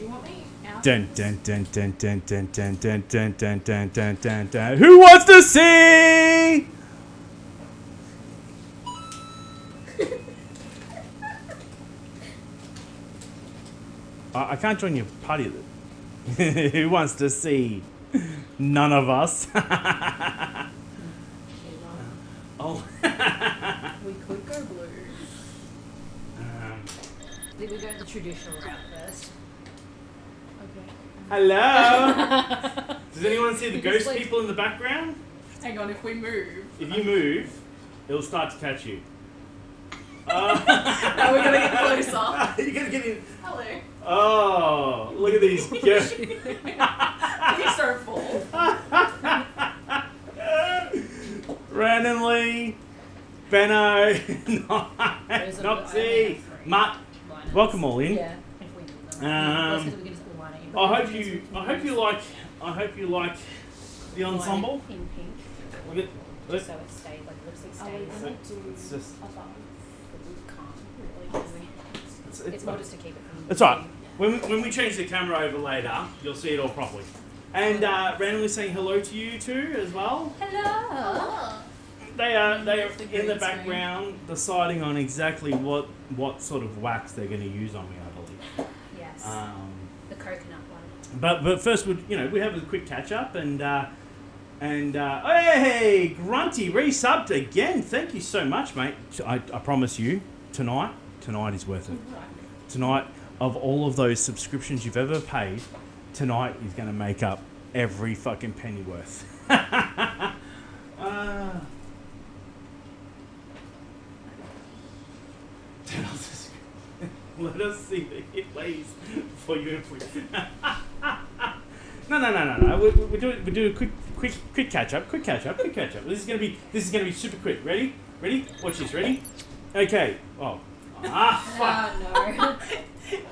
you want me out? Dun dun dun dun dun dun dun dun dun dun dun dun dun dun. Who wants to see? I can't join your party. Who wants to see? None of us. Oh. We could go blue. I think we go the traditional route first. Okay. Hello. Does anyone see the ghost people in the background? Hang on, if we move. If you move, it'll start to catch you. No, we're gonna get closer. You're gonna get in. Hello. Oh, look at these ghosts. Please don't fall. Randomly, Benno, Noxie, Mutt. Welcome all in. Yeah. If we do them. I hope you like the ensemble. In pink. Look at, look. So it stayed, like lipstick Are we stays. going to do It's just. above? We can't really, because it's more just to keep it from It's alright. When we change the camera over later, you'll see it all properly. And randomly saying hello to you two as well. Hello. They are The in green the screen. background deciding on exactly what sort of wax they're going to use on me, I believe. Yes. The coconut one. But first, we have a quick catch up and hey, Grunty resubbed again. Thank you so much, mate. I promise you, tonight is worth it. Tonight, of all of those subscriptions you've ever paid, tonight is going to make up every fucking penny worth. Let us see the hit plays for you. No. We do a quick catch up. This is gonna be super quick. Ready? Watch this. Ready? Okay. Oh. Fuck. No.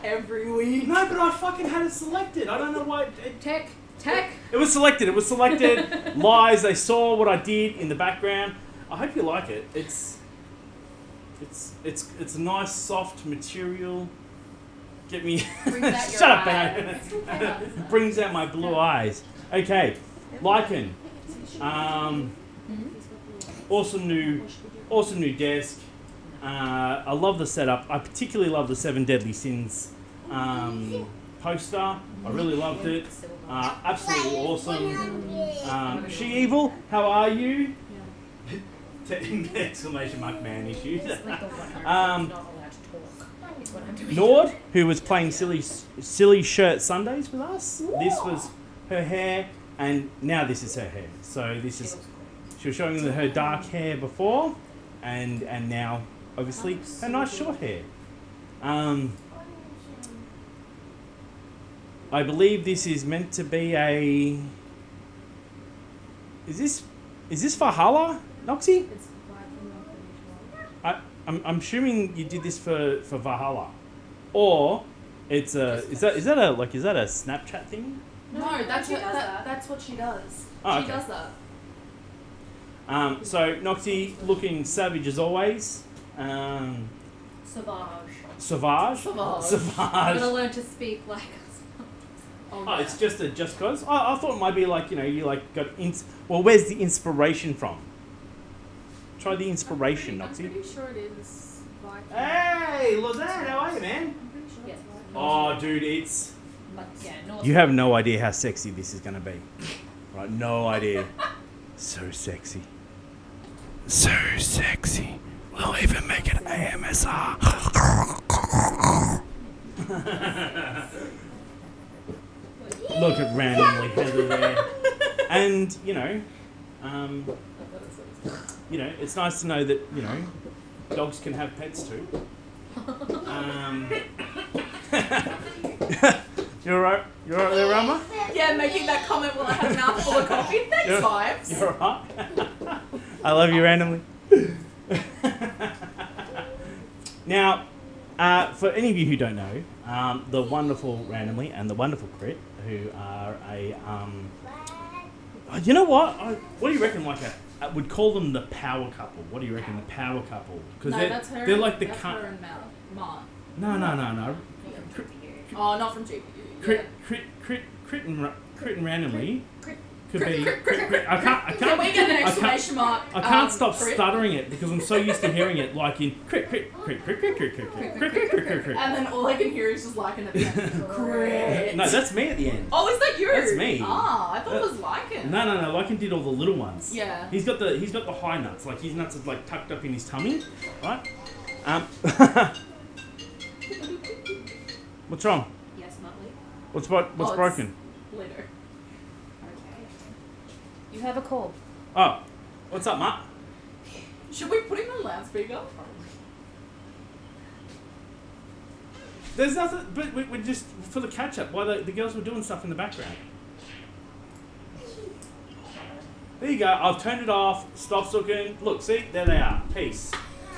Every week. No, but I fucking had it selected. I don't know why. Tech. It was selected. Lies. They saw what I did in the background. I hope you like it. It's a nice soft material. Get me. Brings out your Shut up, eyes. Ben. Brings out my blue eyes. Okay, Lycan. Awesome new desk. I love the setup. I particularly love the 7 Deadly Sins poster. I really loved it. Absolutely awesome. She Evil, how are you? Exclamation mark man issues. Nord, who was playing silly shirt Sundays with us. This was her hair, and now this is her hair. So she was showing her dark hair before, and now obviously her nice short hair. I believe this is meant to be a. Is this Valhalla, Noxie? It's right from the finish one. I'm assuming you did this for Valhalla, or it's a is that a Snapchat thing? No, that's she what does that. That's what she does. Oh, she okay. does that. So Noxie looking savage as always. Savage. I'm gonna learn to speak like. Oh, it's just cause. I thought it might be like you like got where's the inspiration from? Try the inspiration, I'm Noxie. pretty sure it is Viking. Hey, Lausanne, how are you, man? I'm pretty sure Yes. it's Viking. Oh, dude, it's. But yeah, North. You have no idea how sexy this is gonna be. Right, no idea. So sexy. So sexy. We'll even make an AMSR. Look at randomly Heather there. And, it's nice to know that, dogs can have pets too. You're right there, Rama? Yeah, making that comment while I have a mouthful of coffee. Thanks, Vibes. You're right. I love you randomly. Now, for any of you who don't know, the wonderful Randomly and the wonderful Crit, who are a, you know what? What do you reckon? I would call them the power couple. What do you reckon, the power couple? No, that's her. They're like the that's her and Mark. No. Oh, not from GPU. crit and randomly. Crit. Could be. I can't. Can we get an exclamation mark? I can't stop crit? stuttering it because I'm so used to hearing it like in crit. And then all I can hear is just like at the end. Crit. No, that's me at the end. Oh, is that you? That's me. Ah, I thought it was Lycan. No. Lycan did all the little ones. Yeah. He's got the high nuts. Like his nuts are like tucked up in his tummy, right? What's wrong? Yes, Nutley. What's it's broken? Litter. Okay. You have a call. Oh, what's up, Matt? Should we put him on loudspeaker? There's nothing, but we're just for the catch up. While the girls were doing stuff in the background. There you go. I've turned it off. Stop looking. Look, see, there they are. Peace.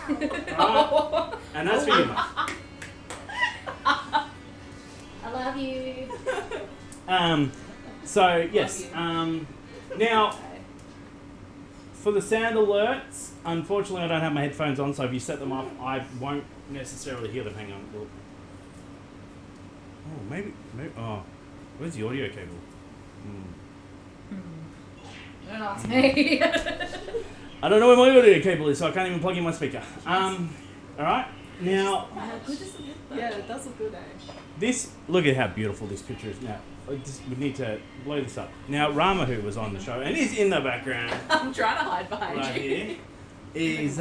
Right? And that's for you, mate. I love you. So yes. Now, for the sound alerts, unfortunately, I don't have my headphones on. So if you set them up, I won't necessarily hear them. Hang on. Look. Oh, maybe. Oh, where's the audio cable? Don't ask me. I don't know where my audio cable is, so I can't even plug in my speaker. All right. Now, How good does it look? Yeah, it does look good, eh? this. Look at how beautiful this picture is. Now, we need to blow this up. Now, Rama, who was on the show and is in the background I'm trying to hide behind right you. here, is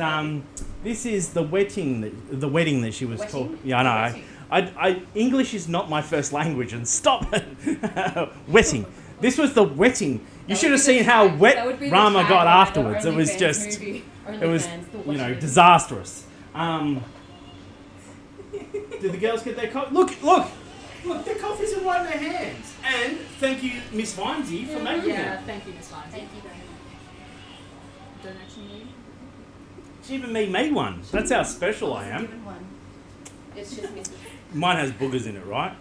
this is the wedding that she was talking. Yeah, I know. Wedding. I English is not my first language, and stop it. Wetting. This was the wetting. You should have seen how wet Rama got afterwards. It was just, it was, disastrous. Did the girls get their coffee? Look, their coffees are right in their hands. And thank you, Miss Vimesy, for making Yeah, it. thank you, Miss Vine. Thank you very much. Donation need? She even made one. That's how special I am. Given one. It's just missing. Mine has boogers in it, right?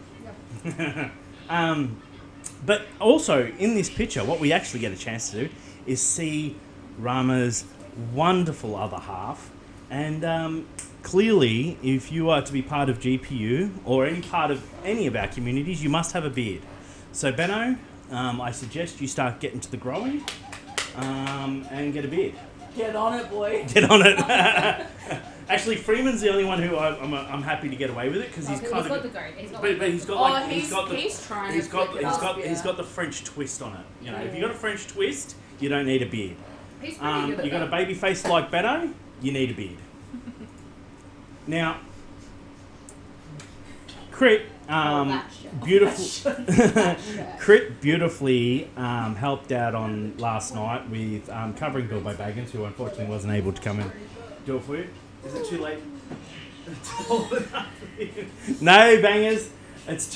But also, in this picture, what we actually get a chance to do is see Rama's wonderful other half. And clearly, if you are to be part of GPU or any part of any of our communities, you must have a beard. So, Benno, I suggest you start getting to the growing and get a beard. Get on it, boy. Get on it. Actually, Freeman's the only one who I'm happy to get away with it because he's kind got of. the goat. He's got But he's got he's the French twist on it. You know, if you got a French twist, you don't need a beard. He's pretty good at You got a that. baby face like Beto, you need a beard. Now, Crit, beautiful. Crit beautifully helped out on last night with covering Bill by Baggins, who unfortunately wasn't able to come and do it for you. Is it too late? No, bangers. It's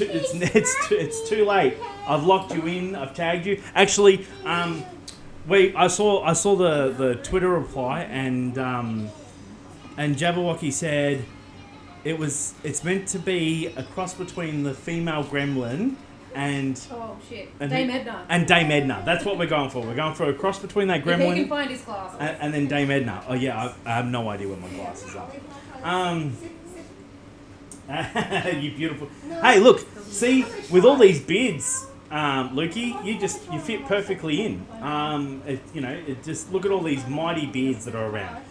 too late. I've locked you in. I've tagged you. Actually, I saw the Twitter reply and Jabberwocky said it's meant to be a cross between the female gremlin and Oh shit. and Dame Edna. and Dame Edna. That's what we're going for. We're going for a cross between that If he gremlin can find his glasses. and then Dame Edna. Oh yeah, I have no idea where my glasses are. You beautiful. Hey, look, see, with all these beards, Lukey, you fit perfectly in. Just look at all these mighty beards that are around.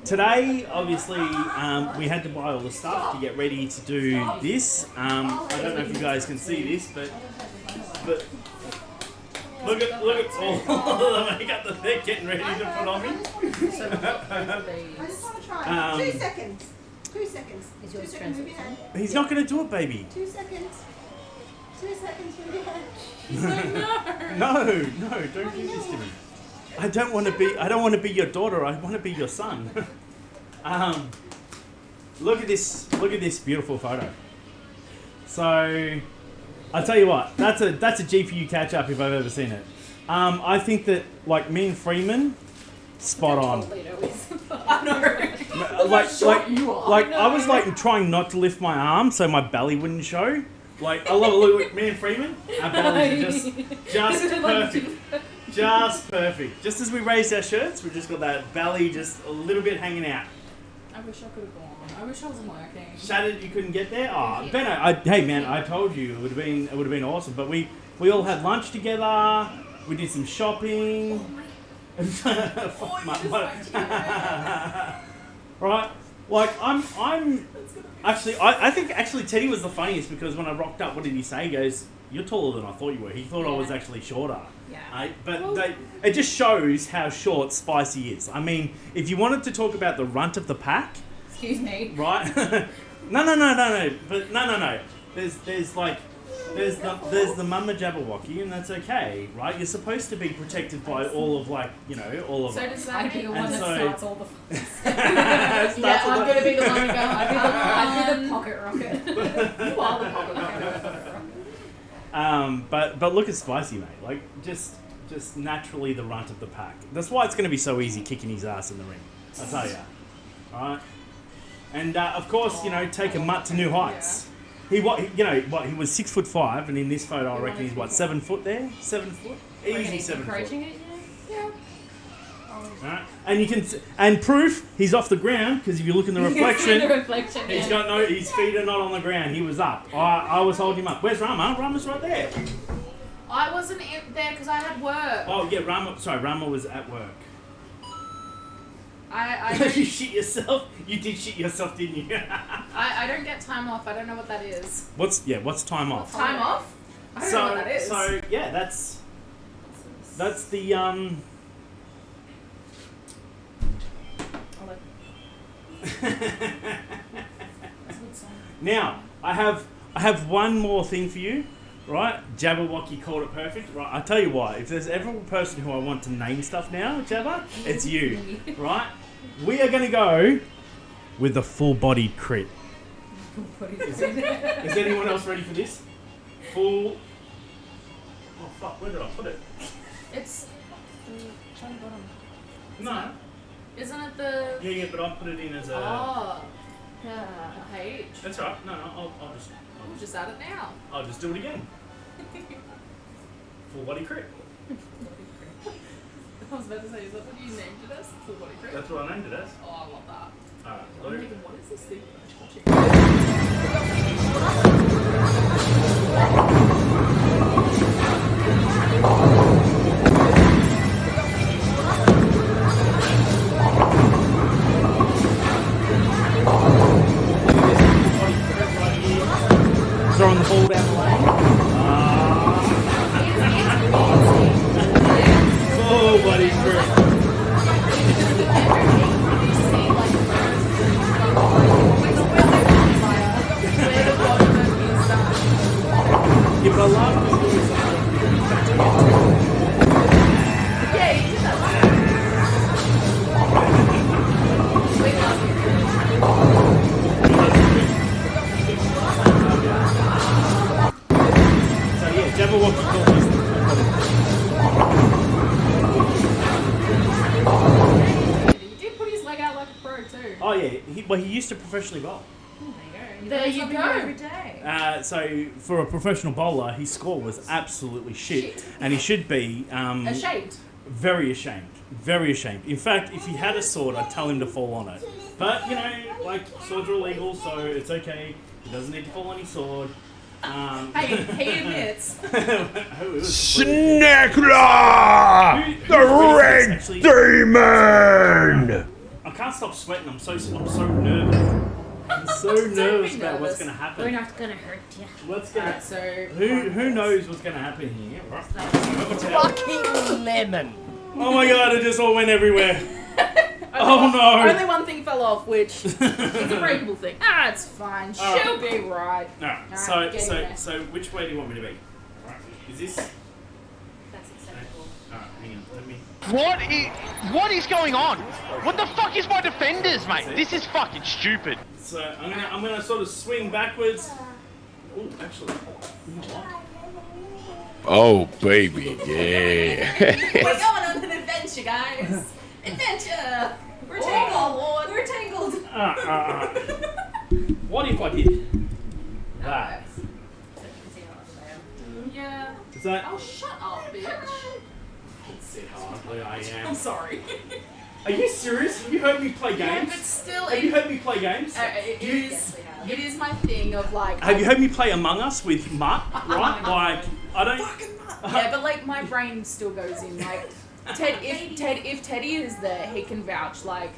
Today, obviously, we had to buy all the stuff to get ready to do this. I don't know if you guys can see this, but look at all the makeup that they're getting ready to put on me. I just want to try. 2 seconds. 2 seconds. Is yours 2 seconds. Move your hand. He's not going to do it, baby. 2 seconds. 2 seconds. Move your hand. No, don't do this to me. I don't want to be your daughter. I want to be your son. Look at this beautiful photo. So, I'll tell you what. That's a GPU catch up if I've ever seen it. I think that like me and Freeman, spot on. I know. I was like trying not to lift my arm so my belly wouldn't show. Like I love it. Look, me and Freeman, our bellies are just perfect. Just perfect. Just as we raised our shirts, we just got that belly just a little bit hanging out. I wish I could have gone. I wish I wasn't working. Shattered, you couldn't get there? Oh, Benno, hey man, I told you it would have been awesome. But we all had lunch together. We did some shopping. Right? Like I'm actually I think actually Teddy was the funniest because when I rocked up, what did he say? He goes, "You're taller than I thought you were." He thought I was actually shorter. Yeah. It just shows how short Spicy is. I mean, if you wanted to talk about the runt of the pack, Excuse me. right? No. But no. There's the Mama Jabberwocky, and that's okay, right? You're supposed to be protected by all of all of. So does that be the one And that so- starts all the fights? Yeah, I'm going to be the one to go. I'd be the pocket rocket. You are the pocket rocket. But look at Spicy, mate. Like just naturally the runt of the pack. That's why it's going to be so easy kicking his ass in the ring. I tell you, all right. And of course, take a mutt to new heights. He was 6'5", and in this photo, I reckon he's 7 foot there. 7 foot, easy 7 foot. Approaching it, yeah. Right. And you can and proof he's off the ground because if you look in the reflection, he's got his feet are not on the ground. He was up. I was holding him up. Where's Rama? Rama's right there. I wasn't there because I had work. Oh yeah, Rama was at work. I You shit yourself? You did shit yourself, didn't you? I don't get time off. I don't know what that is. What's time off? Time off? I don't know what that is. So yeah, that's the Now I have one more thing for you, right? Jabberwocky called it perfect, right? I tell you what, if there's ever a person who I want to name stuff now, Jabba, it's you, right? We are gonna go with the full-bodied crit. Is anyone else ready for this? Full. Oh fuck! Where did I put it? It's on the bottom. No. Isn't it the? Yeah, but I put it in as a. Oh. H. That's right. No, I'll just. We'll just add it now. I'll just do it again. Full body crit. I was about to say, is that what you named it as? Full body crit? That's what I named it as. Oh, I love that. Alright, I'm thinking, what is this thing? Throwing the ball down the lane. Full body crit. Yeah, but I love this doing something. Yeah, you did that last time. We love you. So yeah, Jabberwocky called this the full body. He did put his leg out like a pro too. Oh yeah, he used to professionally bowl. There you go. Every day. So for a professional bowler, his score was absolutely shit. And he should be Ashamed. very ashamed. Very ashamed. In fact, if he had a sword, I'd tell him to fall on it. But, swords are illegal, so it's okay. He doesn't need to fall on his sword. Hey, he admits. Snakla! The Red Demon! I can't stop sweating. I'm so nervous. I'm so nervous about what's going to happen. We're not gonna hurt you. What's going to So Who knows what's going to happen here? Fucking lemon! Oh my god, it just all went everywhere. Oh no! Only one thing fell off, which is a breakable thing. It's fine. She'll be right. Alright, so which way do you want me to be? Right, is this? That's acceptable. Alright, hang on, let me. What is going on? What the fuck is my defenders, mate? This is fucking stupid. So I'm gonna sort of swing backwards. Oh, actually, you know what? Oh, baby, yeah. We're going on an adventure, guys. Adventure. We're tangled. We're tangled. What if I did that? Yeah. Is that? Oh, shut up, bitch. Let's see how ugly I am. I'm sorry. Are you serious? Have you heard me play Yeah, games? but still, Have you heard me play games? it is my thing of like. Have you heard me play Among Us with Mutt? Right? Like, I don't. Yeah, but like my brain still goes in like if Teddy is there, he can vouch. Like,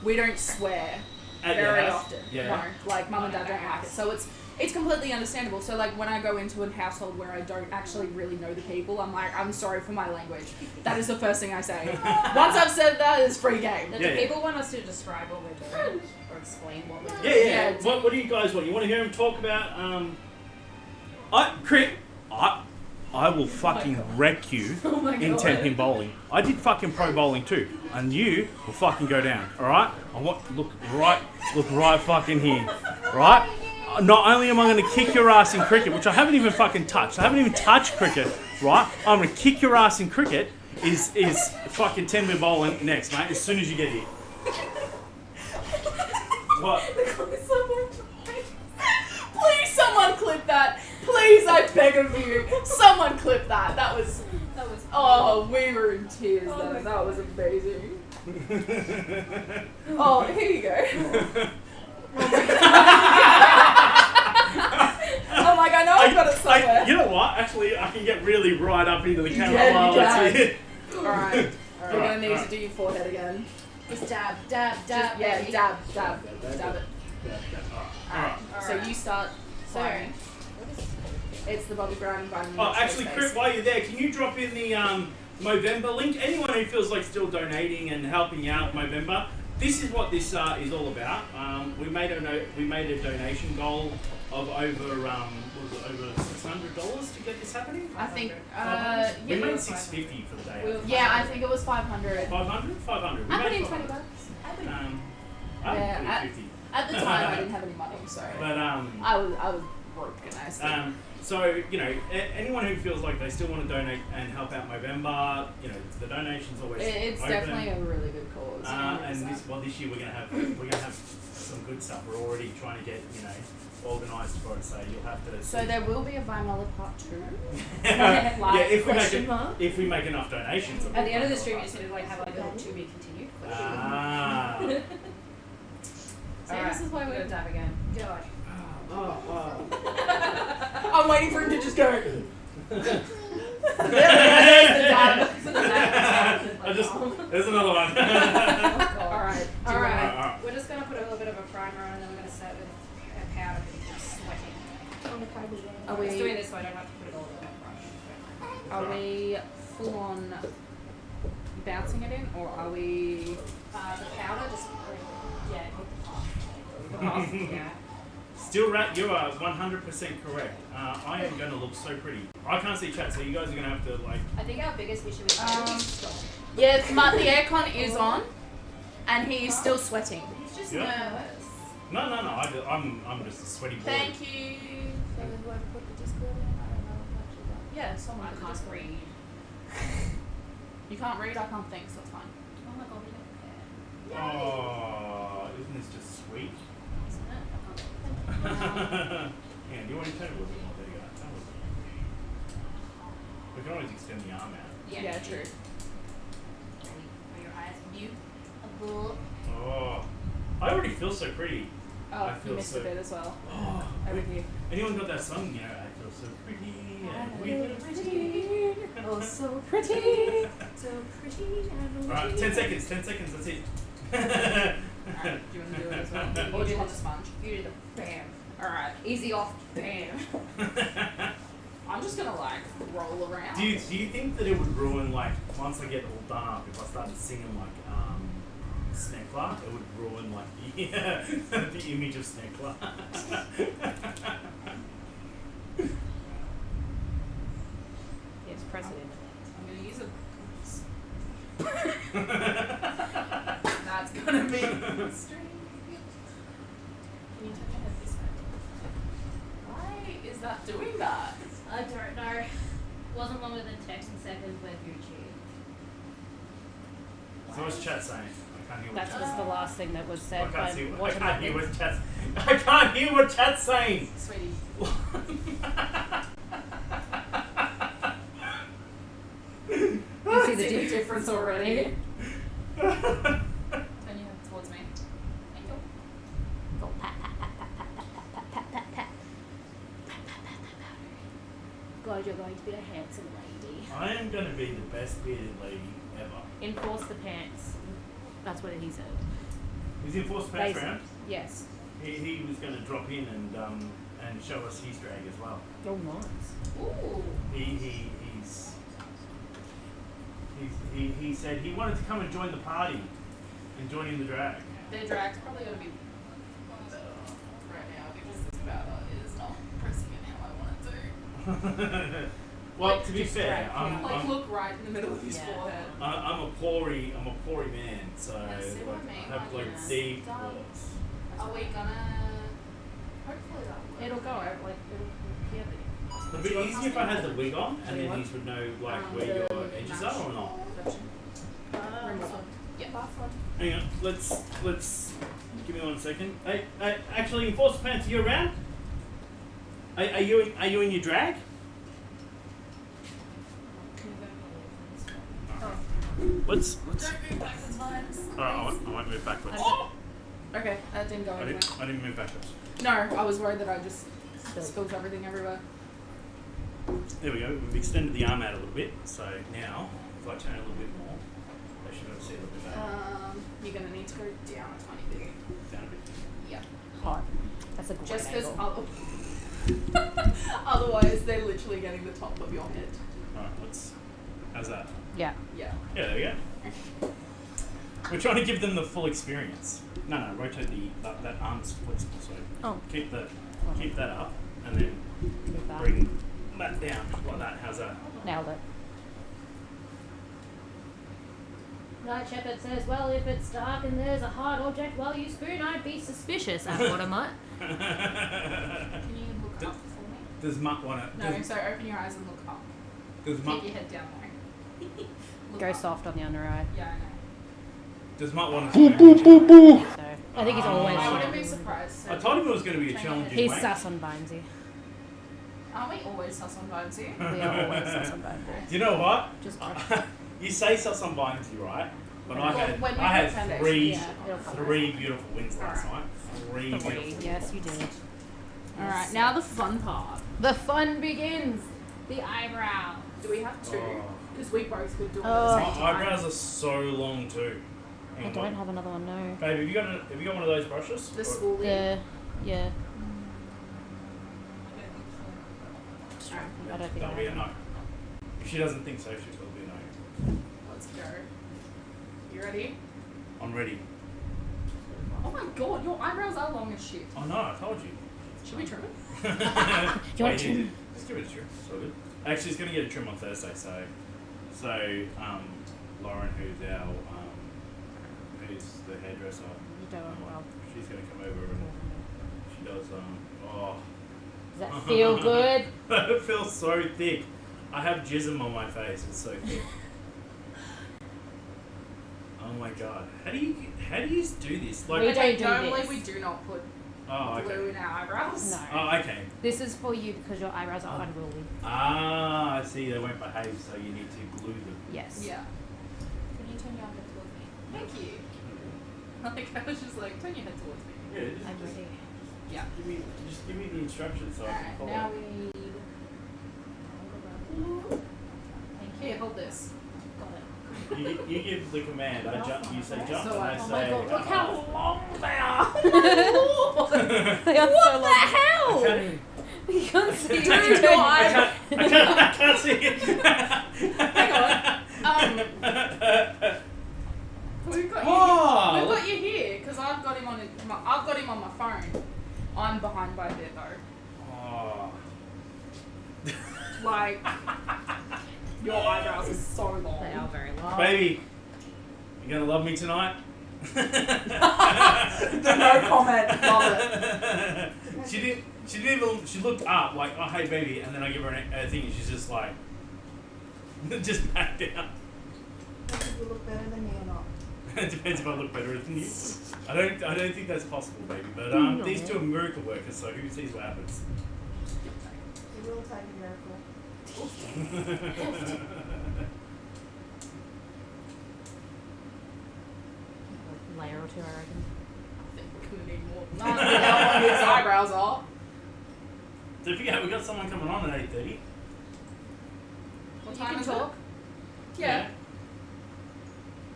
we don't swear At your very house? often. Yeah. No, like mum and dad don't like it. So it's completely understandable. So like when I go into a household where I don't actually really know the people, I'm like, I'm sorry for my language. That is the first thing I say. Once I've said that, it's free game. Do people want us to describe what we're doing or explain what we're doing? Yeah. What do you guys want? You want to hear him talk about? I will fucking wreck you in 10-pin bowling. I did fucking pro bowling too, and you will fucking go down. All right? Look right fucking here, right? Not only am I going to kick your ass in cricket, which I haven't even fucking touched. I haven't even touched cricket, right? I'm going to kick your ass in cricket. Is fucking 10-pin bowling next, mate? As soon as you get here. What? Please, someone clip that. Please, I beg of you. Someone clip that. That was. Oh, we were in tears though. That was amazing. Oh, here you go. Oh my god, now I've got it somewhere. You know what? Actually, I can get really right up into the camera Yeah, while you that's can. it. Alright. We're gonna need to do your forehead again. Just dab. Yeah, baby. dab it. Alright. So you start. So, firing. It's the Bobby Brown environment. Oh, actually, Chris, while you're there, can you drop in the Movember link? Anyone who feels like still donating and helping out Movember, this is what this is all about. We made a donation goal of over over $600 to get this happening. I think. We made $650 for the day. Yeah, I think it was 500. 500. We I put made in $20. I Yeah, put in 50. At the time, I didn't have any money, so But I was broke and I still. So, you know, anyone who feels like they still want to donate and help out Movember, you know, the donation's always It's open. definitely a really good cause. And this year we're gonna have some good stuff. We're already trying to get, you know, organised for it. So you'll have to. So there will be a Vimela part 2. Yeah, Like, if we make enough donations. At the end of the stream, you just need to like have like a little to be continued question. So this is why We're we're gonna dab again. Gosh. I'm waiting for him to just go. There's another one. Alright. We're just gonna put a little bit of a primer on, and then we're gonna set with a powder because it's sweating. Are We're just doing we, this so I don't have to put it all in my brush. are we full on bouncing it in, or are we? The powder just hit the puff. Yeah. Still, Rat, you are 100% correct. I am going to look so pretty. I can't see chat, so you guys are going to have to like. I think our biggest issue is stop. Yeah, the aircon is on, and he is still sweating. He's just Yeah. nervous. No. I'm just a sweaty boy. Thank you for whoever put the Discord in. I don't know if actually that. Yeah, someone I put the can't Discord. read. You can't read. I can't think, so it's fine. Oh my god, we don't care. Oh, isn't this just sweet? Isn't it? I can't. Yeah, do you want to turn it a little bit more? There you go. That was it. We can always extend the arm out. Yeah, true. Ready? Are your eyes mute? Oh, I already feel so pretty. Oh, I you feel missed so- a bit as well. Oh, Over here. anyone got that song? You know, I feel so pretty. And Oh, so pretty. So pretty and Alright, 10 seconds. 10 seconds. That's it. Alright, do you want to do it as well? Or do you want the sponge? you do the bam. Alright. Easy off, bam. I'm just gonna like roll around. Do you think that it would ruin, like, once I get all done up, if I started singing like Sneckler, it would ruin like the image of Sneckler? Yes, president. I'm gonna use a. That's gonna be strange. Can you turn your head this way? Why is that doing that? I don't know. Wasn't longer than 10 seconds with Gucci. So what's chat saying? I can't hear what That chat's was the saying. last thing that was I said. can't, see, by I can't hear what chat's. I can't hear what chat's saying. Sweetie. You see the difference already. child, you're going to be a handsome lady. I am going to be the best bearded lady ever. Enforce the pants. That's what he said. Is he enforced pants round? Yes. He was going to drop in and show us his drag as well. Oh, nice. Ooh. He said he wanted to come and join the party and join in the drag. Their drag's probably going to be better right now because this powder is not pressing it how I want it to. Well, Like, to be just fair, drag, I'm look right in the middle of his Yeah. forehead. I'm a pory man, so Yeah, see what I like, mean? I have like Like, deep done. pores. Are we gonna? Hopefully that will. It'll go. Like, yeah. It'd be easier if I had the wig on and then you would know like where your edges are or not. Yeah. Hang on, let's give me 1 second. Hey, actually, enforce the pants. Are you around? Are you in your drag? Let's. Don't move backwards, vibes. Oh, I won't move backwards. Okay, that didn't go anywhere. I didn't move backwards. No, I was worried that I just spilled everything everywhere. There we go. We've extended the arm out a little bit, so now if I turn a little bit more, I should be able to see a little bit better. You're gonna need to go down a tiny bit. Down a bit. Yeah. Hot. That's a good Just angle. because otherwise they're literally getting the top of your head. All right. How's that? Yeah. Yeah. Yeah, there we go. We're trying to give them the full experience. No, rotate that arm's flexible, so keep that up, and then bring that down like that. How's that? Nailed it. Night Shepherd says, well, if it's dark and there's a hard object while you spoon, I'd be suspicious. I thought I might. Can you look up for me? Does Mutt want to? No, so open your eyes and look up. Does Keep Mutt? your head down though. Look Go up. soft on the under eye. Yeah, I know. Does Mutt want to? So I think he's always. I wouldn't be surprised. So I told him it was going to be a challenging He's wank. sus on Vimesy. Aren't we always sus on Vimesy? We are always sus on Vimesy. Do you know what? Just You say sus on Vimesy, right? But Well, when you I put had foundation, three beautiful wins last night. Three beautiful. Three. Yes, you did. Alright, now the fun part. The fun begins. The eyebrow. Do we have two? Oh. Because we both could do it Oh. at the My same time. eyebrows are so long too. I don't have another one, no. Babe, have you got one of those brushes? The spoolie. Yeah. Alright. I don't think That'll I be a have no. If she doesn't think so, she will be a no. Let's go. You ready? I'm ready. Oh my god, your eyebrows are long as shit. Oh no, I told you. Should we trim it? Do you want Wait, to? just give it a trim. It's all good. Actually, it's gonna get a trim on Thursday, so Lauren, who's the hairdresser, You don't well. she's gonna come over and she does Does that feel good? it feels so thick. I have jism on my face. It's so thick. Oh my god. How do you do this? We Okay, don't do normally this. we do not put Oh, glue okay. in our eyebrows. No. Oh, okay. This is for you because your eyebrows are unruly. Ah, I see. They won't behave, so you need to glue them. Yes. Yeah. Can you turn your head towards me? Thank you. Like, I was just like, turn your head towards me. Yeah, I'm ready. Yeah. Just give me the instructions so I can Alright, follow. now we need. Thank you. Here, hold this. Got it. You give the command. I jump. You say jump, So and I oh say. my god, look how long they are! They are What so the long. hell? You can't see Turn it. your eyes. I can't see it. Hang on. We've got you. Oh, We've got you here because I've got him on. I've got him on my phone. I'm behind by a bit though. Oh. Like your eyebrows are so long. They are very long. Baby, you gonna love me tonight? The no comment. Love it. She didn't even. She looked up like, oh hey baby, and then I give her a thing, and she's just like, just back down. Does it look better than me or not? It depends if I look better than you. I don't think that's possible, baby. But No. these two are miracle workers, so who sees what happens? It will take a miracle. Layer or two, I reckon. I think we're gonna need more than that. With how long his eyebrows are. Don't forget, we got someone coming on at 8:30. What You time can is talk. it? Yeah.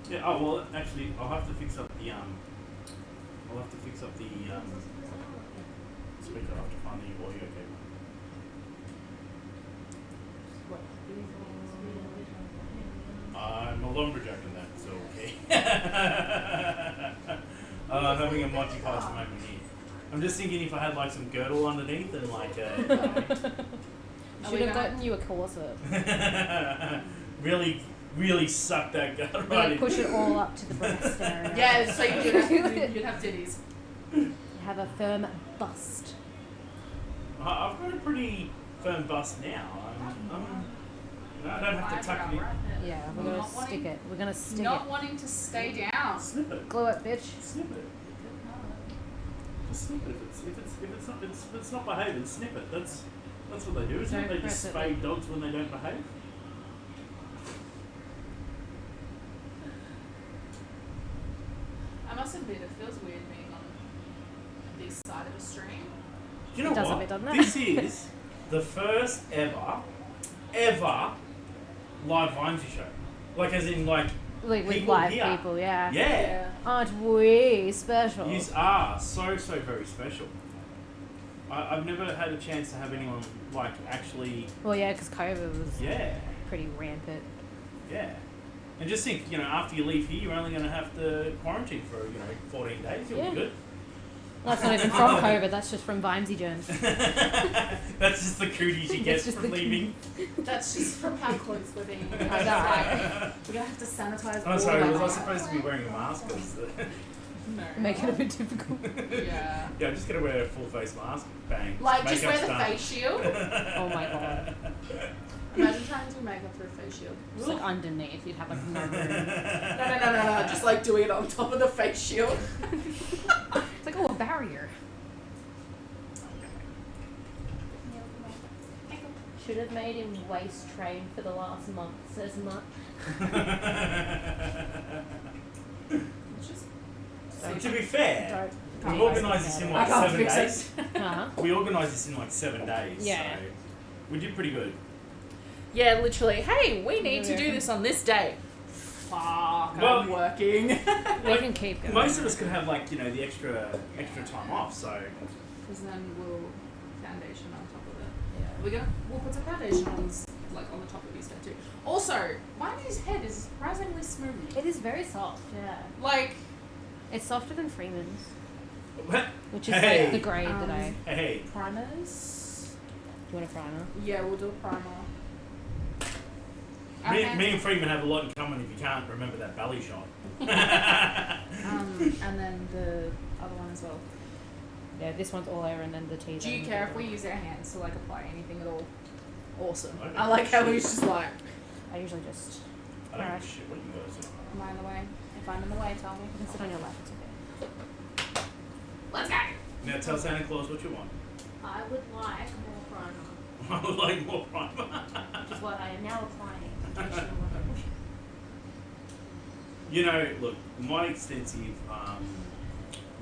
Yeah. Oh well, actually, I'll have to fix up the speaker. I'll have to find the audio cable. I'm a lumberjack in that, so okay. Having a Monty Python moment here. I'm just thinking if I had like some girdle underneath and like Should have gotten you a corset. really suck that gut right Like in. push it all up to the breast area. Yeah, so you'd have titties. You have a firm bust. I've got a pretty firm bust now. I don't have to tuck it in. Yeah, we're gonna stick it. We're gonna stick Not it. wanting to stay down. Snip it. Glue it, bitch. Snip it. Just snip it. If it's not behaving, snip it. That's what they do, isn't it? Don't They just press it. spay dogs when they don't behave. I must admit, it feels weird being on this side of a stream. You know It does a what? bit, doesn't it? This is the first ever live Vimesy show. Like as in like Like with people live here. people, yeah. Yeah. Aren't we special? You are so very special. I've never had a chance to have anyone like actually. Well, yeah, because COVID was Yeah. pretty rampant. Yeah. And just think, after you leave here, you're only going to have to quarantine for 14 days. You'll Yeah. be good. That's not even from COVID. That's just from Vimesy germs. That's just the cooties you get That's just from the leaving. That's just from how close we're being. I know. We're gonna have to sanitize. I'm all sorry, of was I our- supposed to be wearing a mask? No. Make it a bit difficult. Yeah. Yeah, I'm just going to wear a full face mask. Bang. Like, just wear Makeup's the done. face shield. Oh my god. Imagine trying to do makeup through a face shield. Just like underneath, you'd have like no room. No. Just like doing it on top of the face shield. It's like, oh, a barrier. Should have made him waist train for the last month as much. To be fair, we Don't. organised this in like I can't 7 fix days. Uh-huh. We organised this in like 7 days. Yeah. So we did pretty good. Yeah, literally. Hey, we need to do this on this day. Fuck, Well- I'm working. We can keep going. Most of us could have like the extra time off. So Because then we'll foundation on top of it. We'll put some foundation on on the top of his head too. Also, Viney's head is surprisingly smooth. It is very soft, yeah. Like, It's softer than Freeman's, What? which is Hey. like the grade that I... Hey, primers. Do you want a primer? Yeah, we'll do a primer. me Okay. and Freeman have a lot in common if you can't remember that belly shot. And then the other one as well. Yeah, this one's all over and then the T. Do you care if we use our hands to apply anything at all? Awesome. Okay. I like how he's just like, I usually just... I don't Alright. give a shit what you guys do. am I in the way? If I'm in the way, tell me. You can sit on your lap, it's okay. Let's go. Now tell Santa Claus what you want. I would like more primer, I would like more primer. which is what I am now applying. Look, my extensive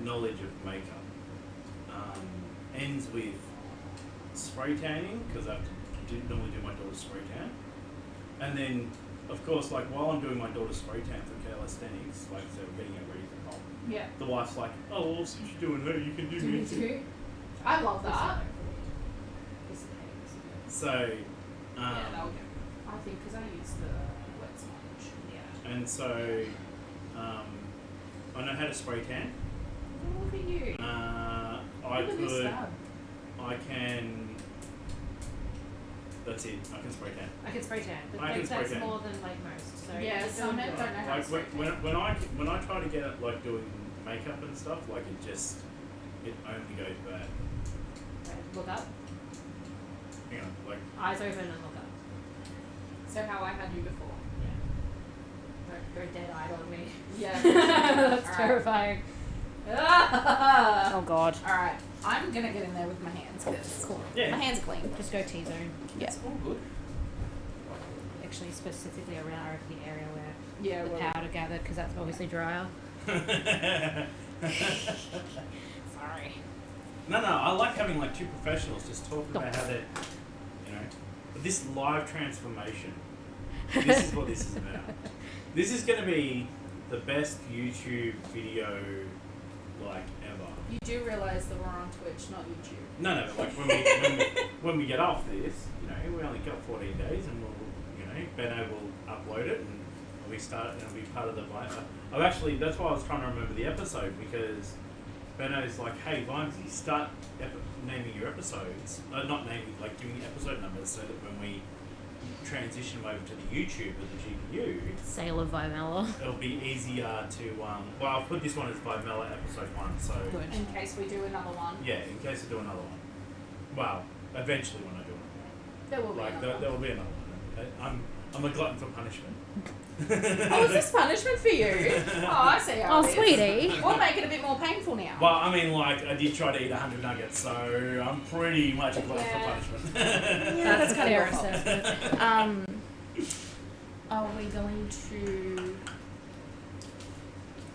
knowledge of makeup ends with spray tanning, because I normally do my daughter's spray tan. And then, of course, like while I'm doing my daughter's spray tan for calisthenics, like so we're getting her ready for comp, Yeah. the wife's like, oh, well, since you're doing her, you can do Do me me too. too. I love that. So, Yeah, that'll go. I think because I use the wet sponge. Yeah. and so, I know how to spray tan. Oh, look at you. I Look at this could, stab. I can. That's it. I can spray tan. I can spray tan, but I can spray that's tan. more than like most. So Yeah, you some men do don't it. know how to Like spray tan. when I try to get it like doing makeup and stuff, like it only goes bad. Okay, look up, Hang on, like eyes open and look up. So how I had you before. Don't go dead-eyed on me. Yeah. That's Alright. terrifying. Oh Oh god. Alright, I'm gonna get in there with my hands because Cool. yeah, my hands are clean. Just go T-zone. Yeah. it's all good. Actually, specifically around the area where Yeah, the well, powder gathered, because that's obviously drier. Sorry. No, I like having like two professionals just talking about how they're, but this live transformation This is what this is about. This is going to be the best YouTube video, like, ever. You do realise that we're on Twitch, not YouTube. No, like, when we get off this, you know, we only got 14 days and we'll, you know, Benno will upload it and it'll be part of the I've actually, that's why I was trying to remember the episode, because Benno's like, hey, Vimesy, start naming your episodes. Not naming, like giving episode numbers so that when we transition over to the YouTube or the GPU, Sale of Vimela. it'll be easier to, well, I'll put this one as Vimela episode 1, so... In case we do another one. Yeah, in case I do another one. Well, eventually when I do it. There will be another one. There will be another one. I'm a glutton for punishment. Oh, is this punishment for you? Oh, I see how Oh, it is. sweetie. We'll make it a bit more painful now. Well, I mean, like, I did try to eat 100 nuggets, so I'm pretty much a glutton for punishment. That's kind of assessment. Are we going to...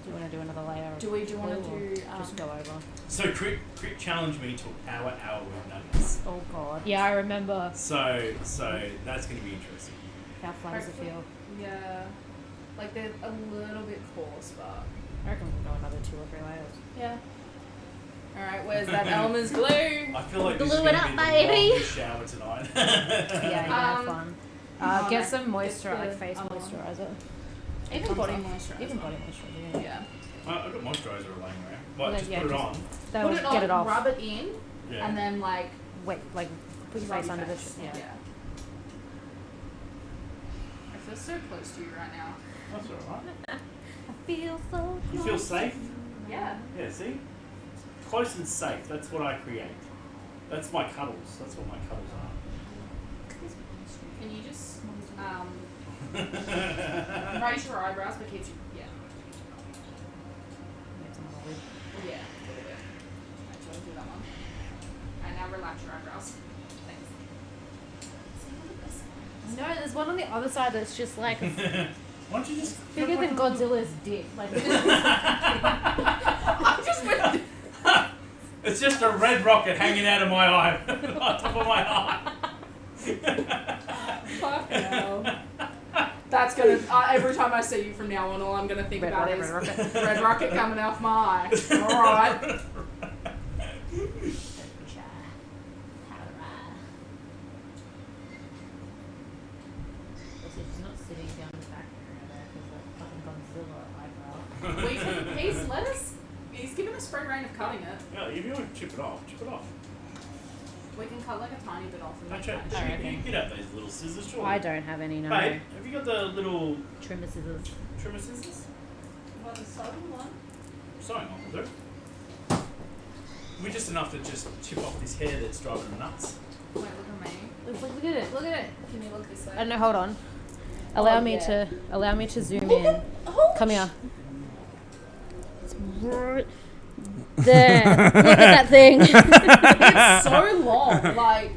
Do you want to do another layer? Do we want to do... just go over? So, Crit challenged me to hour with nuggets. Oh god. Yeah, I remember. So that's going to be interesting. How fun does it feel? Yeah. Like, they're a little bit coarse, but... I reckon we can go another 2 or 3 layers. Yeah. Alright, where's that Elmer's glue? I feel like this is Glue going it to up, be the baby. longest shower tonight. Yeah, you're have fun. Get some moisture, get like the- face moisturizer. Even body moisturizer. Even body moisturizer, yeah. Yeah. I've got moisturiser laying around. Well, Well, just yeah, put it just- on. That Put will it on, get it off. rub it in, Yeah. and then, like... Wait, like, put your rub face under the... yeah. Yeah. I feel so close to you right now. That's alright. I feel so You feel safe? Yeah. Yeah, see? Close and safe. That's what I create. That's my cuddles. That's what my cuddles are. Can you just raise your eyebrows, but keep you... Yeah. Yeah, a little bit. Actually, do that one. And now relax your eyebrows. Thanks. No, there's one on the other side that's just like Why don't you just... bigger than Godzilla's dick. Like, I just went... It's just a red rocket hanging out of my eye. On top of my eye. Fuck no. That's gonna... every time I see you from now on, all I'm gonna think about is... Red rocket coming off my eye. Alright. She's not sitting down the back there because that fucking Godzilla eyebrow. We can... He's given us free reign of cutting it. Yeah, if you want to chip it off, chip it off. We can cut like a tiny bit off and No, make check. that. You'd have those little scissors, surely. I don't have any, no. Babe, have you got the little Trimmer scissors. trimmer scissors? Well, the sewing one. Sewing on will do. We're just enough to just chip off this hair that's driving them nuts. Wait, look at me. Look at it, look at it. Can you look this way? I don't know, hold on. Allow me to zoom in. Come here. It's right there. Look at that thing. It's so long. Like,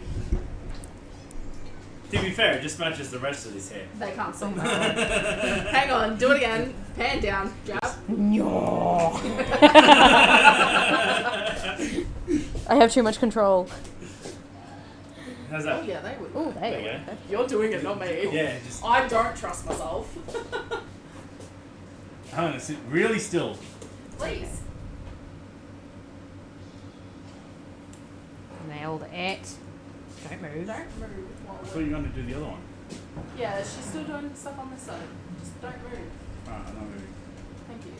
To be fair, it just matches the rest of this hair. they can't see that. Hang on, do it again. Pan down. Jab. I have too much control. How's Oh, that? yeah, they would. Oh, There you there. go. You're doing it, not me. Yeah, just I don't trust myself. hang on, sit really still. Please. Nailed it. Don't move. Don't move. I thought you were going to do the other one. Yeah, she's still doing stuff on this side. Just don't move. Alright, I'm not moving. Thank you.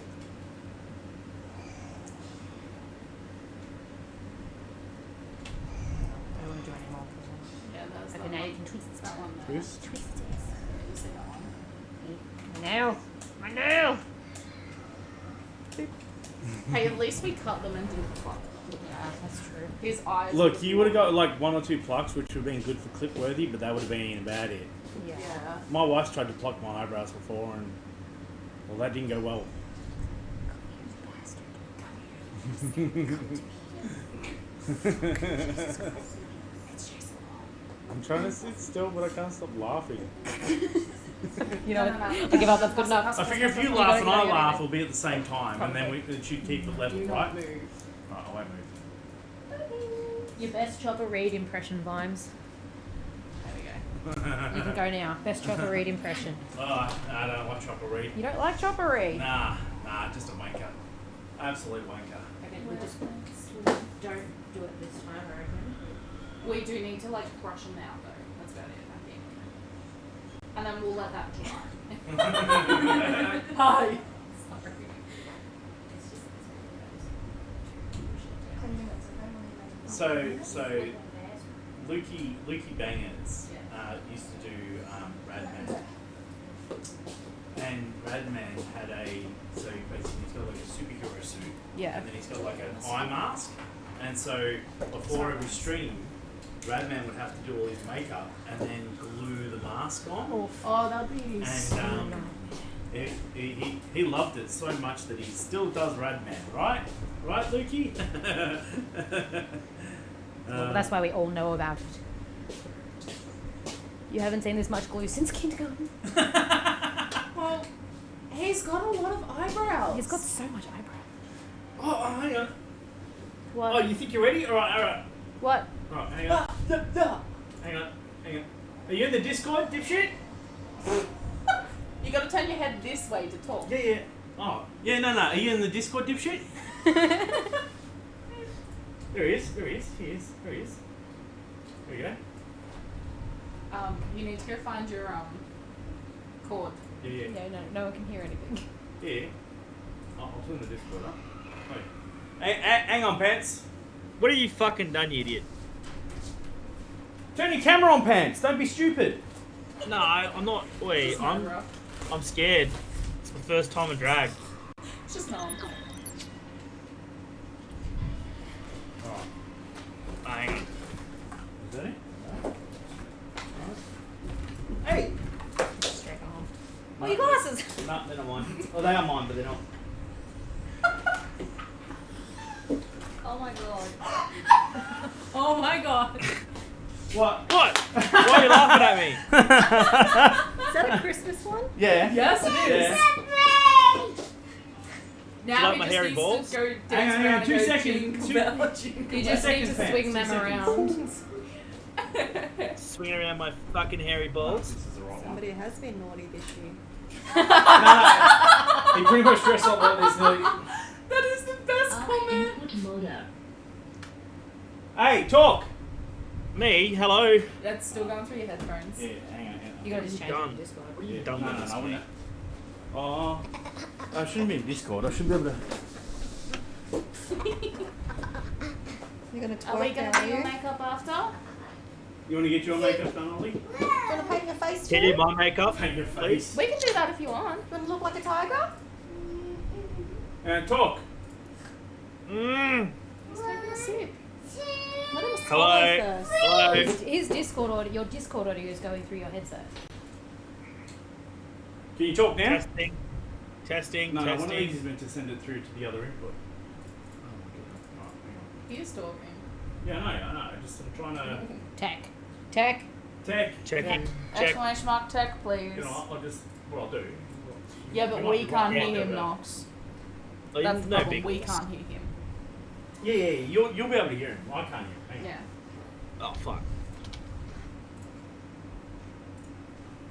I don't want to do any more. Yeah, that's Okay, that now one. you can twist. That one there. Twist. Twist it. Yeah, you see that one. My nail. My nail. Hey, at least we cut them and didn't pluck them. Yeah, that's true. His eyes. Look, you would have got like 1 or 2 plucks, which would have been good for clip worthy, but that would have been about it. Yeah. Yeah. My wife's tried to pluck my eyebrows before, and well, that didn't go well. I'm trying to sit still, but I can't stop laughing. You know, No. I give up. That's good enough. I figure if you laugh and I laugh, we'll be at the same time, and then it should keep it level, Do right? not move. Right, I won't move. Your best Chopper Read impression, Vimes. There we go. You can go now. Best Chopper Reed impression. Oh, I don't like Chopper Reed. You don't like Chopper Reed? Nah, just a wanker. Absolute wanker. Okay, we just don't do it this time, I reckon. We do need to like brush them out though. That's about it, I think. And then we'll let that dry. Hi. Sorry. So Lukey Bangers used to do Radman. And Radman had so basically he's got like a superhero suit. Yeah. And then he's got like an eye mask. And so before every stream, Radman would have to do all his makeup and then glue the mask on. Oh, that'd be so And he loved it so much that he still does Radman, right? Right, Lukey? Well, that's why we all know about it. You haven't seen this much glue since kindergarten. Well, he's got a lot of eyebrows. He's got so much eyebrow. Oh, hang on. What? Oh, you think you're ready? All right. What? Right, hang on. Hang on. Are you in the Discord, dipshit? You gotta turn your head this way to talk. Yeah. Oh, yeah, no. Are you in the Discord, dipshit? There he is. There he is. There you go. You need to go find your cord. Yeah. Yeah, no one can hear anything. Yeah. I'll turn the Discord up. Wait. Hang on, Pants. What have you fucking done, you idiot? Turn your camera on, Pants. Don't be stupid. No, I'm not. Wait, I'm scared. It's the first time I drag. It's just not. Hang on. Is that it? Hey! Straight on. What are your glasses? No, they're not mine. Well, they are mine, but they're not. Oh my god. Oh my god. What? What? Why are you laughing at me? Is that a Christmas one? Yeah. Yes, it is. Yeah. Now Do you like he my just hairy needs balls? to go Hang dance on, around and 2 go seconds. jingle Two- bell, jingle You bell. just need to seconds, swing Pants, them 2 around. Swinging around my fucking hairy balls. This is the right one. Somebody has been naughty this year. No. He pretty much dressed up like this. That is the best comment. Hey, talk! Me? Hello? That's still going through your headphones. Yeah, hang on. You gotta just change it Done. to Discord. What are you Yeah, done no, with this, I mate? wouldn't. Oh, I shouldn't be in Discord. I should be able to. You're going to Are we twerk gonna now, do are your you? makeup after? You want to get your makeup done, Ollie? You want to paint your face Can you too? do my makeup? Paint your Please. face. We can do that if you want. You want to look like a tiger? And talk. Mmm. He's taking a sip. Let him Hello? swallow first. Hello? His Discord audio, your Discord audio is going through your headset. Can you talk now? Testing. No, one of Testing. these is meant to send it through to the other input. He is talking. Yeah, I know. I'm trying to. Tech. Tech. Checking. Check. Exclamation mark tech, please. You know, what I'll do. Yeah, but You might we be can't right, hear yeah, him, but- Knox. Oh, That's the no problem. big We balls. can't hear him. Yeah. You'll be able to hear him. I can't hear him. Hang on. Yeah. Oh, fuck.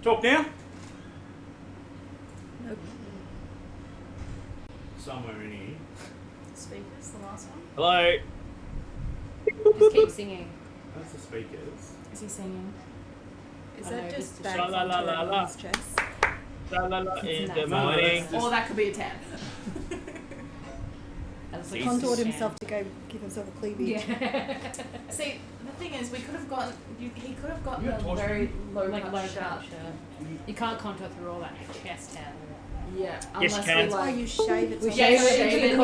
Talk now. Nope. Somewhere in here. Speakers, the last one. Hello? Just keep singing. That's the speakers. Is he singing? Is I know, that just just to bags show- La, la, onto la, la. everyone's chest? La la la in No, the no, morning. that's Or that could be a 10. That was Jesus. Contoured himself to go give himself a cleavage. Yeah. See, the thing is, we could have gotten. He could have gotten You a have torch very low Like cut low shirt. cut shirt. You can't contour through all that chest hair. Yeah, Yes, unless you we can. That's why like. you shave it. We so shave much it into into the the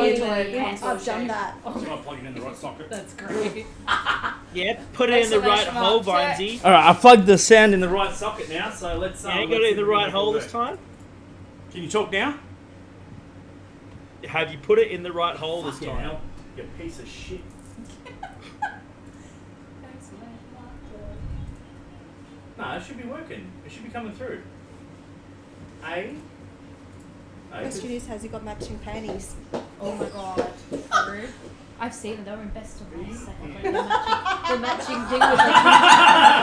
contour. contour I've done shape. that. So I plug it in the right socket. That's great. Yeah, put it in the right Exclamation hole, mark, check. Vinesy. All right, I plugged the sound in the right socket now. So let's. Yeah, you got it in the right hole this time? Can you talk now? Have you put it in the right hole this Fucking time? hell, you piece of shit. No, it should be working. It should be coming through. Question is, has he got matching panties? Oh my god. Rude. I've seen them. They were in Best of Us. The matching thing was like,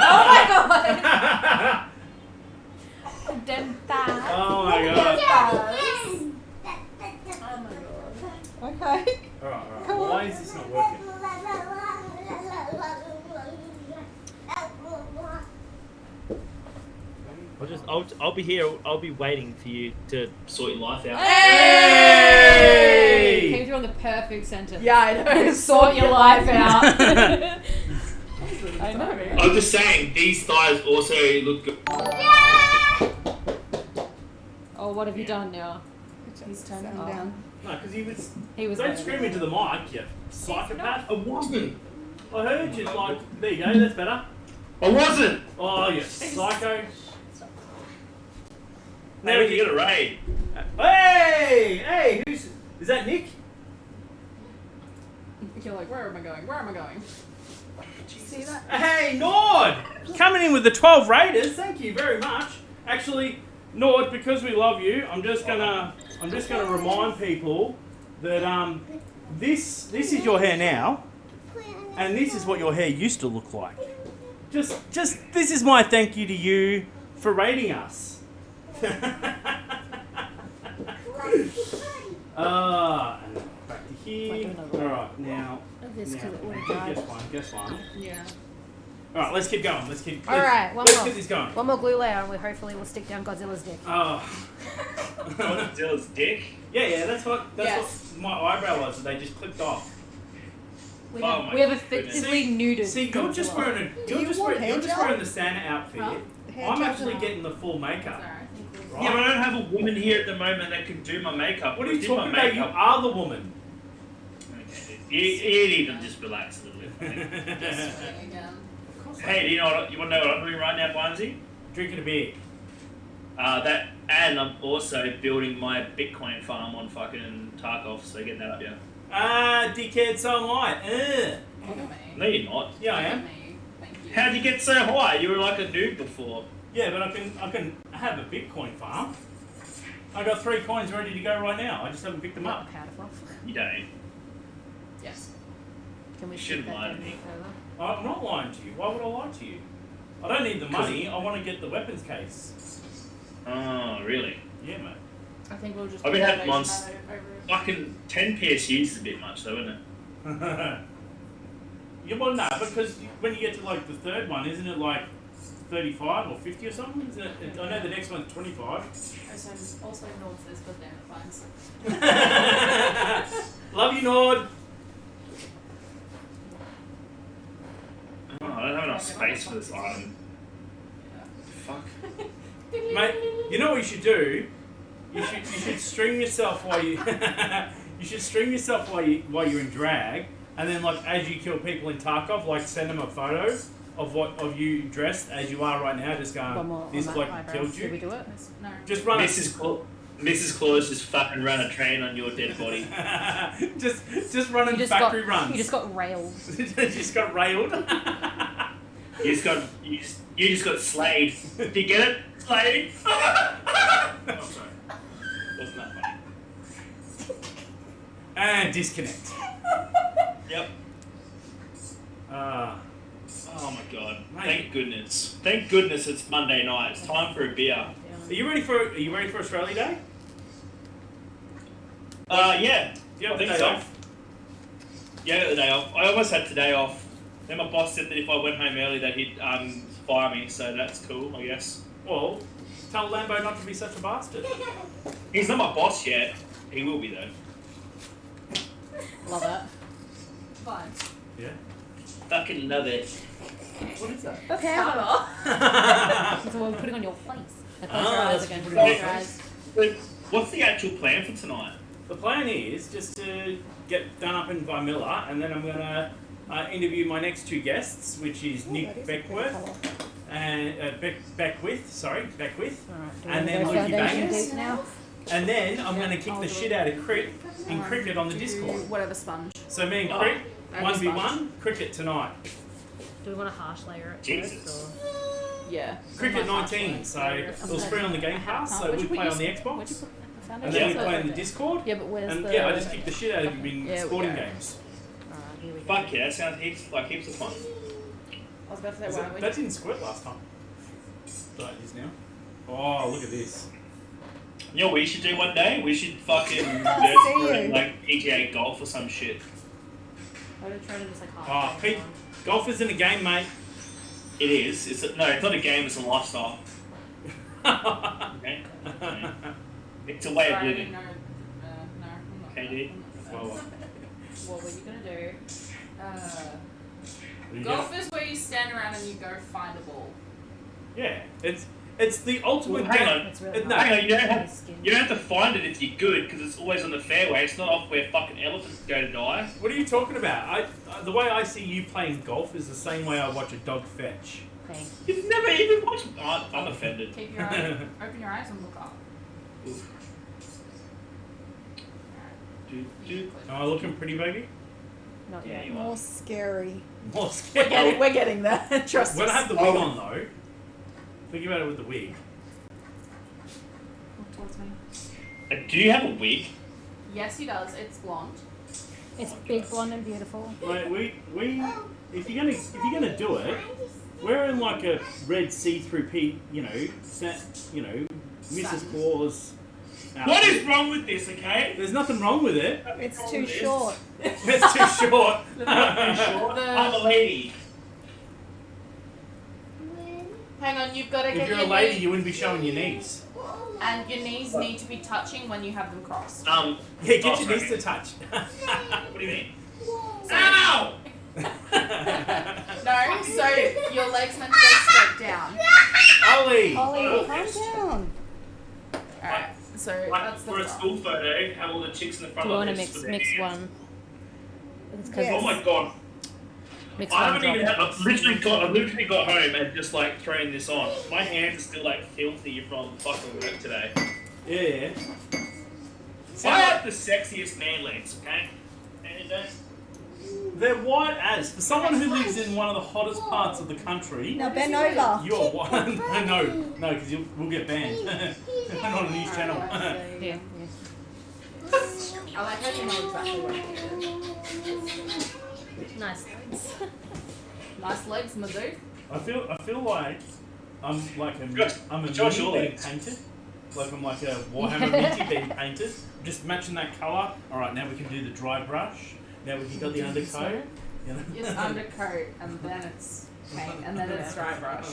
Oh my god! Denta. Oh my god. Okay. Alright. Why is this not working? I'll be here. I'll be waiting for you to sort your life out. Hey! Came through on the perfect sentence. Yeah, I know. Sort your life out. I know. I'm just saying, these thighs also look good. Oh, what have you done now? He's turned Sound off. down. No, because he was. He was. Don't going scream there. into the mic, you psychopath. I wasn't. I heard you. Like, there you go. That's better. I wasn't. Oh, you psycho. Now we can get a raid. Hey, is that Nick? You're like, where am I going? Where am I going? See that? Hey, Nord! Coming in with the 12 Raiders. Thank you very much. Actually, Nord, because we love you, I'm just gonna remind people that this is your hair now, and this is what your hair used to look like. Just this is my thank you to you for raiding us. And back to here. Alright, now. This now, because it would have guess one. Yeah. Alright, let's keep going. Let's Alright, one let's more. get this going. One more glue layer and we hopefully will stick down Godzilla's dick. Oh. Godzilla's dick. Yeah, that's what Yes. my eyebrow was. They just clipped off. We Oh have, my we have goodness. effectively neutered. See, you're just Godzilla. wearing Do you want hair gel? the Santa outfit. Huh? Hair I'm gel actually or- getting the full makeup. Sorry. Right? Yeah, but I don't have a woman here at the moment that can do my makeup. What are Who you did talking my about? You makeup? are the woman. Okay, you need to just relax a little bit. mate. Again. Hey, do you want to know what I'm doing right now, Barnesy? Drinking a beer. And I'm also building my Bitcoin farm on fucking Tarkov, so get that up, yeah. Dickhead, so am I. Look at me. No, you're not. Yeah, I Look am. at me. Thank you. How'd you get so high? You were like a noob before. Yeah, but I can have a Bitcoin farm. I got 3 coins ready to go right now. I just haven't picked them up. Powder fluff. You don't. Yes. Can we You shouldn't stick that lie to down me. further? I'm not lying to you. Why would I lie to you? I don't need the money. I want to get the weapons case. Oh, really? Yeah, mate. I think we'll just. I've been put having foundation months- over it. Fucking 10 PSUs is a bit much, though, isn't it? Yeah, well, no, because when you get to like the third one, isn't it like 35 or 50 or something? Isn't it? I know the next one's 25. Also, Nord says, but damn it, fines. Love you, Nord. Oh, I don't have enough space for this item. Fuck. Mate, you know what you should do? You should string yourself while you you should string yourself while you're in drag, and then like as you kill people in Tarkov, like send them a photo of you dressed as you are right now, just One going, more this on bloke that killed eyebrows. Did we you. do it? No. Just run Mrs. Claus just fucking ran a train on your dead body. just run a factory runs. You just got railed. You just got railed. You just got slayed. Did you get it? Slayed. Oh, sorry. Wasn't that funny? And disconnect. Yep. Uh, Oh my god. Mate. Thank goodness. Thank goodness it's Monday night. It's time for a beer. are you ready for Australia Day? Yeah. You I have the think day so. off? Yeah, I got the day off. I almost had today off. Then my boss said that if I went home early, that he'd fire me. So that's cool, I guess. Well, tell Lambo not to be such a bastard. He's not my boss yet. He will be though. Love it. Fine. Yeah. Fucking love it. What is that? Okay. Powder. So we're putting on your face. Now close Ah, your eyes that's again. pretty Close nice. your eyes. But what's the actual plan for tonight? The plan is just to get done up in Vimesy, and then I'm going to interview my next 2 guests, which is Nick Beckwith and Beckwith, Alright, do And we then go Lukey foundation Bangers. deep now? and then I'm going to kick the shit out of in cricket on the Discord. Whatever sponge. So me and Crit, I have a 1v1 cricket tonight. Do we want to harsh layer it Jesus. first? Yeah. Cricket 19, so it was free on the Game Pass, so we play on the Where'd you Xbox, put the and foundation? then we Yeah. play in the Discord. Yeah, but where's And the... yeah, I just kick the shit out of you in Yeah, sporting yeah. games. Alright, here we go. Fuck yeah, that sounds heaps of fun. I was about to say, why don't we? That didn't squirt last time. But it is now. Oh, look at this. You know what we should do one day? We should fucking see you. like PGA golf or some shit. I would try to just like Oh, Pete, golf isn't a game, mate. It is. No, it's not a game. It's a lifestyle. Okay. It's a way of living. No, I'm not. KD. Well, What were you gonna do? Golf is where you stand around and you go find a ball. yeah, it's the ultimate Well, hang game. on. It's really No, Hang hard. on, you don't have to find it if you're good because it's always on the fairway. It's not off where fucking elephants go to die. What are you talking about? The way I see you playing golf is the same way I watch a dog fetch. Thank You've never even watched. Oh, I'm offended. Keep your eyes, open your eyes and look up. Am I looking pretty, baby? Not Yeah, yet. you are. More scary. More scary. We're getting there. Trust When I us. have the wig on, though, think about it with the wig. Look towards me. Do you have a wig? Yes, he does. It's blonde. It's big, blonde, and beautiful. Like if you're gonna do it, wearing like a red see-through Mrs. Claus. What is wrong with this? Okay. There's nothing wrong with it. It's too short. It's too short. I'm a lady. Hang on, you've got to If get you're your a lady, knee, you wouldn't be showing your knees. and your knees need to be touching when you have them crossed. Yeah, get your sorry. knees to touch. What do you mean? Ow! No, so your legs meant to go straight down. Ollie. Ollie, calm down. Alright, so Like that's the for a front. school photo, have all the chicks in the front Do you of want to this mix for mix their one? hands. It's 'cause Yes. Oh my god! mix I one. haven't even drop had. it. I've literally got home and just like thrown this on. My hands are still like filthy from fucking work today. Yeah. I have the sexiest man legs, okay? And They're white as. For someone who lives in one of the hottest parts of the country, Now bend over. you're white. No, because we'll get banned. Not on the news channel. Yeah. I like how you know exactly what it is. Nice legs. Nice legs, my dude. I feel like I'm like I'm a Josh Minty your being legs. painted. Like I'm like a Warhammer Minty being painted. Just matching that colour. Alright, now we can do the dry brush. Now we can got the undercoat. You know? It's undercoat, and then it's paint, and then it's dry brush.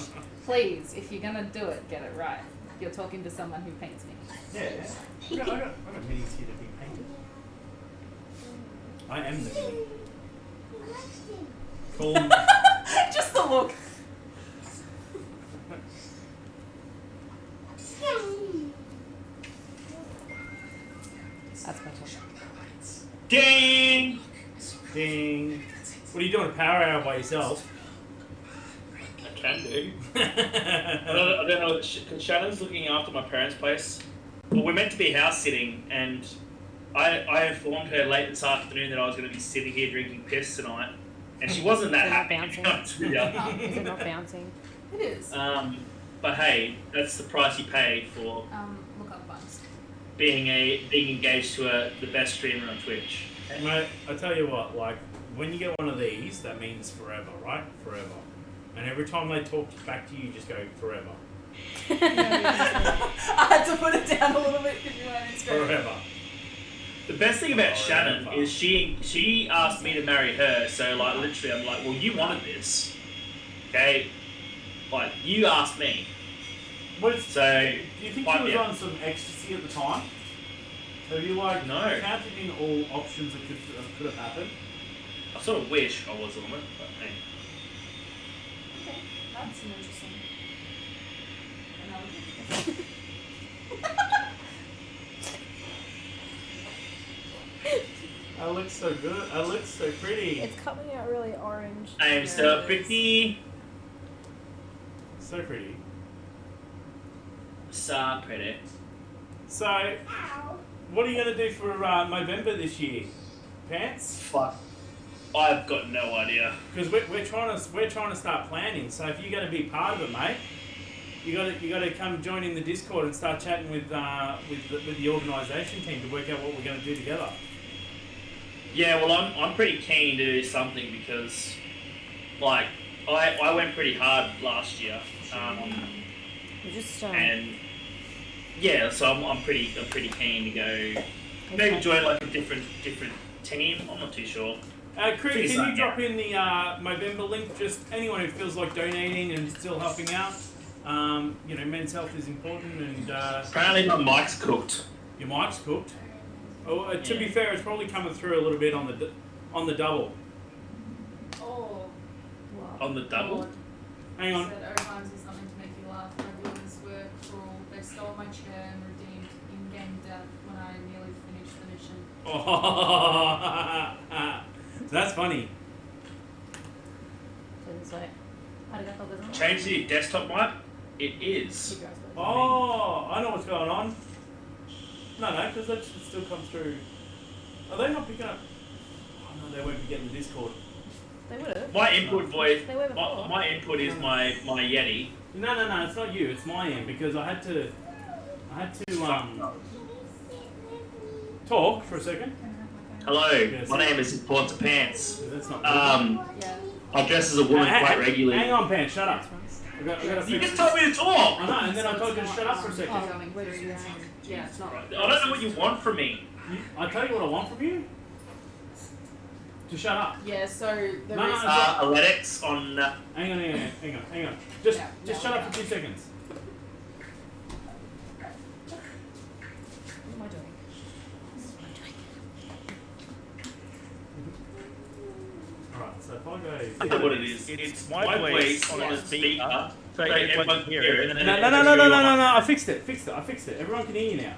Please, if you're gonna do it, get it right. You're talking to someone who paints me. Yeah. I got minis here to be painted. I am the mini. Call me. Just the look. That's better. ding! Ding. What are you doing? A power hour by yourself? I can do. I don't know. Because Shannon's looking after my parents' place. Well, we're meant to be house sitting, and I informed her late this afternoon that I was going to be sitting here drinking piss tonight, and she wasn't that Is it happy. bouncing? to be honest with you. Is it not bouncing? It is. But hey, that's the price you pay for Look up buns. being engaged to the best streamer on Twitch. Mate, I tell you what, like, when you get one of these, that means forever, right? Forever. And every time they talk back to you, you just go, forever. I had to put it down a little bit because you weren't in screen. Forever. The best thing about Shannon is she asked me to marry her, so like literally I'm like, well, you wanted this, okay? Like you asked me, so Do you think like, you was yeah. on some ecstasy at the time? Have you like No. counted in all options that could have happened? I sort of wish I was on it, but hey. Okay, that's an interesting. I look so good. I look so pretty. It's coming out really orange. I am so pretty, So pretty. so pretty. So, what are you going to do for November this year? Pants? Fuck. I've got no idea. Because we're trying to start planning. So if you're going to be part of it, mate, you got to come join in the Discord and start chatting with the organisation team to work out what we're going to do together. Yeah, well, I'm pretty keen to do something because, like, I went pretty hard last year, You just and yeah, so I'm pretty keen to go. Maybe join like a different team. I'm not too sure. Chris, can you drop in the Movember link? Just anyone who feels like donating and still helping out. You know, men's health is important, and Apparently my mic's cooked. your mic's cooked. Oh, to be fair, it's probably coming through a little bit on the double. Oh. On the double. Hang on. Said, oh, rhymes with something to make you laugh. My viewers were cruel. They stole my chair and redeemed in-game death when I nearly finished the mission. Oh, that's funny. Change the desktop mic. It is. Oh, I know what's going on. No, because that should still come through. Are they not picking up? Oh no, they won't be getting the Discord. They would have. My input voice. They were before. My input is my Yeti. No, it's not you. It's my end because I had to talk for a second. Hello, Yes. my name is Porter Pants. That's not. Yeah. I dress as a woman quite regularly. Hang on, Pants. Shut up. I got You fix just told me to talk. I know, and then I told you to shut up for a second. Going through, yeah, it's not. I don't know what you want from me. I tell you what I want from you. To shut up. Yeah, so the No, reason. Athletics on. Hang on. Just shut up for 2 seconds. What am I doing? Alright, so if I go. I know what it is. It's my voice on a speaker, so everyone can hear it. No, I fixed it. Everyone can hear you now.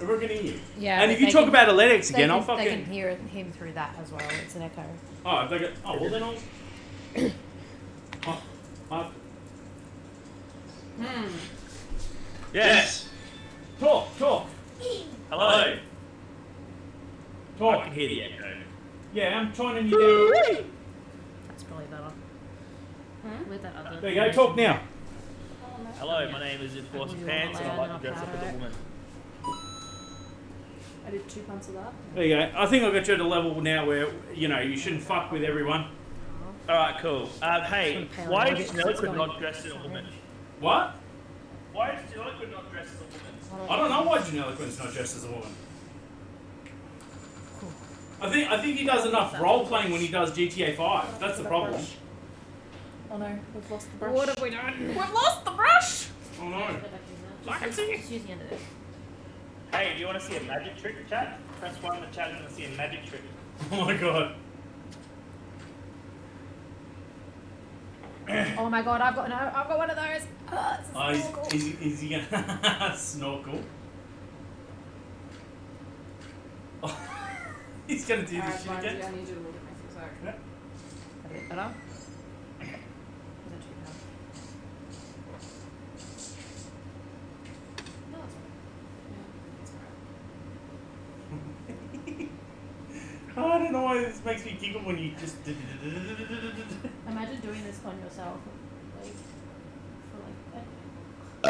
Everyone can hear you. Yeah. And if you talk about athletics again, I'll They fucking. can hear him through that as well. It's an echo. Oh, if they go. Oh, well then I'll. Yes. Talk. Hello. I Talk. can hear the echo. Yeah, I'm trying to you down. That's probably better. With that other. There you go, talk now. Hello, my name is Enforcer Pants, and I like to dress up as a woman. I did 2 pumps of that. There you go. I think I've got you at a level now where, you know, you shouldn't fuck with everyone. Alright, cool. Hey, why is Nuggets. Snowford not dressed as a woman? What? Why is Snowford not dressed as a woman? I don't know why Janelle Quinn's not dressed as a woman. I think he does enough role playing when he does GTA 5. That's the problem. Oh no, we've lost the brush. What have we done? We've lost the brush! Oh no. I can see. Just use the end of it. Hey, do you want to see a magic trick, chat? Press 1 in the chat and see a magic trick. Oh my god. Oh my god, I've got one of those. It's a Oh, snorkel. is he gonna snorkel? Oh, he's gonna do this shit Mind you, again. I need you to look at me for a sec. Yeah. A bit better. Is that too bad? No, it's Oh, I don't know why this makes me giggle when you just. Imagine doing this on yourself, like for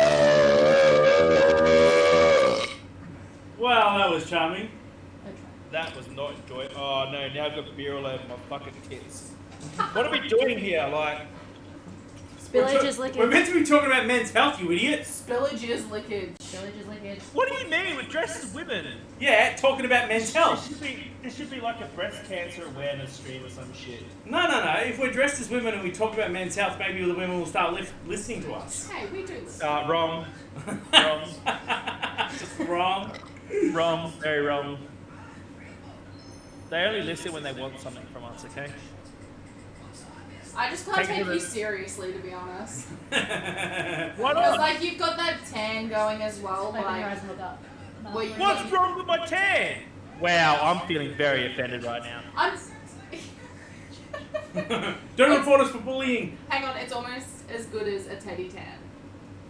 Well, that was charming. That was not enjoyable. Oh no, now I've got beer all over my fucking tits. What are we doing here? Like, Spillage is lickage. We're meant to be talking about men's health, you idiots. Spillage is lickage. Spillage is lickage. what do you mean? We're dressed as women. Yeah, talking about men's health. This should be like a breast cancer awareness stream or some shit. No. If we're dressed as women and we talk about men's health, maybe the women will start listening to us. Hey, we do listen. Wrong. Wrong. Just wrong. Wrong. Very wrong. They only listen when they want something from us, okay? I just can't Take take it you as- seriously, to be honest. Why Because, not? like, you've got that tan going as well, Open your like... eyes and look up. Well, you- What's wrong with my tan? Wow, I'm feeling very offended right now. I'm... Don't report us for bullying. Hang on, it's almost as good as a teddy tan.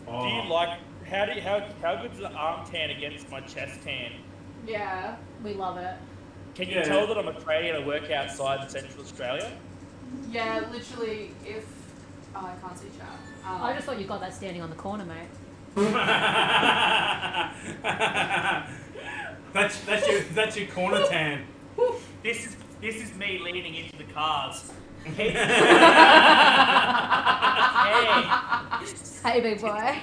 Oh. Do you like how good's the arm tan against my chest tan? Yeah. We love it. Can you Yeah. tell that I'm a tradie and I work outside in Central Australia? Yeah, literally, if... Oh, I can't see chat. I just thought you got that standing on the corner, mate. That's your corner tan. This is me leaning into the cars. Hey. Hey, big boy.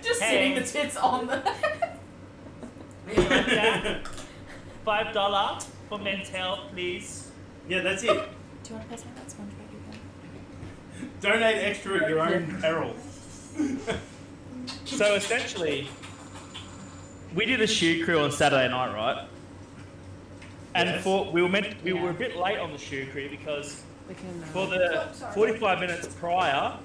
Just Hey. sitting the tits on the. You like that? $5 for men's health, please. Yeah, that's it. Do you want to pass me that SpongeBob again? Donate extra at your own peril. So essentially, we did a shoot crew on Saturday night, right? And Yes. we were a bit late on the shoot crew because We can, for the 45 minutes prior,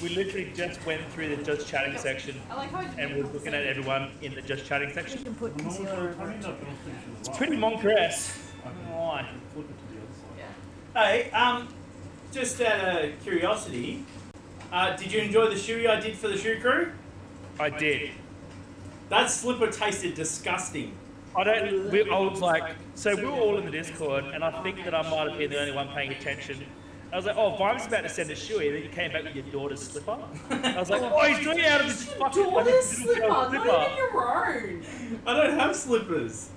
we literally just went through the just chatting section I like how I and was looking at everyone in the just chatting we section. can put concealer over it. It's pretty monk-esque. Why? Hey, just out of curiosity, did you enjoy the shoey I did for the shoe crew? I did. That slipper tasted disgusting. I was like, so we were all in the Discord, and I think that I might have been the only one paying attention. I was like, oh, Vime's about to send a shoey, and then you came back with your daughter's slipper. I was like, oh, he's doing it out of his fucking Daughter's slipper, not even your own. I don't have slippers.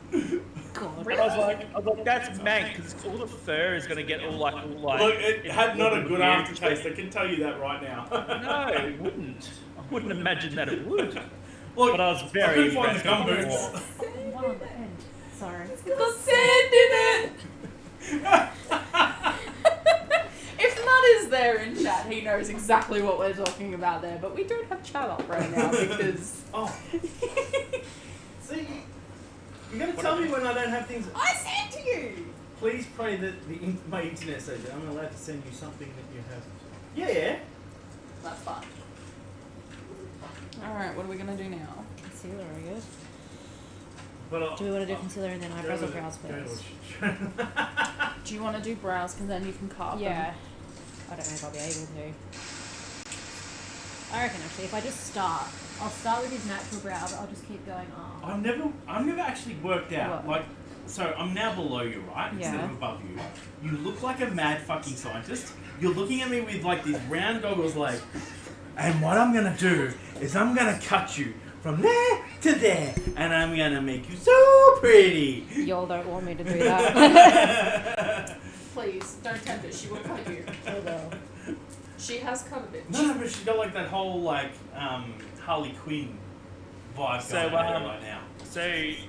God. And I was like, that's mank, because all the fur is going to get all like. Look, it had not a good aftertaste, I can tell you that right now. No, it wouldn't. I wouldn't imagine that it would. Look, But I was very I couldn't find the impressed gum with boots. One on the end. Sorry. The sand in it. If Matt is there in chat, he knows exactly what we're talking about there. But we don't have chat up right now because. Oh. See, you gotta tell me when I don't have things. I said to you. Please pray that my internet says that I'm allowed to send you something that you have. Yeah. That's fine. All right, what are we gonna do now? Concealer, I guess. But Do we want to do concealer and then eyebrows or brows first? Do you want to do brows? Because then you can carve Yeah. them. I don't know if I'll be able to. I reckon actually, if I just start, I'll start with his natural brow, but I'll just keep going up. I've never actually worked out. What? Like, so I'm now below you, right? Instead Yeah. of above you. You look like a mad fucking scientist. You're looking at me with like these round goggles, like, and what I'm gonna do is I'm gonna cut you from there to there, and I'm gonna make you so pretty. Y'all don't want me to do that. Please don't tempt her. She will cut you. I will. She has cut a bit. No, but she's got like that whole like Harley Quinn vibe So, going on right now. So,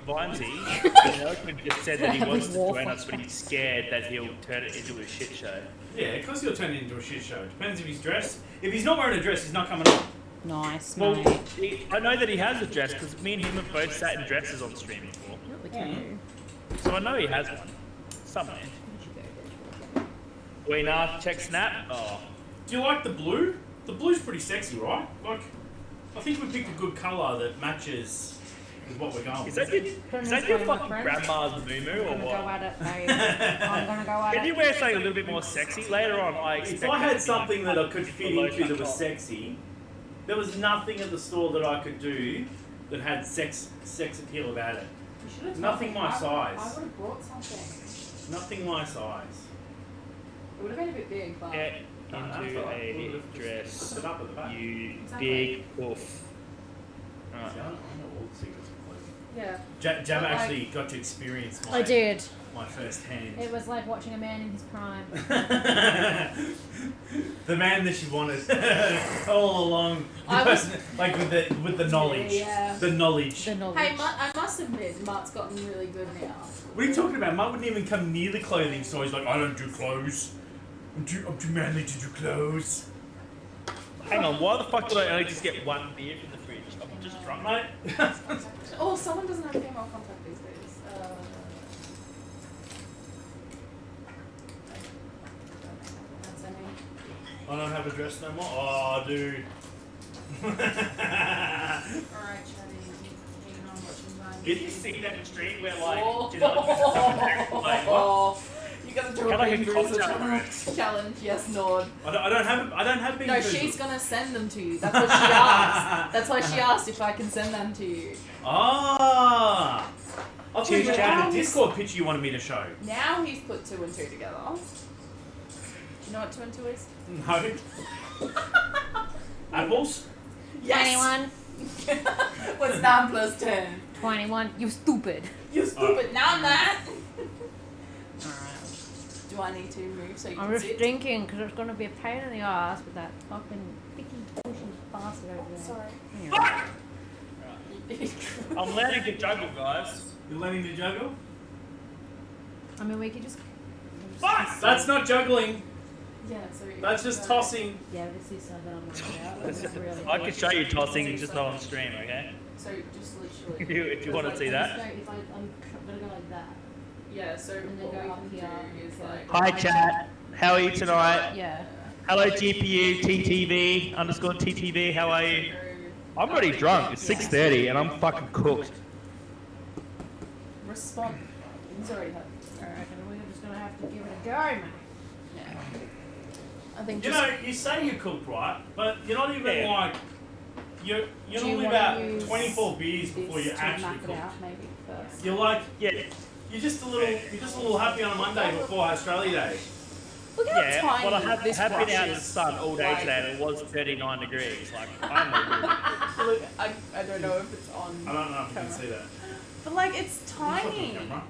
Vimesy, the American just said that he wants to join us, but he's scared that he'll turn it into a shit show. Yeah, because he'll turn it into a shit show. Depends if he's dressed. If he's not wearing a dress, he's not coming on. Nice, Well, mate. I know that he has a dress because me and him have both sat in dresses on stream before. We can do. So I know he has one. Somewhere. Weenar, check Snap. Oh. Do you like the blue? The blue's pretty sexy, right? Like, I think we picked a good colour that matches with what we're going with. Is that your fucking grandma's moo-moo I'm or gonna go what? at it, babe. I'm gonna go at Can you it. wear something a little bit more sexy later on? I If expect I it had to be something like that I could fit low into that cut was top. sexy, there was nothing at the store that I could do that had sex appeal about it. You should have Nothing my size. I would have brought something. Nothing my size. It would have been a bit big, but. Get No, that's into all right. a We'll just dress, sit up at the back. you Exactly. big poof. Alright. See, I know all the secrets of clothing. Yeah. Jab But, actually got to experience I did. my first hand. It was like watching a man in his prime. The man that she wanted all along. The I was- person, like with the knowledge. Yeah. The knowledge. The knowledge. Hey, I must admit, Mark's gotten really good now. What are you talking about? Mutt wouldn't even come near the clothing store. He's like, I don't do clothes. I'm too manly to do clothes. Hang on, why the fuck did I only just get one beer from the fridge? I'm just drunk. Mate. Oh, someone doesn't have female contact these days. That's any. I don't have a dress no more. Oh, dude. Alright, Chatty. Hanging on watching Vine. Did you see that stream where like, Oh. you know, like, what? You gotta do Kinda a like a Bean Bruiser cocktail challenge. Yes, Nord. I don't have bean No, boozled. she's gonna send them to you. That's what she asked. That's why she asked if I can send them to you. Ah. I thought you Cheers, had Chad. a Discord picture you wanted me to show. Now he's put 2 and 2 together. Do you know what 2 and 2 is? No. Apples? Yes. 21. What's 9 plus 10? 21. You stupid. You stupid. Now I'm that. Alright. do I need to move so you I'm can just sit? thinking because it's going to be a pain in the ass with that fucking picky pushy bastard over there. Sorry. Anyway. I'm learning to juggle, guys. You're learning to juggle? I mean, we could just. Fuck! That's not juggling. Yeah, so That's just tossing. Yeah, this is something I'm worried about. This is really I can show you tossing, just not on stream, okay? So just literally. If you want to see that. If I'm going to go like that. Yeah, so And then what go we up can here. do is like. Hi chat, how are you tonight? Yeah. Hello GPU TTV underscore TTV, how are you? I'm already drunk, it's 6:30 and I'm fucking cooked. Respond. He's already had. Alright, we're just going to have to give it a go, mate. Yeah. I think You just. know, you say you cook right, but you're not even Yeah. like. You're Do you normally wanna about use 24 beers before this you to actually map it cook. out maybe first. You're like, Yeah, you're just a little happy on a Monday before Australia Day. Look how yeah, tiny well I have this been brush out in the is. sun all day Like- today and it was 39 degrees, like I'm a Look, I don't know if it's on. I don't know if you can camera. see that. But like, it's It's not on tiny. camera.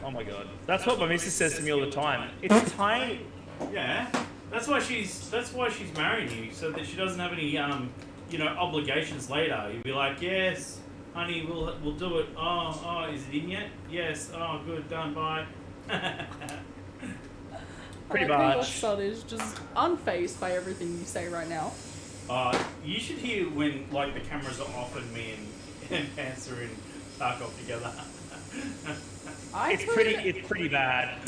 Oh my god. That's what my missus says to me all the time. It's tiny. Yeah, that's why she's marrying you, so that she doesn't have any obligations later. You'll be like, yes, honey, we'll do it. Oh, is it in yet? Yes. Oh, good, done. Bye. Pretty I like how your much. son is just unfazed by everything you say right now. You should hear when like the cameras are off and me and Panther and Tarkov together. It's pretty bad.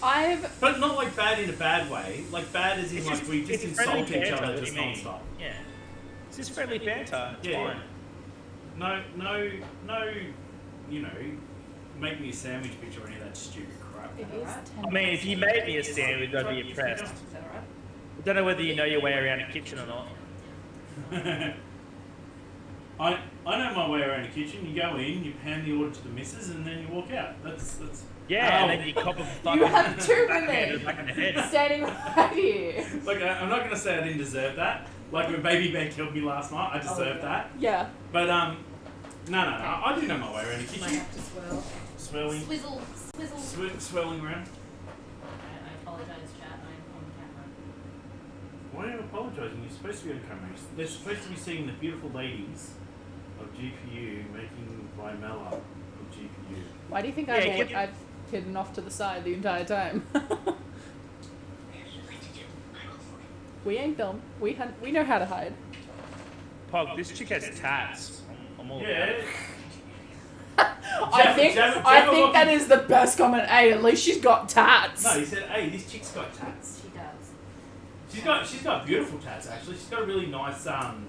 But not like bad in a bad way. Like bad as in like we just it's friendly insult each banter, other what do just you mean? non-stop. Yeah. It's just friendly banter. It's Yeah. fine. No, make me a sandwich picture or any of that stupid crap. It is 10. I mean, if you made me a sandwich, I'd be impressed. Is that alright? I don't know whether you know your way around a kitchen or not. I know my way around a kitchen. You go in, you hand the order to the missus, and then you walk out. That's. Yeah, Oh. and then you cop a fucking You have two backhand women back in the head. standing right here. Like I'm not gonna say I didn't deserve that. Like when Baby Bear killed me last night, I deserved that. Yeah. But no, I do know my way around a Might kitchen. have to swirl. Swirling, Swizzle. swirling around. I apologise, chat. I'm on camera. Why are you apologising? You're supposed to be on camera. They're supposed to be seeing the beautiful ladies of GPU making Vimela of GPU. Why do you think Yeah, I've hidden off to the side the entire time? We ain't dumb. We know how to hide. Pog, this chick has tats. I'm all about Yeah. it. I think that is the best comment. Hey, at least she's got tats. No, he said, "Hey, this chick's got tats. She does. She's got beautiful tats actually. She's got a really nice arm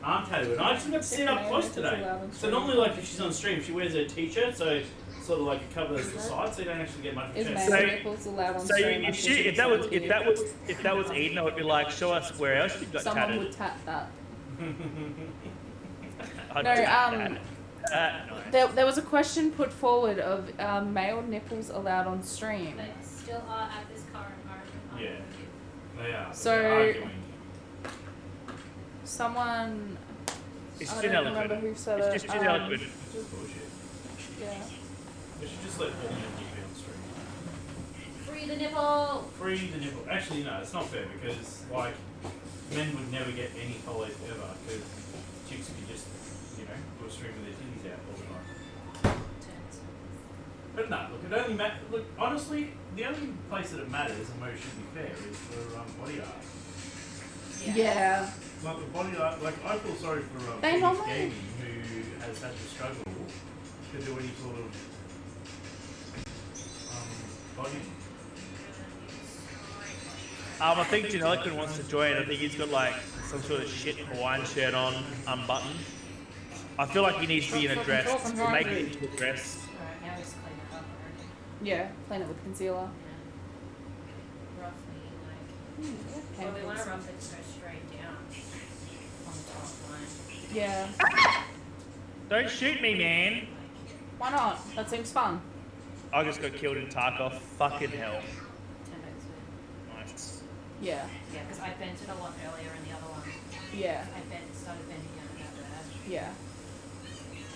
tattoo, and I actually got to see it up close today. So normally, like if she's on stream, she wears a t-shirt, so sort of like it covers the side, so you don't actually get much of a Is chance. male So- nipples allowed on So stream? if that was Eden, I would be like, show us where else you've got Someone tatted. would tap that. I'd No, tap that. No. There was a question put forward of male nipples allowed on stream. They still are at this current moment. Yeah, they are. So- They're arguing. Someone, It's I just don't remember eloquent. who said It's it. just eloquent. It's bullshit. Yeah. We should just let all men be on stream. Free the nipple. Free the nipple. Actually, no, it's not fair because like men would never get any follows ever because chicks could just do a stream with their titties out all the time. But no, look, it only look honestly, the only place that it matters and where it should be fair is for body art. Yeah. Like the body art, like I feel sorry for They Phoenix normally- Gaming who has had to struggle to do any sort of body. I think Janelican wants to join. I think he's got like some sort of shit Hawaiian shirt on, unbuttoned. I feel like he needs to be in a dress to make it into a dress. Alright, now we just clean it up already. Yeah. Clean it with concealer. Yeah. Roughly, like. Well, we want to roughly just go straight down on the top line. Yeah. Don't shoot me, man. Why not? That seems fun. I just got killed in Tarkov. Fucking hell. 10 minutes in. Nice. Yeah. Yeah, because I bent it a lot earlier in the other one. Yeah. Started bending down about that. Yeah.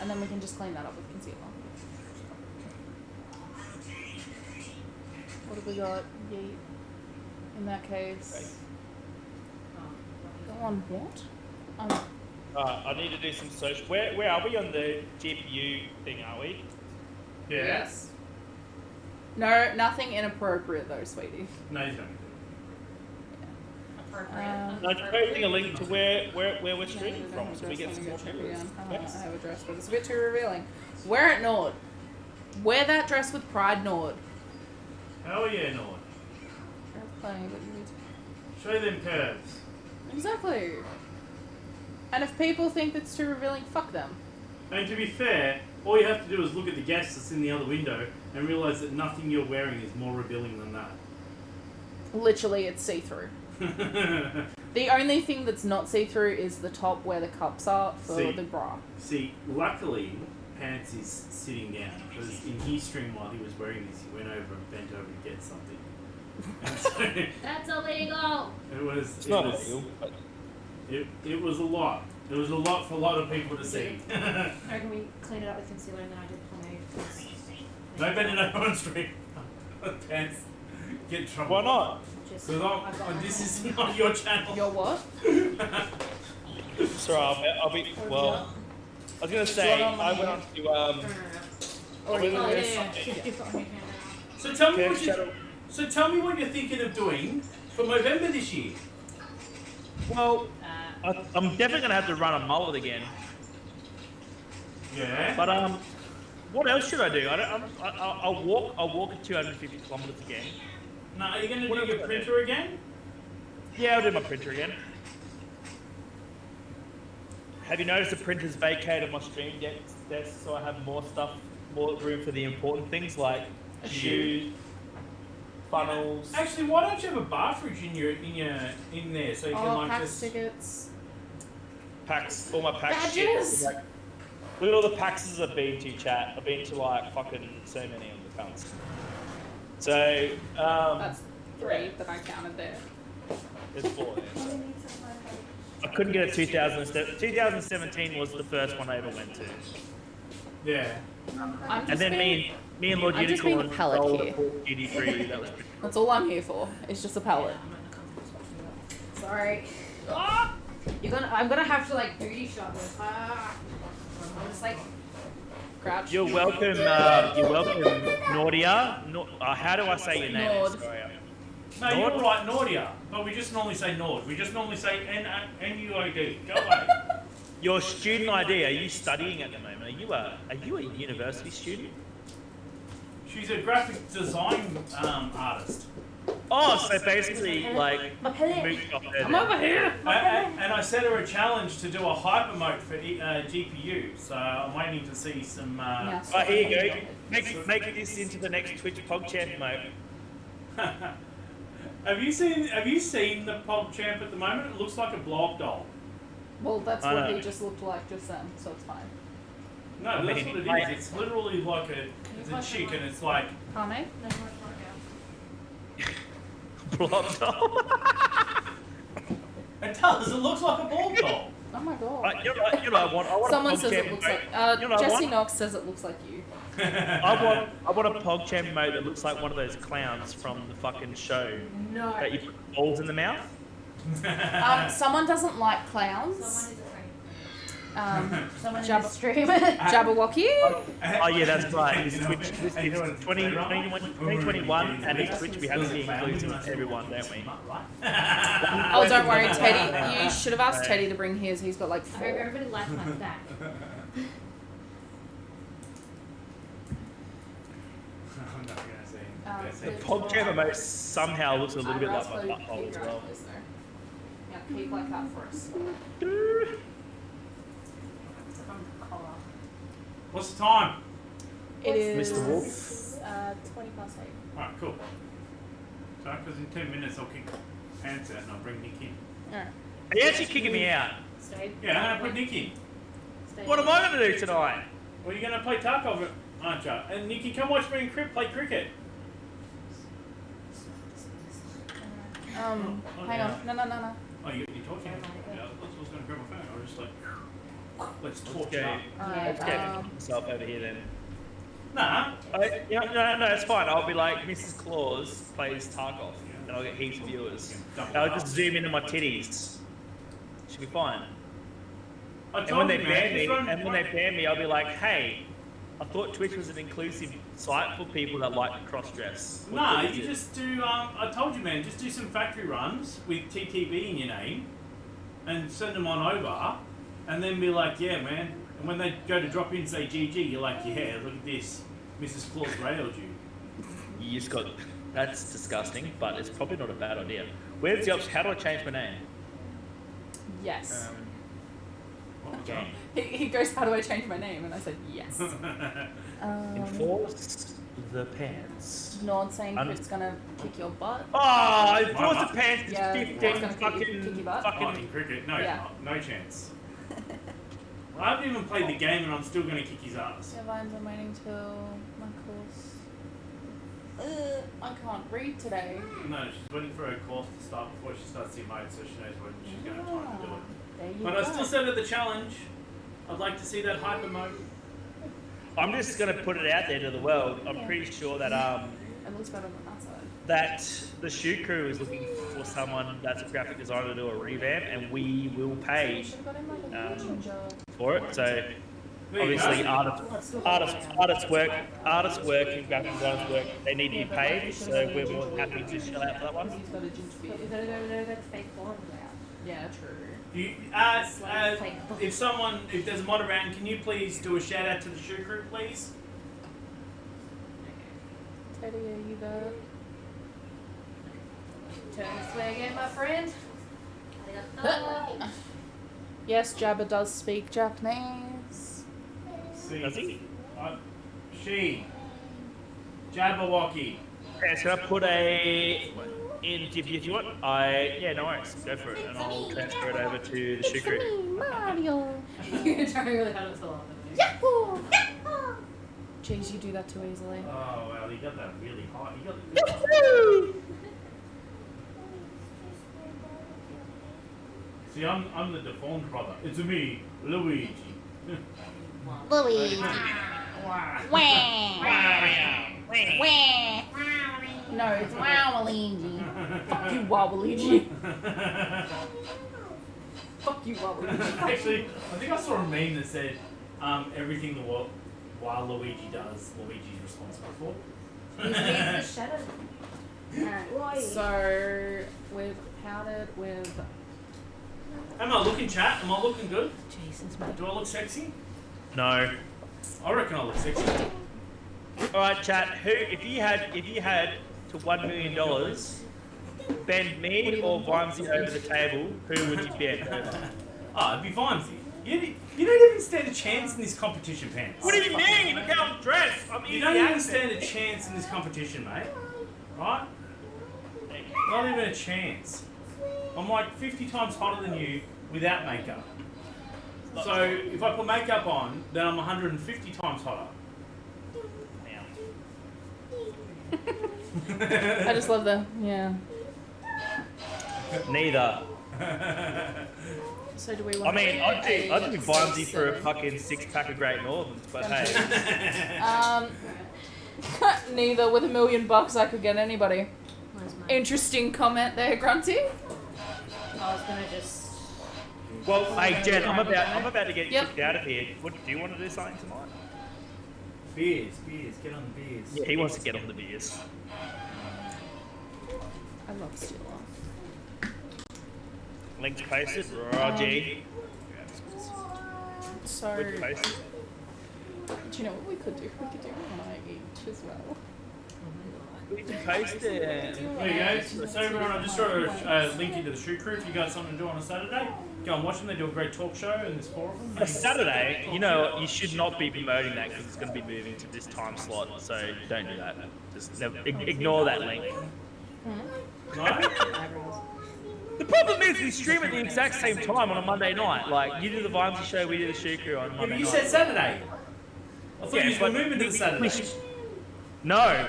And then we can just clean that up with concealer. have we got? Yeet. In that case. Go on, what? I need to do some social. Where are we on the GPU thing? Are we? Yeah. Yes. No, nothing inappropriate though, sweetie. No, he's not. I'm posting a link to where we're streaming from, so we get some more I viewers. have a dress, but it's a bit too revealing. Wear it, Nord. Wear that dress with pride, Nord. Hell yeah, Nord. Plenty, but you need to... Show them curves. Exactly. And if people think it's too revealing, fuck them. And to be fair, all you have to do is look at the guest that's in the other window and realise that nothing you're wearing is more revealing than that. Literally, it's see-through. The only thing that's not see-through is the top where the cups are for the bra. See, luckily, Pants is sitting down, because in his stream while he was wearing this, he went over and bent over to get something. And so That's illegal. it was. It's not illegal. It was a lot. It was a lot for a lot of people to see. I reckon we clean it up with concealer and then I did pomade. No bending over on stream. Pants. Get in trouble. Why not? Because this is not your channel. Your what? Sorry, I'll be. Well, I was gonna say I went on to So tell me what you're thinking of doing for November this year. Well, I'm definitely gonna have to run a mullet again. Yeah. But what else should I do? I'll walk at 250 kilometers again. No, are you going to What do else your do I printer again? Yeah, I'll do my printer again. Have you noticed the printer's vacated my stream desk, so I have more room for the important things like shoes, funnels. Actually, why don't you have a bar fridge in there so you can like PAX just tickets. Packs, all my packs. Badges! Like, look at all the packs I've been to, chat. I've been to like fucking so many of the cunts. So, That's 3 that I counted there. there's 4 there. So. I couldn't get a 2007. 2017 was the first one I ever went to. yeah. And then me and Lord I'm just being Unicorn a palate rolled here. a GD3. That was pretty cool. That's all I'm here for. It's just a palette. Sorry. Ah! I'm gonna have to like booty shot this. I'm just like crouch. You're welcome, Nordia. How do I say your name? Nord. Sorry. No, Nord? you're right, Nordia. But we just normally say Nord. We just normally say N-U-O-D. Go away. Your student ID. Are you studying at the moment? Are you a university student? She's a graphic design artist. Oh, so basically, like, moved off there. I'm over here. And I set her a challenge to do a hyper mode for GPU. So I'm waiting to see some. Yeah. Oh, here you go. Make this into the next Twitch PogChamp mode. Have you seen the PogChamp at the moment? It looks like a blob doll. Well, that's I what know. he just looked like just then, so it's fine. No, that's what it is. It's literally like it's a chick, and it's like. Kame? Blob doll. It does. It looks like a blob doll. Oh my god. You know what I want? I want Someone a says PogChamp it looks mode. like. You know what I Jesse want? Knox says it looks like you. I want a PogChamp mode that looks like one of those clowns from the fucking show. No. That you put balls in the mouth. Someone doesn't like clowns. Someone in the stream. Jabberwocky. Oh yeah, that's right. It's Twitch. This is 2021, and it's Twitch. We have to be inclusive of everyone, don't we? Oh, don't worry, Teddy. You should have asked Teddy to bring his. He's got like I hope 4. everybody likes my back. I'm not gonna say. The PogChamp emote somehow looks a little bit like my butthole as well. Yeah, keep like that for us. What's the time? It is. Mr. Wolf. 20 past 8. Alright, cool. So, because in 10 minutes I'll kick Pants out and I'll bring Nick in. Alright. Are you actually kicking me out? Stayed. Yeah, I'm gonna put Nick in. Stayed. What am I going to do tonight? Well, you're gonna play Tarkov, aren't you? And Nicky, come watch me and play cricket. Hang on. No. Oh, you're talking? Yeah, I was gonna grab my phone. I was just like, let's talk Okay. it up. Let's get myself over here then. Nah. No, it's fine. I'll be like, Mrs. Claus plays Tarkov, and I'll get heaps of viewers. And I'll just zoom into my titties. Should be fine. And when they ban me, I'll be like, hey, I thought Twitch was an inclusive site for people that like to cross-dress. No, you just do, I told you, man, just do some factory runs with TTB in your name and send them on over and then be like, yeah, man. And when they go to drop in and say GG, you're like, yeah, look at this. Mrs. Claus railed you. You just got... That's disgusting, but it's probably not a bad idea. Where's the option? How do I change my name? Yes. Okay. He goes, how do I change my name? And I said, yes. Enforce the pants. Not saying it's gonna kick your butt. Oh, enforce the pants is Yeah, 15 it's gonna fucking... kick your butt. Oh, in cricket? No, Yeah. no chance. I haven't even played the game and I'm still going to kick his ass. Yeah, Vines, I'm waiting till my course. I can't read today. No, she's waiting for her course to start before she starts the emote so she knows when she's going to have time to do it. There you But go. I still said at the challenge, I'd like to see that hyper mode. I'm just going to put it out there to the world. I'm pretty sure that It looks better than that side. that the shoot crew is looking for someone that's a graphic designer to do a revamp, and we will pay You should've got him like a ginger. for it. So There you obviously, go. artists work, and graphic designers work. They need to be paid, so we're more than happy to shell out for that one. He's got a ginger beard. You gotta go to fake blonde out. Yeah, true. You, if there's a mod around, can you please do a shout out to the shoe crew, please? Teddy, are you there? Turn this way again, my friend. Yes, Jabba does speak Japanese. See, Does he? She. Jabberwocky. Okay, so I put if you want, yeah, no worries, go for it, and I'll transfer it over to the shoot crew. Mario. You're trying really hard to fill out. Yahoo! Jeez, you do that too easily. Oh, well, you got that really hot. You got See, I'm the deformed brother. It's me, Luigi. Luigi. No, it's Waluigi. Fuck you, Waluigi. Fuck you, Waluigi. Actually, I think I saw a meme that said, everything while Luigi does, Luigi's responsible for. He's the shadow. So, we've powdered with... Am I looking, chat? Am I looking good? Jesus, mate. Do I look sexy? No. I reckon I look sexy. All right, chat. If you had to $1 million, bend me or Vimesy over the table, who would you bend over? Oh, it'd be Vimesy. You don't even stand a chance in this competition, Pants. What do you mean? Look how I'm dressed. You don't even stand a chance in this competition, mate. Right? Not even a chance. I'm like 50 times hotter than you without makeup. So if I put makeup on, then I'm 150 times hotter. I just love the... Yeah. Neither. So do we I want mean, I'd do Vimesy for a fucking 6-pack of Great Northerns, but hey. Neither. With $1 million, I could get anybody. Where's mine? Interesting comment there, Grunty. I was gonna just. Well, hey Jen, I'm about to get Yep. kicked out of here. What do you want to do something tonight? Beers, get on the beers. Yeah, he wants to get on the beers. I love Steeler. Links posted. Roger. So, Links posted. do you know what we could do? We could do one each as well. Links posted. There you go. So everyone, I've just got a link into the shoot crew if you got something to do on a Saturday. Go and watch them. They do a great talk show and there's 4 of them. A Saturday, you know, you should not be promoting that because it's going to be moving to this time slot. So don't do that. Just ignore that link. No? The problem is we stream at the exact same time on a Monday night. Like, you do the Vimesy Show, we do the Shoot Crew on Yeah, Monday but you night. said Saturday. I thought you were moving to the Saturday. No,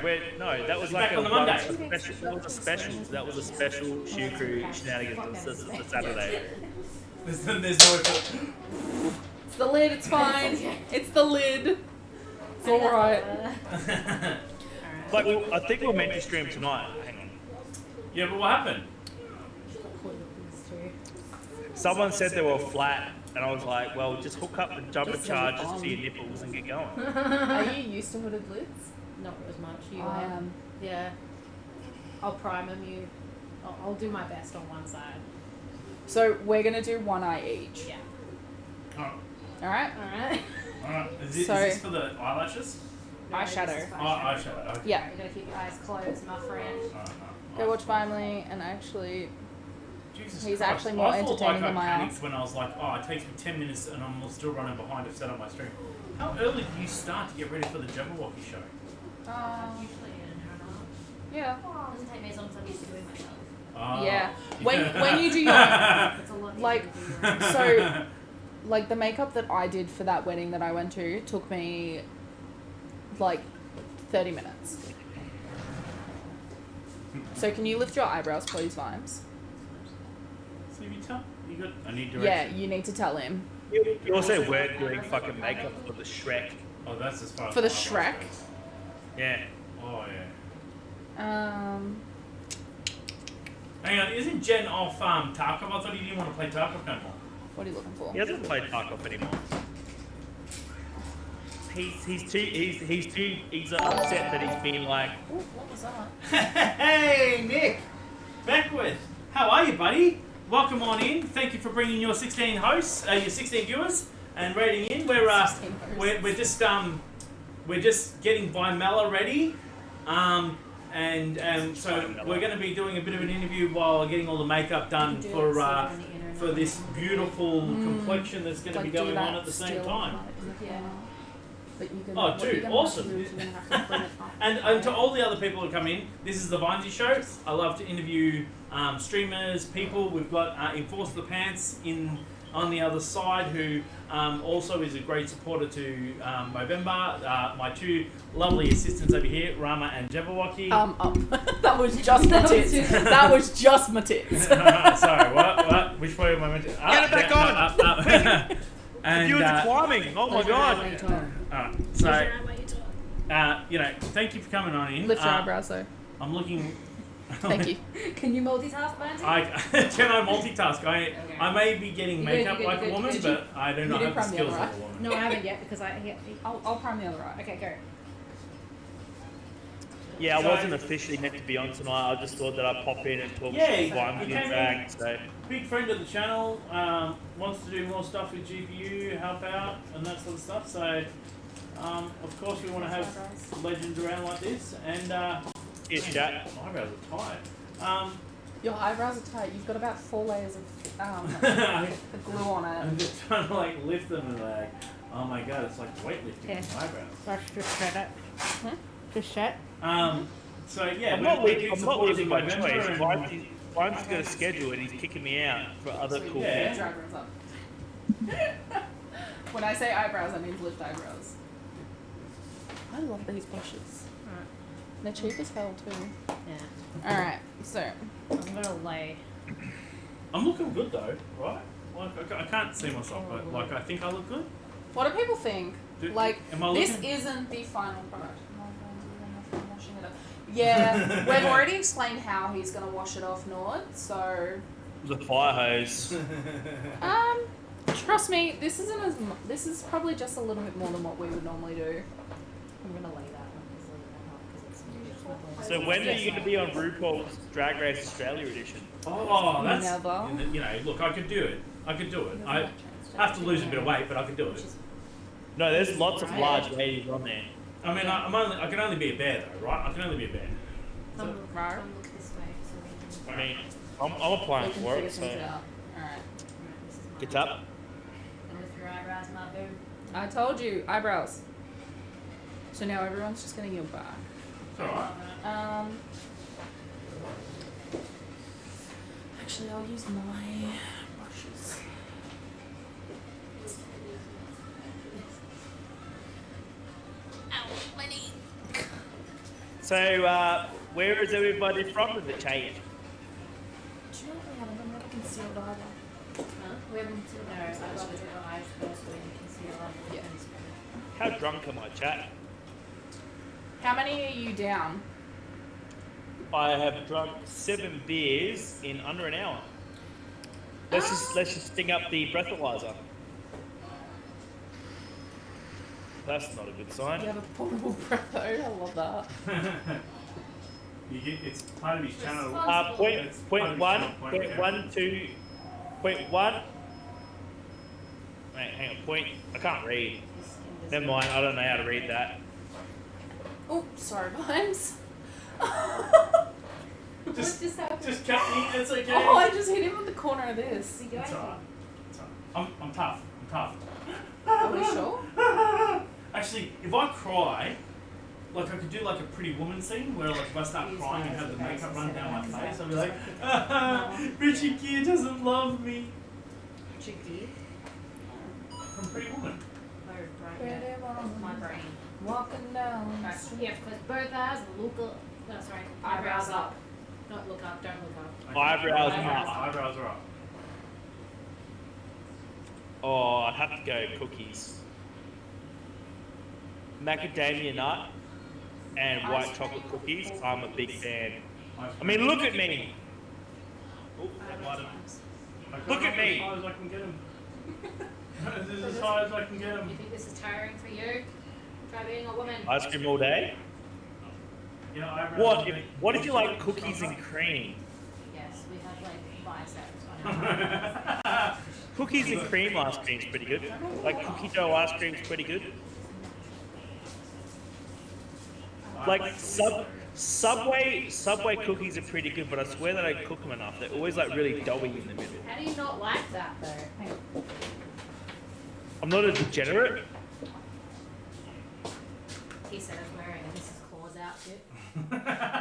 that was like back on the Monday. That was a special Shoot Crew shenanigans. This is the Saturday. There's no... It's the lid, it's fine. It's the lid. It's alright. Like, I think we were meant to stream tonight. Hang on. Yeah, but what happened? Someone said they were flat, and I was like, well, just hook up the jumper charges to your nipples and get going. Are you used to hooded lids? Not as much. You I are. am. Yeah. I'll prime them. I'll do my best on one side. So we're gonna do one eye each. Yeah. Alright. Alright? Alright. Alright. Is So- this for the eyelashes? Eyeshadow. Oh, eyeshadow. Okay. Yeah. You gotta keep your eyes closed, my friend. Go watch Vimesy and actually Jesus He's Christ. actually more I thought, entertaining than I my panicked ass. when I was like, oh, it takes me 10 minutes and I'm still running behind to set up my stream. How early do you start to get ready for the Jabberwocky show? Usually in an hour and a half. Yeah. It doesn't take me as long as I'm used to doing myself. Yeah. When you do your It's a lot like easier to do. so like the makeup that I did for that wedding that I went to took me like 30 minutes. So can you lift your eyebrows, please, Vimes? So you tell? You got. I need Yeah, direction. you need to tell him. You also weren't doing fucking makeup for the Shrek. Oh, that's as far as For the my eyebrows Shrek? goes. Yeah. Oh yeah. Hang on, isn't Jen off Tarkov? I thought he didn't want to play Tarkov no more. What are you looking for? He doesn't play Tarkov anymore. He's upset that he's been like, Ooh, what was that? Hey, Nick! Beckwith! How are you, buddy? Welcome on in. Thank you for bringing your 16 hosts, your 16 viewers, and rating in. We're just getting Vimela ready, so we're going to be doing a bit of an interview while getting all the makeup done for this beautiful complexion that's going to be going on at the same time. Yeah. But you can, Oh, dude, awesome. And to all the other people who come in, this is the Vimesy Show. I love to interview streamers, people. We've got Enforce the Pants on the other side, who also is a great supporter to Movember. My two lovely assistants over here, Rama and Jabberwocky. That was just my tits. That was just my tits. Sorry, what? Which way am I meant to? Get it back on! And, viewers are climbing! Oh my god! Alright, so, thank you for coming on in. Lift your eyebrows though. I'm looking. Thank you. Can you multitask, man? Can I multitask? I may be getting You makeup good, like a good. woman, Did you- but I do you not did have the prime the skills other of a woman. No, I haven't yet because I'll prime the other eye. Okay, go. Yeah, I wasn't officially meant to be on tonight. I just thought that I'd pop in and talk Yeah, shit you while I'm came getting in. dragged. So Big friend of the channel, wants to do more stuff with GPU, help out, and that sort of stuff. So, of course, we want to have legends around like this. And here's chat. my eyebrows are tight. Your eyebrows are tight. You've got about 4 layers of glue on I'm it. just trying to like lift them and like, oh my god, it's like weightlifting Yeah. my eyebrows. Let's just shut it. Just shut. So yeah, I'm not we're leaving. big I'm not supporters leaving of by Movember choice. and- Vimesy's got a schedule and he's kicking me out for other cool Yeah. things. Drag rings up. When I say eyebrows, I mean lift eyebrows. I love these brushes. Alright. They're cheap as hell too. Yeah. Alright, so I'm gonna lay. I'm looking good though, right? Like I can't see myself, but like I think I look good. what do people think? Like, am I this looking? isn't the final product. I'm washing it off. Yeah, we've already explained how he's gonna wash it off, Nord. So, The fire hose. trust me, this isn't as. This is probably just a little bit more than what we would normally do. I'm gonna lay that one because it's So when are you going to be on RuPaul's Drag Race Australia edition? Oh, that's Never. look, I could do it. I have to lose a bit of weight, but I could do it. No, there's lots of large ladies on there. I mean, I can only be a bear though, right? I can only be a bear. Come So, look, right. come look this way so we can. I mean, I'm applying We can for figure it, things so out. Alright. This is my. get up. Gonna lift your eyebrows, my boo. I told you, eyebrows. So now everyone's just gonna go back. It's alright. Actually, I'll use my brushes. So, where is everybody from in the chat? Do you know what we haven't done? We haven't concealed either. Huh? We haven't concealed our eyes. I'd rather do our eyes first so we can conceal our Yeah. How drunk am I, chat? How many are you down? I have drunk 7 beers in under an hour. Let's just sting up the breathalyzer. That's not a good You sign. have a portable breatho. I love that. It's part of his channel. Point one, two, point one. Wait, hang on, point. I can't read. Never mind, I don't know how to read that. Oh, sorry, Vimes. Just cut me. It's okay. Oh, I just hit him with the corner of this. It's alright. I'm tough. Are we sure? Actually, if I cry, like I could do like a Pretty Woman scene where like if I start crying and have the makeup run down my face, I'll be like, Richie Gere doesn't love me. Richard Gere? From Pretty Woman. My brain. Walking down. Right, here, close both eyes and look up. No, sorry. Eyebrows up. Don't look up, don't look up. Eyebrows up. Eyebrows are up. Oh, I'd have to go cookies. Macadamia nut and white chocolate cookies. I'm a big fan. I mean, look at me. Oh, that might have- Look at me. As high as I can get him. This is as high as I can get him. You think this is tiring for you? Try being a woman. Ice cream all day. Yeah, eyebrows What are if, big. what if you like cookies and cream? Yes, we have like biceps on our Cookies and cream ice cream's pretty good. Like cookie dough ice cream's pretty good. Like Subway cookies are pretty good, but I swear they don't cook them enough. They're always like really doughy in the middle. How do you not like that though? Hang on. I'm not a degenerate. He said I was wearing a Mrs. Claus outfit.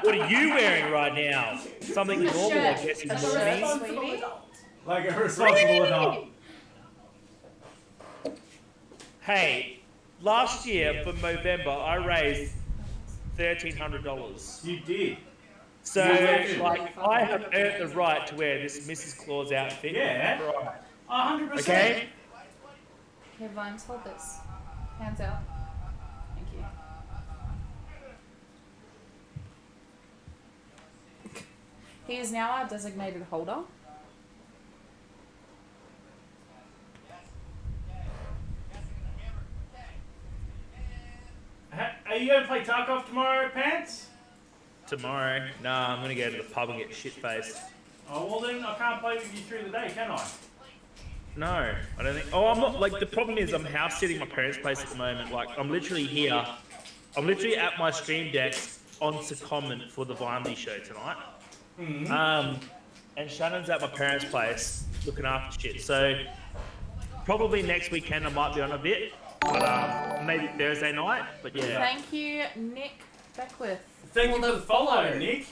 What are you wearing right now? Something normal, I guess, is normal. Like a responsible adult. Hey, last year for Movember, I raised $1,300. You did. So, Yeah. like, I have earned the right to wear this Mrs. Claus outfit. Yeah. Right. 100%. Okay? Here, Vimes, hold this. Hands out. Thank you. He is now our designated holder. Are you going to play Tarkov tomorrow, Pants? Tomorrow, nah, I'm going to go to the pub and get shit-faced. Oh, well then I can't play with you through the day, can I? No, I don't think. Oh, I'm not. Like, the problem is I'm house sitting my parents' place at the moment. Like, I'm literally here. I'm literally at my stream deck on secondment for the Vimesy Show tonight. Mm-hmm. And Shannon's at my parents' place looking after shit. So, probably next weekend I might be on a bit. But maybe Thursday night. But yeah. Thank you, Nick Beckwith. Thank you for the follow, Nick.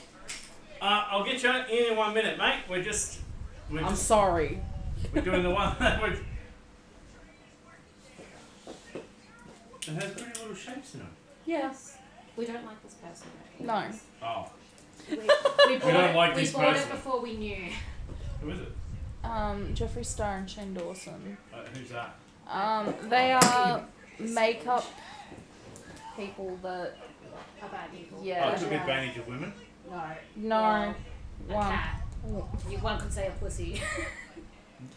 I'll get you in 1 minute, mate. I'm sorry. We're doing the one. It has pretty little shapes in it. Yes. We don't like this person. No. Oh. We don't like we this bought person. it before we knew. Who is it? Jeffree Star and Shane Dawson. Who's that? They are makeup people that. About people. Yeah. I took advantage of women. No. No. A One. cat. One could say a pussy.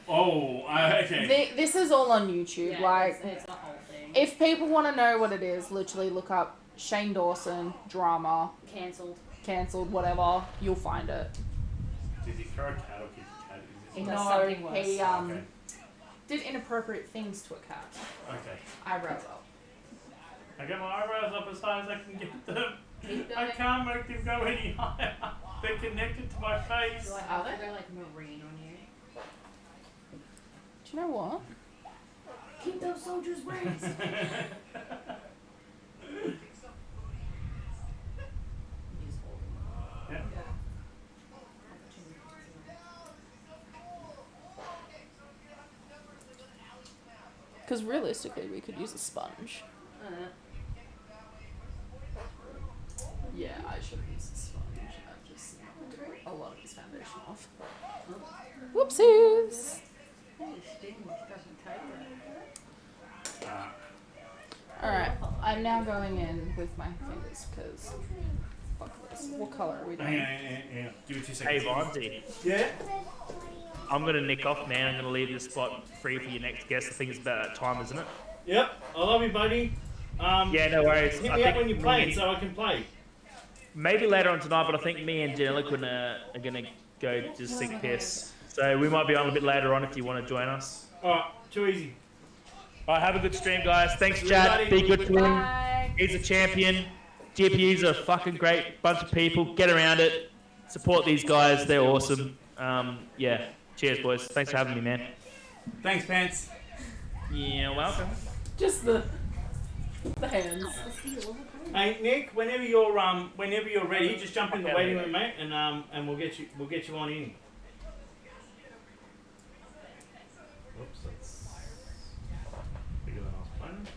Oh, okay. This is all on YouTube. Yeah, like, it's a whole thing. if people want to know what it is, literally look up Shane Dawson drama, cancelled, whatever. You'll find it. Did he throw a cat or kick a cat? He Is does No, something worse. he Okay. did inappropriate things to a cat. Okay. Eyebrows up. I get my eyebrows up as high as I can get them. Keep I going. can't make them go any higher. They're connected to my face. Do I have to go like marine on you? Do you know what? Keep those soldiers raised. Yeah. Because realistically, we could use a sponge. Yeah, I should have used a sponge. I've just knocked a lot of his foundation off. Whoopsies! Alright, I I'm now going in with my fingers because fuck this. What color are we doing? Yeah. Give me 2 Hey, seconds. Vimesy. Yeah? I'm going to nick off, man. I'm going to leave your spot free for your next guest. I think it's about that time, isn't it? Yep. I love you, buddy. Yeah, no worries. Hit I me up think when you're playing so I can play. maybe later on tonight, but I think me and Janelle are going to go just sick piss. So we might be on a bit later on if you want to join us. Alright, too easy. All right, have a good stream, guys. Thanks, See you, Chad. buddy. Be good to him. Bye. He's a champion. GPU's a fucking great bunch of people. Get around it. Support these guys. They're awesome. Yeah. Cheers, boys. Thanks for having me, man. Thanks, Pants. Yeah, welcome. Just the hands. Hey, Nick, whenever you're ready, just jump in the waiting room, mate, and we'll get you on in. Oops, that's bigger than I was planning.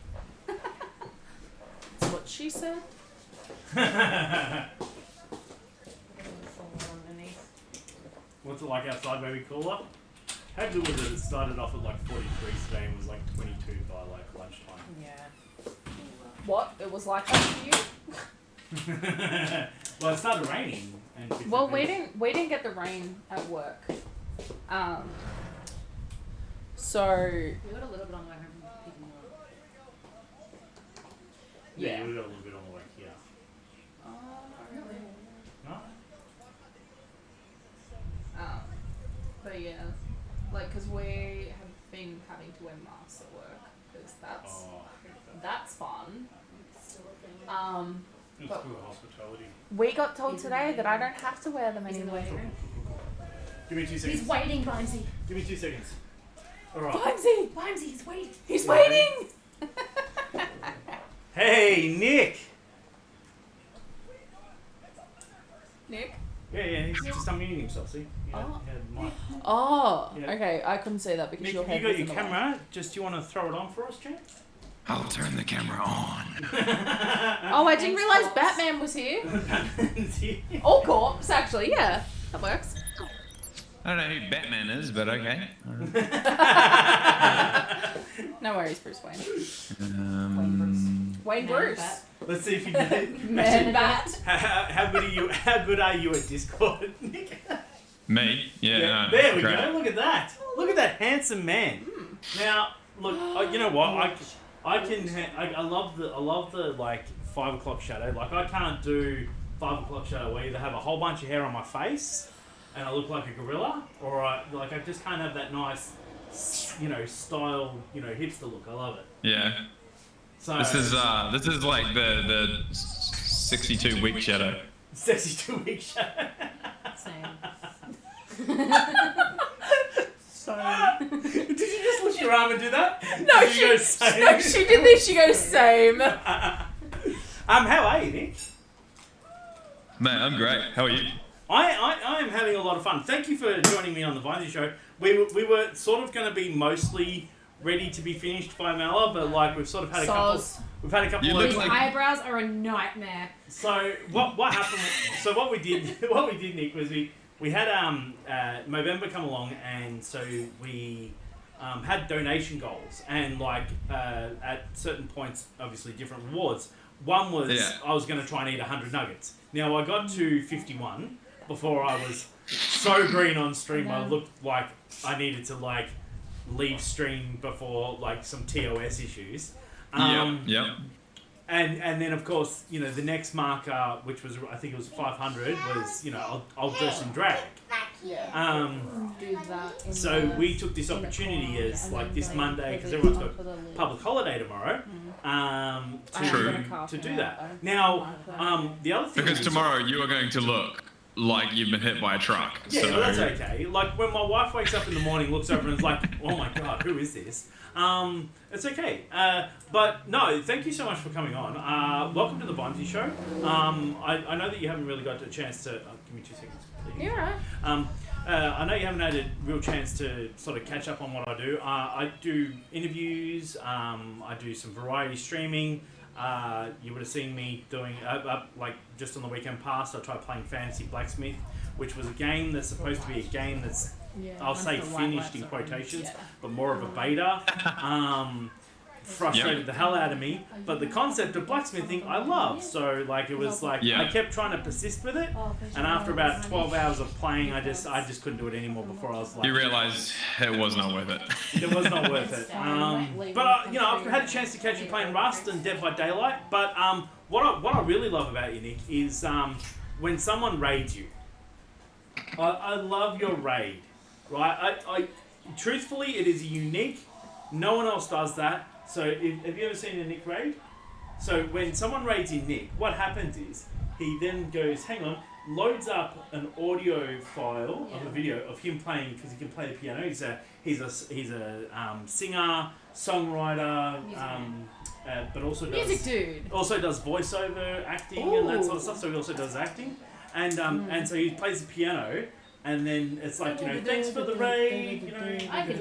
That's what she said. What's it like outside, baby? Cooler? How good was it? It started off at like 40 degrees today and was like 22 by like lunchtime. Yeah. What? It was like that for you? Well, it started raining. And Well, we didn't get the rain at work. So We got a little bit on the way home from picking you up. Yeah, we got a little bit on the way here. No? But yeah, like, cause we have been having to wear masks at work, cause that's fun. Still a thing. It's But- good hospitality. We got told today that I don't have to wear them He's in the anymore. waiting room. Give me 2 seconds. He's waiting, Vimesy. Give me 2 seconds. Alright. Vimesy! Vimesy, he's waiting. He's waiting! Hey, Nick! Nick? Yeah, he's just unmuting himself, see? Oh. Mic. Oh, Yeah. okay. I couldn't see that because Nick, your you head got was your in the way. camera. Just do you want to throw it on for us, champ? I'll turn the camera on. Oh, I didn't realize Batman was here. Or Corpse, actually. Yeah, that works. I don't know who Batman is, but okay. No worries, Bruce Wayne. Um, Wayne Bruce. Let's see if you did it. Man Bat. How good are you? How good are you at Discord, Nick? me? Yeah. There we great. go. Look at that. Look at that handsome man. Now, look. You know what? I love the like 5 o'clock shadow. Like I can't do 5 o'clock shadow where I either have a whole bunch of hair on my face and I look like a gorilla, or I just can't have that nice, style, hipster look. I love it. Yeah. So This is like the 62-week shadow. 62-week shadow. Same. Did you just lift your arm and do that? No, Did you go same? no, she did this. She goes same. How are you, Nick? Mate, I'm great. How are you? I am having a lot of fun. Thank you for joining me on the Vimesy Show. We were sort of going to be mostly ready to be finished by Mala, but like we've sort of had a couple. We've had a couple. You of look His like- eyebrows are a nightmare. So what happened? So what we did, Nick, was we had Movember come along, and so we had donation goals, and like at certain points, obviously different rewards. One was I was going to try and eat 100 nuggets. Now I got to 51 before I was so green on stream. I looked like I needed to like leave stream before like some TOS issues. Yep. And then of course the next marker, which was I think it was 500, was I'll dress in drag. Yeah. Do that. So we took this opportunity as like this Monday, because everyone's got public holiday tomorrow, to do that. Now the other thing Because is, tomorrow you are going to look like you've been hit by a truck. yeah, so well, that's okay. Like when my wife wakes up in the morning, looks over and is like, "Oh my god, who is this?" It's okay. But no, thank you so much for coming on. Welcome to the Vimesy Show. I know that you haven't really got a chance to. Give me 2 seconds, please. You're right. I know you haven't had a real chance to sort of catch up on what I do. I do interviews. I do some variety streaming. You would have seen me doing, like just on the weekend past, I tried playing Fantasy Blacksmith, which was a game that's supposed to be a game that's, I'll say finished in quotations, but more of a beta. frustrated the hell out of me. But the concept of blacksmithing, I love. So like it was like I kept trying to persist with it, and after about 12 hours of playing, I just couldn't do it anymore. Before I was like, You realised it was not worth it. it was not worth it. But you know, I've had a chance to catch you playing Rust and Dead by Daylight. But what I really love about you, Nick, is when someone raids you. I love your raid, right? I truthfully, it is unique. No one else does that. So, have you ever seen a Nick raid? So, when someone raids in Nick, what happens is he then goes, hang on, loads up an audio file of a video of him playing, because he can play the piano. He's a singer, songwriter, but also does music dude. Also does voiceover acting and that sort of stuff. So he also does acting, and so he plays the piano. And then it's like, you know, thanks for the raid, you know. I don't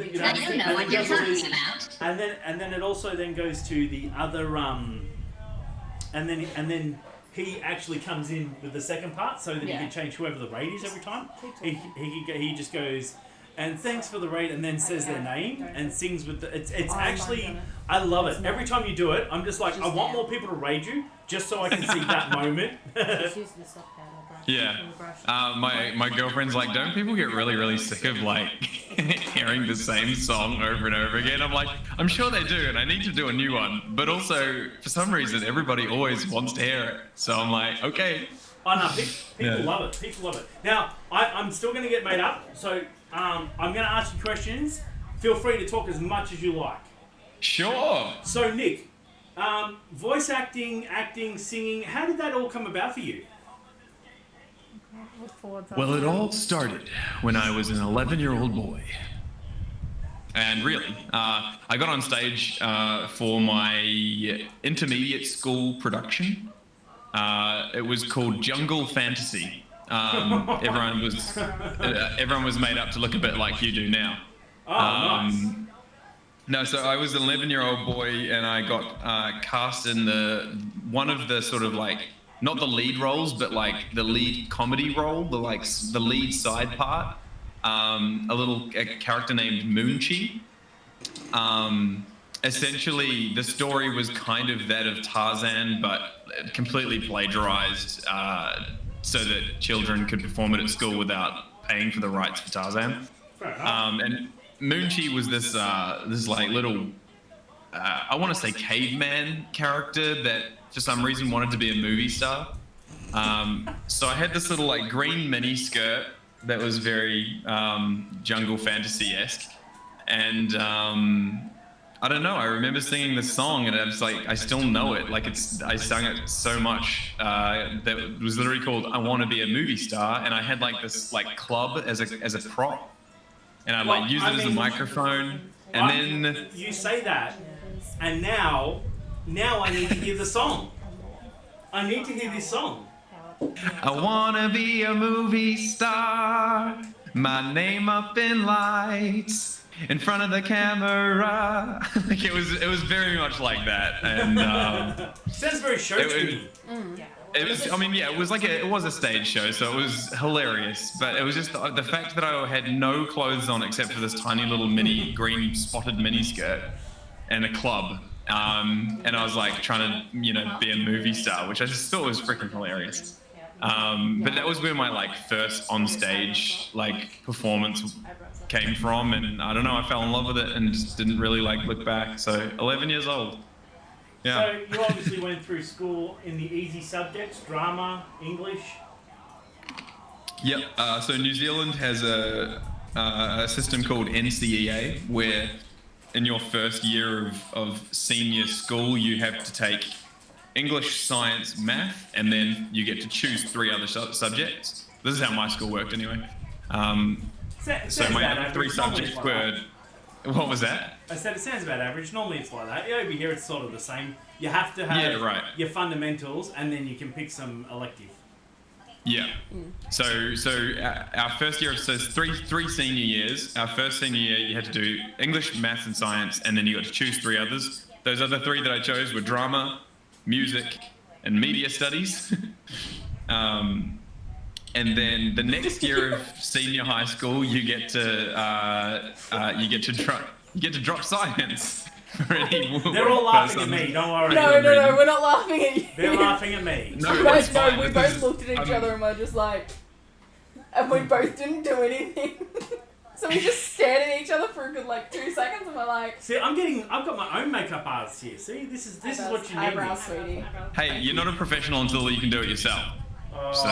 know what you're talking about. And then it also then goes to the other and then he actually comes in with the second part so that he can change whoever the raid is every time. He just goes, and thanks for the raid, and then says their name and sings with the. It's actually, I love it. Every time you do it, I'm just like, I want more people to raid you just so I can see that moment. Yeah. My girlfriend's like, don't people get really, really sick of like hearing the same song over and over again? I'm like, I'm sure they do, and I need to do a new one. But also, for some reason, everybody always wants to hear it. So I'm like, okay. Oh no, people love it. People love it. Now, I'm still going to get made up, so I'm going to ask you questions. Feel free to talk as much as you like. Sure. So Nick, voice acting, singing, how did that all come about for you? Well, it all started when I was an 11-year-old boy. And really, I got on stage for my intermediate school production. It was called Jungle Fantasy. Everyone was made up to look a bit like you do now. Nice. No, so I was an 11-year-old boy, and I got cast in one of the sort of like, not the lead roles, but like the lead comedy role, the lead side part. A character named Moonchi. Essentially, the story was kind of that of Tarzan, but completely plagiarized so that children could perform it at school without paying for the rights for Tarzan. And Moonchi was this like little, I want to say caveman character that for some reason wanted to be a movie star. So I had this little like green mini skirt that was very jungle fantasy-esque. And I don't know, I remember singing this song and I was like, I still know it. Like I sung it so much that was literally called I Want to Be a Movie Star. And I had like this like club as a prop. And I like used it as a microphone. And then you say that, and now I need to hear the song. I need to hear this song. I wanna be a movie star, my name up in lights, in front of the camera. Like it was very much like that, and sounds very show to me. It was, I mean, yeah, it was a stage show, so it was hilarious. But it was just the fact that I had no clothes on except for this tiny little mini green spotted mini skirt and a club. And I was like trying to, be a movie star, which I just thought was freaking hilarious. But that was where my like first on stage like performance came from, and I don't know, I fell in love with it and just didn't really like look back. So 11 years old. Yeah. So you obviously went through school in the easy subjects, drama, English. Yep. So New Zealand has a system called NCEA, where in your first year of senior school, you have to take English, science, math, and then you get to choose 3 other subjects. This is how my school worked anyway. So my other 3 subjects were... What was that? I said it sounds about average. Normally it's like that. Over here it's sort of the same. You have to have your fundamentals, and then you can pick some elective. Yeah. So our first year, so it's three senior years. Our first senior year, you had to do English, maths, and science, and then you got to choose 3 others. Those other 3 that I chose were drama, music, and media studies. And then the next year of senior high school, you get to drop science. for any They're all laughing at person. me. Don't worry. No, we're not laughing at you. They're laughing at me. No, we it's both, fine. we both looked at each other and we're just like, and we both didn't do anything. So we just stared at each other for a good like 2 seconds, and we're like, See, I've got my own makeup artist here. See, this is what you need. eyebrows, sweetie. Hey, you're not a professional until you can do it yourself. Oh. So,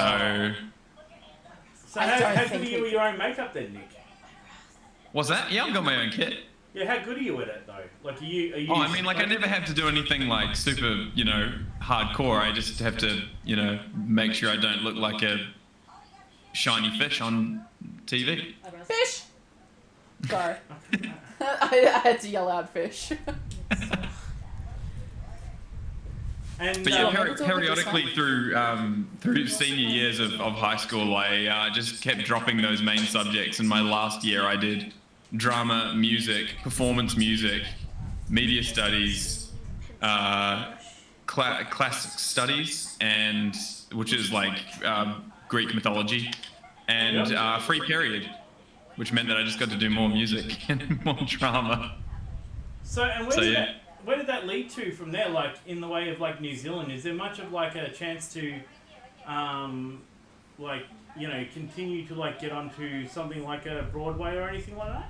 I don't how think good are you with your own makeup then, Nick? what's that? Yeah, I've got my own kit. Yeah, how good are you at it though? Like, are you? Oh, I mean, like, I never have to do anything like super, hardcore. I just have to, make sure I don't look like a shiny fish on TV. Fish! Sorry. I had to yell out fish. And, But yeah, let's talk about periodically this through senior years of high school, I just kept dropping those main subjects. In my last year, I did drama, music, performance music, media studies, classic studies, and which is like Greek mythology, and free period, which meant that I just got to do more music and more drama. So, and where did that lead to from there? Like, in the way of like New Zealand, is there much of like a chance to, continue to like get onto something like a Broadway or anything like that?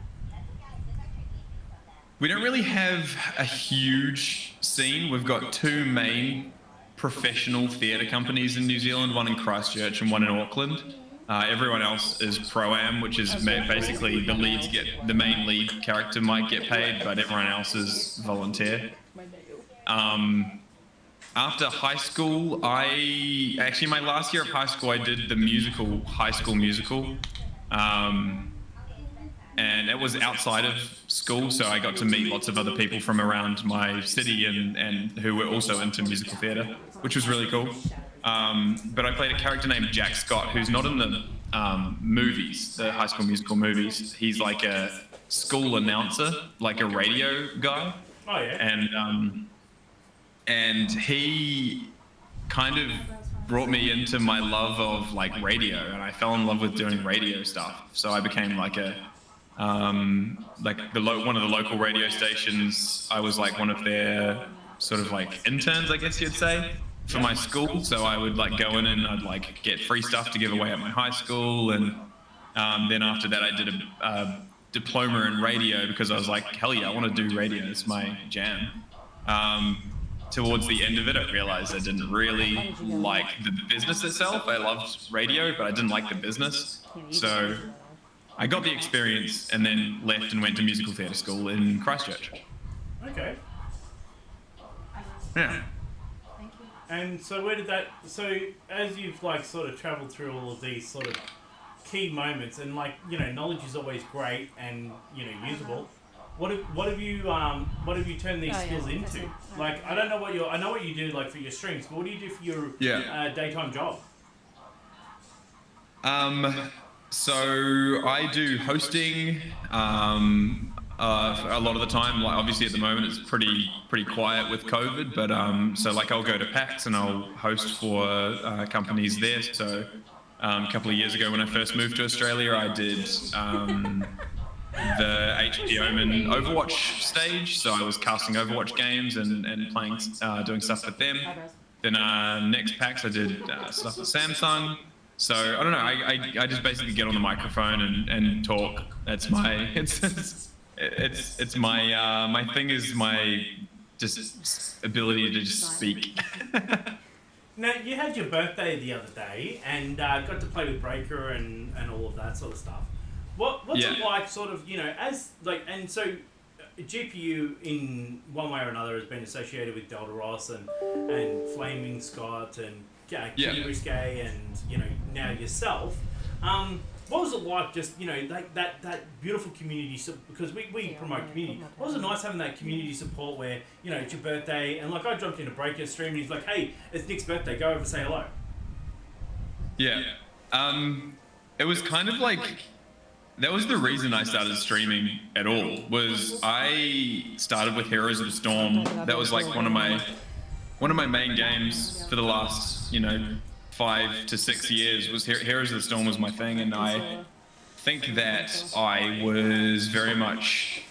We don't really have a huge scene. We've got two main professional theatre companies in New Zealand, one in Christchurch and one in Auckland. Everyone else is pro-am, which is basically the main lead character might get paid, but everyone else is volunteer. After high school, my last year of high school, I did the musical, High School Musical. And it was outside of school, so I got to meet lots of other people from around my city and who were also into musical theatre, which was really cool. But I played a character named Jack Scott, who's not in the movies, the High School Musical movies. He's like a school announcer, like a radio guy. Oh yeah. And he kind of brought me into my love of like radio, and I fell in love with doing radio stuff. So I became like one of the local radio stations. I was like one of their sort of like interns, I guess you'd say, for my school. So I would like go in and I'd like get free stuff to give away at my high school, and then after that I did a diploma in radio because I was like, hell yeah, I want to do radio, it's my jam. Towards the end of it, I realized I didn't really like the business itself. I loved radio, but I didn't like the business. So I got the experience and then left and went to musical theatre school in Christchurch. Okay. Yeah. And so as you've like sort of travelled through all of these sort of key moments, and like, knowledge is always great and, usable. What have you turned these skills into? Like, I know what you do like for your streams, but what do you do for your daytime job? So I do hosting a lot of the time. Like, obviously at the moment it's pretty quiet with COVID, but so like I'll go to PAX and I'll host for companies there. So a couple of years ago when I first moved to Australia, I did the HP Omen Overwatch stage. So I was casting Overwatch games and playing, doing stuff with them. Then next PAX I did stuff with Samsung. So I don't know. I just basically get on the microphone and talk. That's my it's my thing is my just ability to just speak. Now, you had your birthday the other day and got to play with Breaker and all of that sort of stuff. What's it like, sort of, as like, and so GPU in one way or another has been associated with Delta Ross and Flaming Scott and Kenny Risque and now yourself. What was it like, just like that beautiful community? Because we promote community. What was it like having that community support where it's your birthday and like I jumped in a Breaker stream and he's like, hey, it's Nick's birthday, go over and say hello. Yeah, it was kind of like. That was the reason I started streaming at all, was I started with Heroes of the Storm. That was like one of my main games for the last, 5 to 6 years was Heroes of the Storm was my thing, and I think that I was very much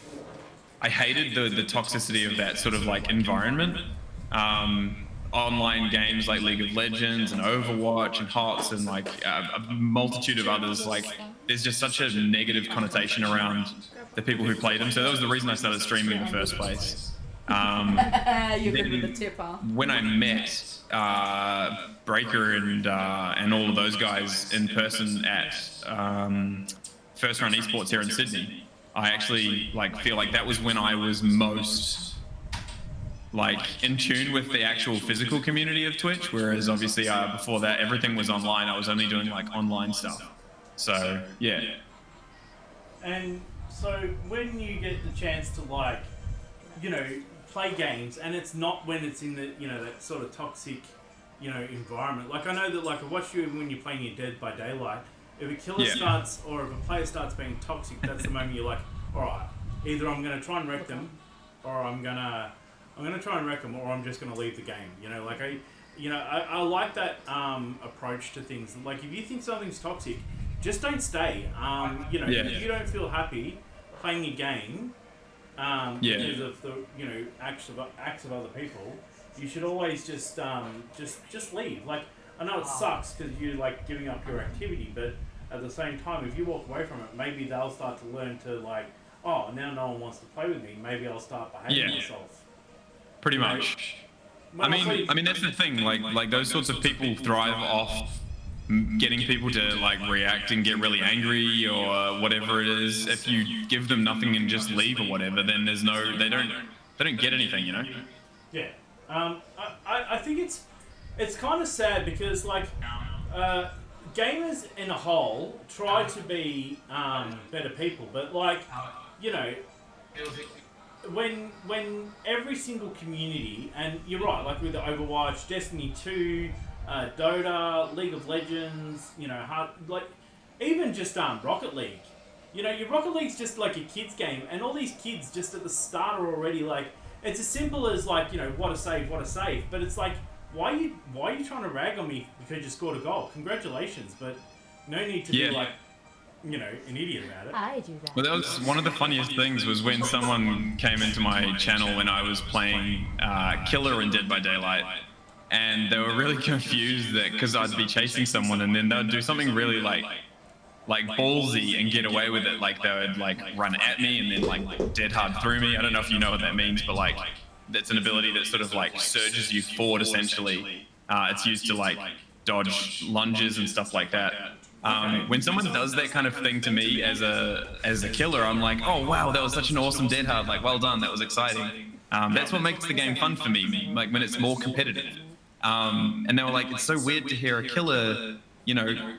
I hated the toxicity of that sort of like environment. Online games like League of Legends and Overwatch and HOTS and like a multitude of others, like there's just such a negative connotation around the people who play them. So that was the reason I started streaming in the first place. You're good with the tip, huh? When I met Breaker and all of those guys in person at First Run Esports here in Sydney, I actually like feel like that was when I was most like in tune with the actual physical community of Twitch, whereas obviously before that everything was online. I was only doing like online stuff. So yeah. And so when you get the chance to like, you know, play games, and it's not when it's in the, you know, that sort of toxic, you know, environment. Like I know that like I watch you when you're playing your Dead by Daylight. If a killer starts or if a player starts being toxic, that's the moment you're like, all right, either I'm going to try and wreck them, or I'm gonna try and wreck them, or I'm just gonna leave the game. You know, like I like that approach to things. Like if you think something's toxic, just don't stay. You know, if you don't feel happy playing a game because of the, you know, acts of other people, you should always just leave. Like I know it sucks because you're like giving up your activity, but at the same time, if you walk away from it, maybe they'll start to learn to like, oh, now no one wants to play with me. Maybe I'll start behaving myself. Pretty much. I mean that's the thing. Like those sorts of people thrive off getting people to like react and get really angry or whatever it is. If you give them nothing and just leave or whatever, then there's no, they don't get anything, you know. Yeah. I think it's kind of sad because like gamers in a whole try to be better people, but like, you know, when every single community, and you're right, like with the Overwatch, Destiny 2, Dota, League of Legends, you know, like even just Rocket League. You know, your Rocket League's just like a kid's game, and all these kids just at the start are already like, it's as simple as like, you know, what a save, but it's like, why are you trying to rag on me because you scored a goal? Congratulations, but no need to be like, you know, an idiot about it. I do that. Well, that was one of the funniest things was when someone came into my channel when I was playing Killer in Dead by Daylight, and they were really confused that because I'd be chasing someone and then they'd do something really like ballsy and get away with it. Like they would like run at me and then like dead hard through me. I don't know if you know what that means, but like that's an ability that sort of like surges you forward essentially. It's used to like dodge lunges and stuff like that. When someone does that kind of thing to me as a killer, I'm like, oh wow, that was such an awesome dead hard, like well done, that was exciting. That's what makes the game fun for me, like when it's more competitive. And they were like, it's so weird to hear a killer, you know,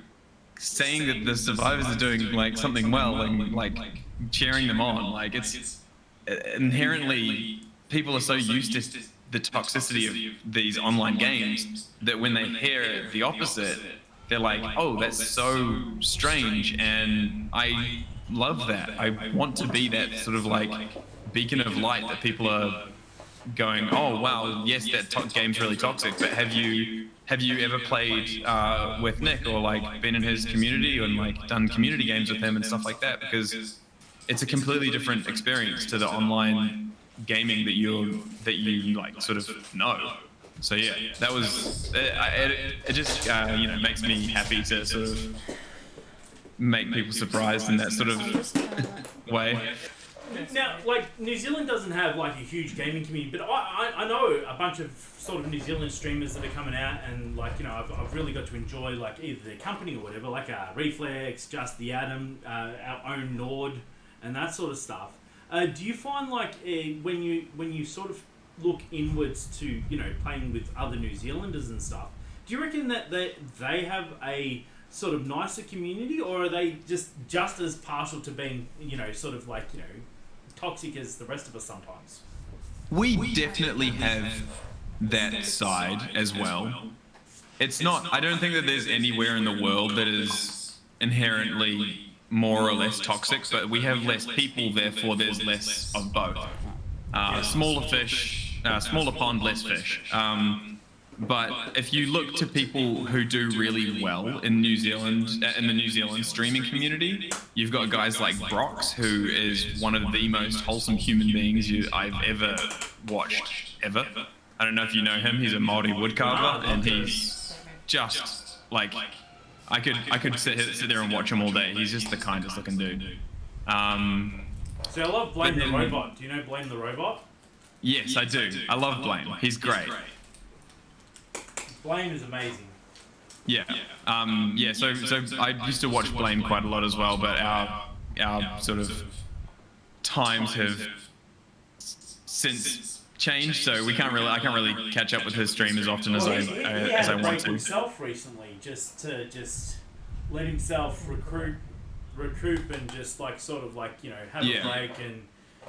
saying that the survivors are doing like something well and like cheering them on. Like it's inherently, people are so used to the toxicity of these online games that when they hear the opposite, they're like, oh, that's so strange, and I love that. I want to be that sort of like beacon of light that people are going, oh wow, yes, that game's really toxic, but have you ever played with Nick or like been in his community and like done community games with him and stuff like that? Because it's a completely different experience to the online gaming that you like sort of know. So yeah, that was it just you know, makes me happy to sort of make people surprised in that sort of way. Now, like, New Zealand doesn't have like a huge gaming community, but I know a bunch of sort of New Zealand streamers that are coming out, and like, you know, I've really got to enjoy like either their company or whatever, like Reflex, Just the Atom, our own Nord, and that sort of stuff. Do you find like when you sort of look inwards to, you know, playing with other New Zealanders and stuff, do you reckon that they have a sort of nicer community, or are they just as partial to being, you know, sort of like, you know, toxic as the rest of us sometimes? We definitely have that side as well. It's not, I don't think that there's anywhere in the world that is inherently more or less toxic, but we have less people, therefore there's less of both. Smaller fish, smaller pond, less fish. But if you look to people who do really well in New Zealand, in the New Zealand streaming community, you've got guys like Brox, who is one of the most wholesome human beings I've ever watched, ever. I don't know if you know him. He's a Māori woodcarver, and he's just like, I could sit there and watch him all day. He's just the kindest looking dude. So I love Blame the Robot. Do you know Blame the Robot? Yes, I do. I love Blame. He's great. Blame is amazing. Yeah. So I used to watch Blame quite a lot as well, but our sort of times have since changed, so I can't really catch up with his stream as often as I want to. Himself recently, just to let himself recoup and just like sort of like, you know, have a break and,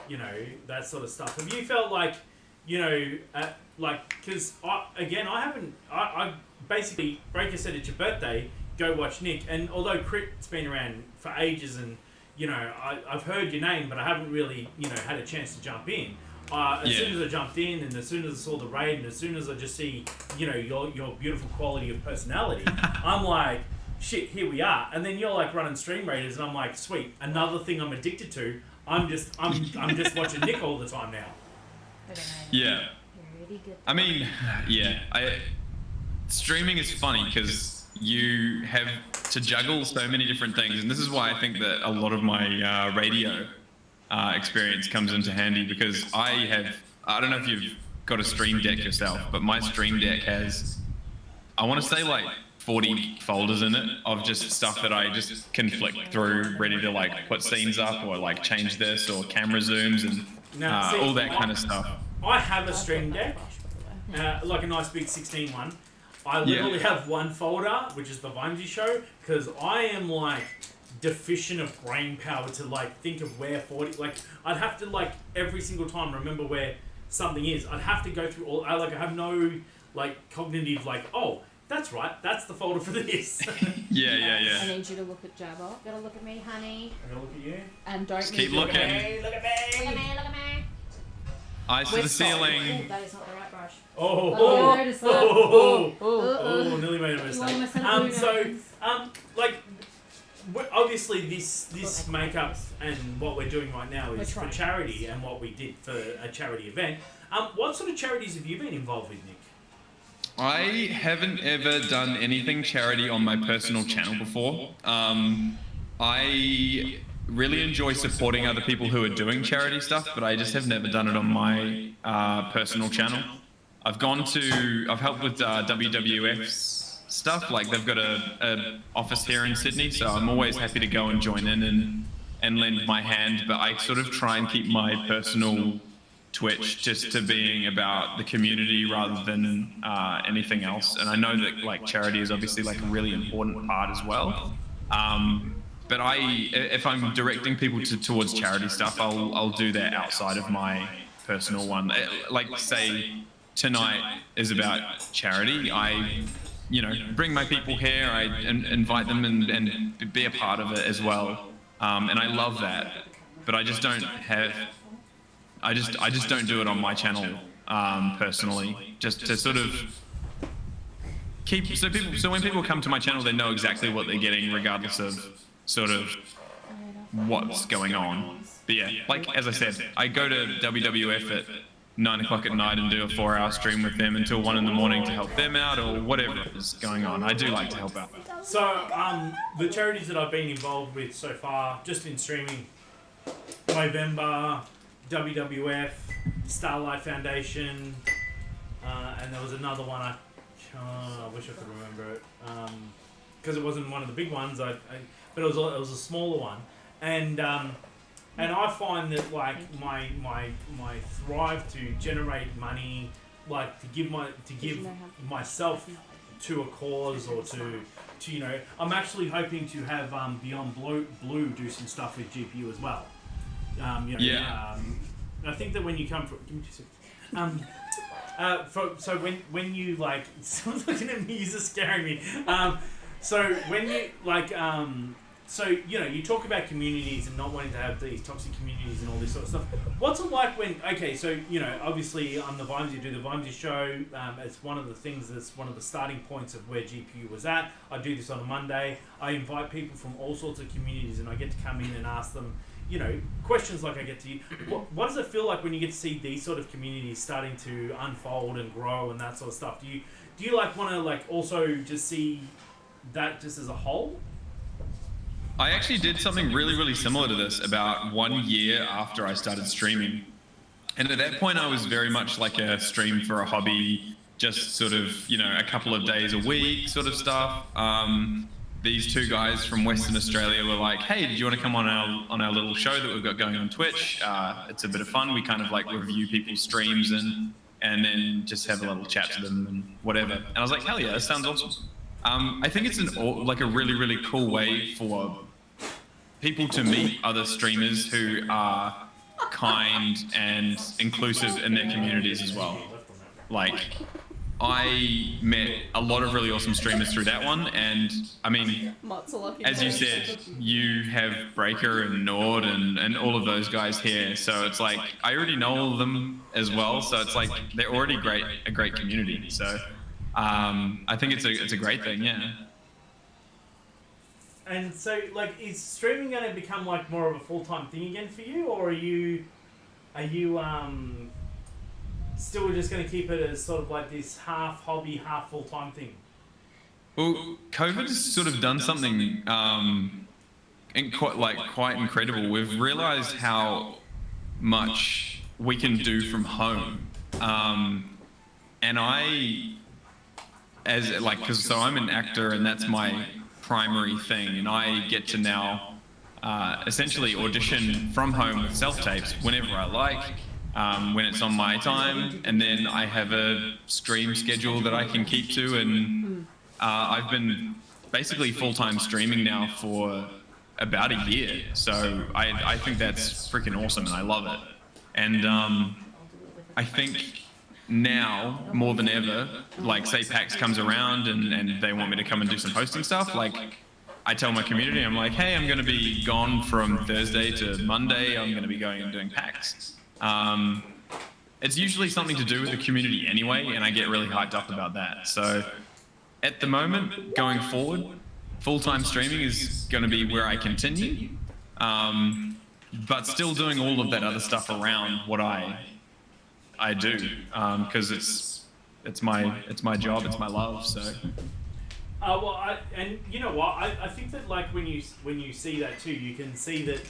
you know, that sort of stuff. Have you felt like, you know, like, because I basically, Breaker said it's your birthday, go watch Nick, and although Crit's been around for ages and, you know, I've heard your name, but I haven't really, you know, had a chance to jump in. As soon as I jumped in, and as soon as I saw the raid, and as soon as I just see, you know, your beautiful quality of personality, I'm like, shit, here we are. And then you're like running Stream Raiders, and I'm like, sweet, another thing I'm addicted to. I'm just watching Nick all the time now. Yeah. I mean, streaming is funny because you have to juggle so many different things, and this is why I think that a lot of my radio experience comes into handy, because I don't know if you've got a Stream Deck yourself, but my Stream Deck has, I want to say like 40 folders in it of just stuff that I just can flick through, ready to like put scenes up or like change this or camera zooms and all that kind of stuff. I have a Stream Deck, like a nice big 16 one. I literally have one folder, which is the Vimesy Show, because I am like deficient of brain power to like think of where 40, like I'd have to like every single time remember where something is. I'd have to go through all, I have no like cognitive like, oh, that's right, that's the folder for this. Yeah. I need you to look at Jabba. Gotta look at me, honey. I'm gonna look at you. And don't keep looking. Look at me. Look at me. Eyes to the ceiling. Oh, that is not the right brush. Oh, nearly made a mistake. Like, obviously this makeup and what we're doing right now is for charity, and what we did for a charity event. What sort of charities have you been involved with, Nick? I haven't ever done anything charity on my personal channel before. I really enjoy supporting other people who are doing charity stuff, but I just have never done it on my personal channel. I've helped with WWF's stuff, like they've got a office here in Sydney, so I'm always happy to go and join in and lend my hand, but I sort of try and keep my personal Twitch just to being about the community rather than anything else. And I know that like charity is obviously like a really important part as well. But if I'm directing people towards charity stuff, I'll do that outside of my personal one. Like say tonight is about charity. I, you know, bring my people here. I invite them and be a part of it as well. And I love that. But I just don't have. I just don't do it on my channel personally. Just to sort of keep so when people come to my channel, they know exactly what they're getting, regardless of sort of what's going on. But yeah, like as I said, I go to WWF at 9 o'clock at night and do a 4-hour stream with them until 1 in the morning to help them out or whatever is going on. I do like to help out. So the charities that I've been involved with so far, just in streaming, November, WWF, Starlight Foundation, and there was another one. I wish I could remember it because it wasn't one of the big ones. But it was a smaller one, and I find that like my thrive to generate money, like to give myself to a cause or to you know, I'm actually hoping to have Beyond Blue do some stuff with GPU as well. You know, I think that when you come from, give me 2 seconds. So when you like, someone's looking at me, you're scaring me. So when you like, so, you know, you talk about communities and not wanting to have these toxic communities and all this sort of stuff. What's it like when, okay, so, you know, obviously I'm the Vimesy, do the Vimesy Show. It's one of the things that's one of the starting points of where GPU was at. I do this on a Monday. I invite people from all sorts of communities and I get to come in and ask them, you know, questions like I get to you. What does it feel like when you get to see these sort of communities starting to unfold and grow and that sort of stuff? Do you like want to like also just see that just as a whole? I actually did something really, really similar to this about 1 year after I started streaming. And at that point, I was very much like a stream for a hobby, just sort of, you know, a couple of days a week sort of stuff. These two guys from Western Australia were like, hey, did you want to come on our little show that we've got going on Twitch? It's a bit of fun. We kind of like review people's streams and then just have a little chat to them and whatever. And I was like, hell yeah, that sounds awesome. I think it's like a really, really cool way for people to meet other streamers who are kind and inclusive in their communities as well. Like, I met a lot of really awesome streamers through that one, and I mean, as you said, you have Breaker and Nord and all of those guys here, so it's like, I already know all of them as well, so it's like, they're already a great community, so I think it's a great thing, yeah. And so, like, is streaming going to become like more of a full-time thing again for you, or are you still just going to keep it as sort of like this half hobby, half full-time thing? Well, COVID has sort of done something quite incredible. We've realized how much we can do from home, and so I'm an actor, and that's my primary thing, and I get to now essentially audition from home with self-tapes whenever I like, when it's on my time, and then I have a stream schedule that I can keep to, and I've been basically full-time streaming now for about a year, so I think that's freaking awesome, and I love it. And I think now more than ever, like say PAX comes around and they want me to come and do some hosting stuff, like I tell my community, I'm like, hey, I'm going to be gone from Thursday to Monday, I'm going to be going and doing PAX. It's usually something to do with the community anyway, and I get really hyped up about that. So at the moment, going forward, full-time streaming is going to be where I continue, but still doing all of that other stuff around what I do, because it's my job, it's my love. So. And you know what? I think that like when you see that too, you can see that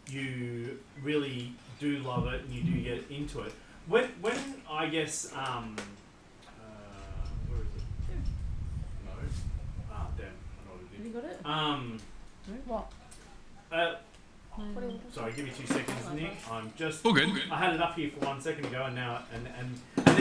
you really do love it and you do get into it. When I guess where is it? No. Ah, damn. I know what it is. Have you got it? What? Sorry, give me 2 seconds, Nick. I'm just. All good. I had it up here for 1 second ago, and now and then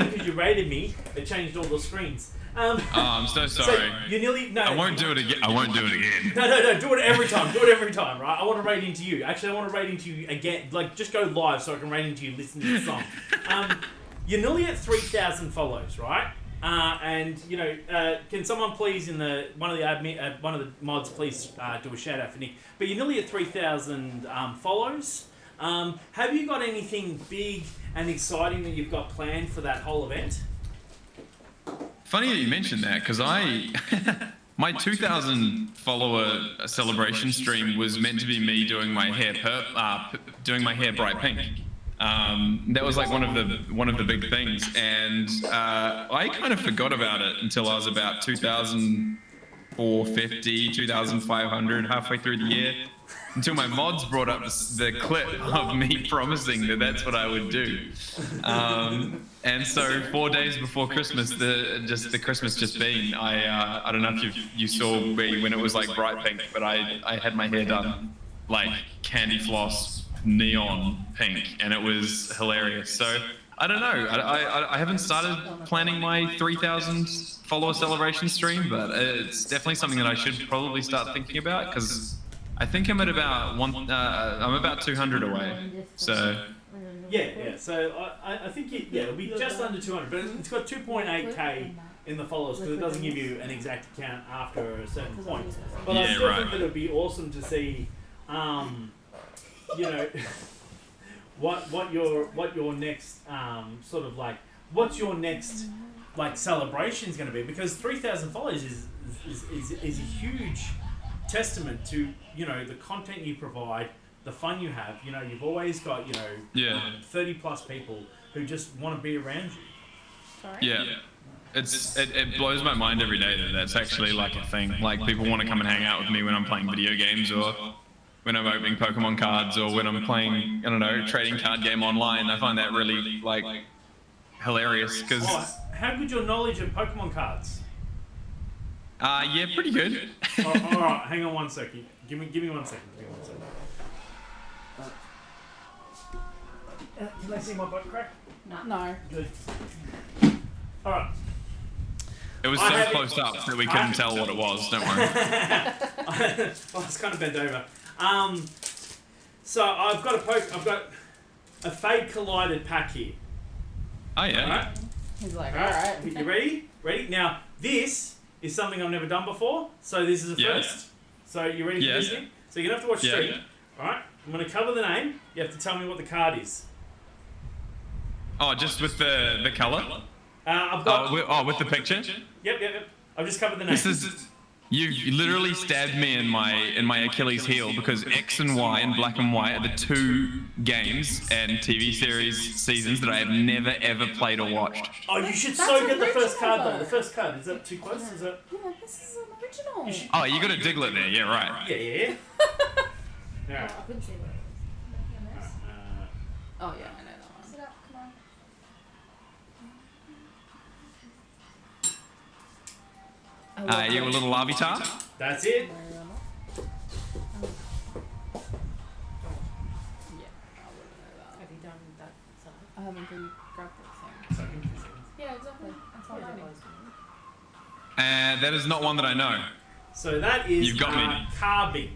because you rated me, it changed all the screens. I'm so sorry. So you nearly no. I won't do it again. I won't do it again. No. Do it every time. Do it every time, right? I want to rate into you. Actually, I want to rate into you again. Like, just go live so I can rate into you. Listen to the song. You're nearly at 3,000 follows, right? And you know, can someone please one of the mods please do a shout out for Nick? But you're nearly at 3,000 follows. Have you got anything big and exciting that you've got planned for that whole event? Funny that you mentioned that, because my 2,000 follower celebration stream was meant to be me doing my hair bright pink. That was like one of the big things, and I kind of forgot about it until I was about 2,450, 2,500 halfway through the year, until my mods brought up the clip of me promising that that's what I would do. And so 4 days before Christmas, the Christmas just being, I don't know if you saw me when it was like bright pink, but I had my hair done like candy floss neon pink, and it was hilarious. So I don't know, I haven't started planning my 3,000 follower celebration stream, but it's definitely something that I should probably start thinking about, because I think I'm at about I'm about 200 away. So yeah. So I think it'll be just under 200, but it's got 2.8k in the followers because it doesn't give you an exact count after a certain point. But Yeah, I still right. think that it would be awesome to see, you know, what your next sort of like what's your next like celebration is going to be, because 3,000 followers is a huge testament to, you know, the content you provide, the fun you have. You know, you've always got, you know, 30 plus people who just want to be around you. Sorry? Yeah. It blows my mind every day that that's actually like a thing. Like people want to come and hang out with me when I'm playing video games, or when I'm opening Pokemon cards, or when I'm playing, I don't know, trading card game online. I find that really like hilarious because. How good your knowledge of Pokemon cards? Yeah, pretty good. All right, hang on one second. Give me 1 second. Can I see my butt crack? No. Good. All right. It was so close up that we couldn't tell what it was. Don't worry. I was kind of bent over. So I've got a Fade Collided pack here. Oh yeah. All right. He's like, All right. You ready? Ready? Now this is something I've never done before, so this is a first. So you ready for this thing? So you're gonna have to watch stream. All right. I'm gonna cover the name. You have to tell me what the card is. Oh, just with the color? I've got. With the picture? Yep. I've just covered the name. This is. You literally stabbed me in my Achilles heel, because X and Y and Black and White are the two games and TV series seasons that I have never ever played or watched. Oh, you should so get the first card though. The first card, is that too close? Is that? yeah, this is an original. Oh, you got a Diglett there. Yeah, right. Yeah. Yeah. I couldn't see what it was. Oh yeah, I know that one. Sit up, come on. You a little avatar? That's it. Have you done that side? I haven't been grabbed that thing. Yeah, exactly. That's all I need. That is not one that I know. So that is You've got me. Carbink.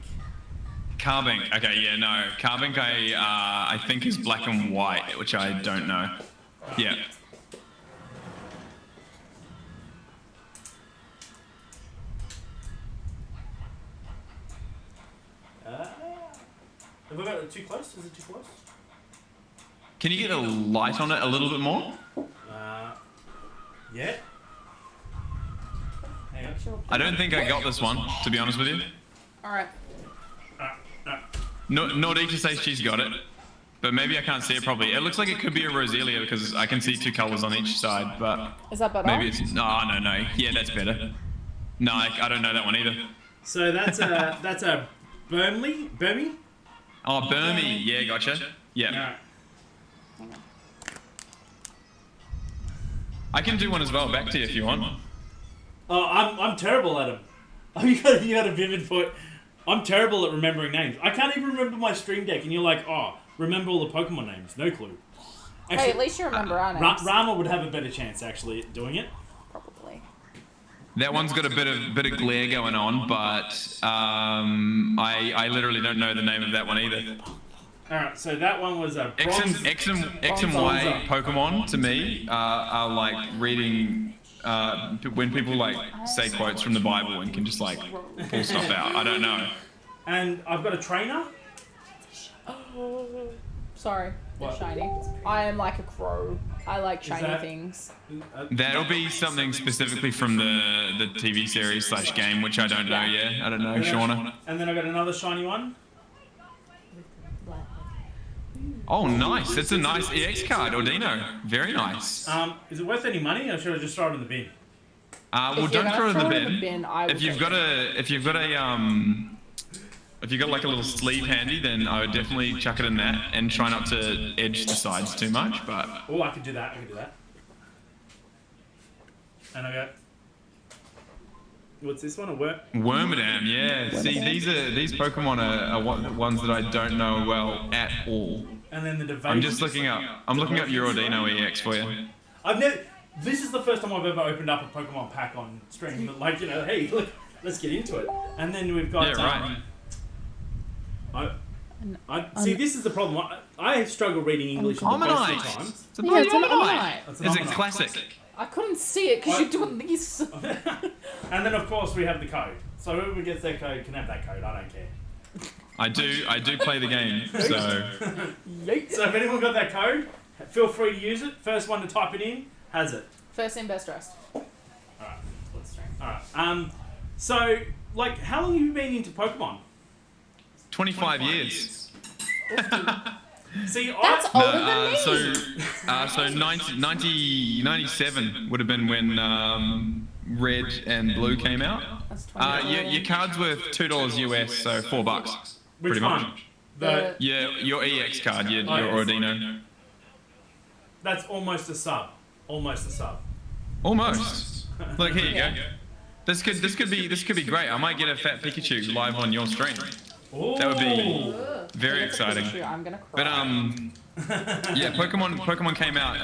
Carbink. Okay, yeah, no. Carbink I think is Black and White, which I don't know. Yeah. Have we got it too close? Is it too close? Can you get a light on it a little bit more? Yeah. Hang on. I don't think I got this one, to be honest with you. Alright. Nordica says she's got it, but maybe I can't see it properly. It looks like it could be a Roselia because I can see two colors on each side, but Is that better? maybe it's no. Yeah, that's better. No, I don't know that one either. So that's a Burmy. Oh, Burmy. Yeah, gotcha. Yeah. Alright. I can do one as well. Back to you if you want. Oh, I'm terrible at them. Oh, you got a vivid point. I'm terrible at remembering names. I can't even remember my stream deck, and you're like, oh, remember all the Pokemon names. No clue. Actually, Hey, at least you remember our names. Rama would have a better chance actually at doing it. Probably. That one's got a bit of glare going on, but I literally don't know the name of that one either. All right, so that one was a X and Y Pokemon to me are like reading when people like say quotes from the Bible and can just like pull stuff out. I don't know. And I've got a trainer. Sorry, they're What? shiny. I am like a crow. I like shiny that- things. That'll be something specifically from the TV series / game, which I don't know yet. I don't know, Shauna. And then I got another shiny one. Oh, nice. That's a nice EX card, Ordino. Very nice. Is it worth any money, or should I just throw it in the bin? Well, If you're don't gonna throw it in the throw it bin. in the bin, I would If you've take got like a little sleeve handy, then I would definitely chuck it in that and try not to edge the sides too much. But Oh, I could do that. And I got. What's this one? A Wormadam, yeah. See, these Pokemon are ones that I don't know well at all. And then the Devasion. I'm just looking up. I'm looking up your Ordino EX for you. I've never. This is the first time I've ever opened up a Pokemon pack on stream. Like, you know, hey, look, let's get into it. And then we've got. Yeah, right. See, this is the problem. I struggle reading English in the best of Ammonite. times. It's a Yeah, it's an Ammonite. Ammonite. That's an It's a Ammonite. classic. I couldn't see it because you're doing this. And then, of course, we have the code. So whoever gets that code can have that code. I don't care. I do play the game, so... So if anyone got that code, feel free to use it. First one to type it in has it. First in, best dressed. Alright. Alright. So, like, how long have you been into Pokemon? 25 years. See, That's older than me. So 97 would have been when Red and Blue came out. Your card's worth $2 US, so $4. Which pretty one? much. Your EX card, your Ordino. That's almost a sub. Almost. Look, here you go. This could be great. I might get a fat Pikachu live on your stream. Ooh. That would be very exciting. I'm gonna cry. But yeah, Pokemon came out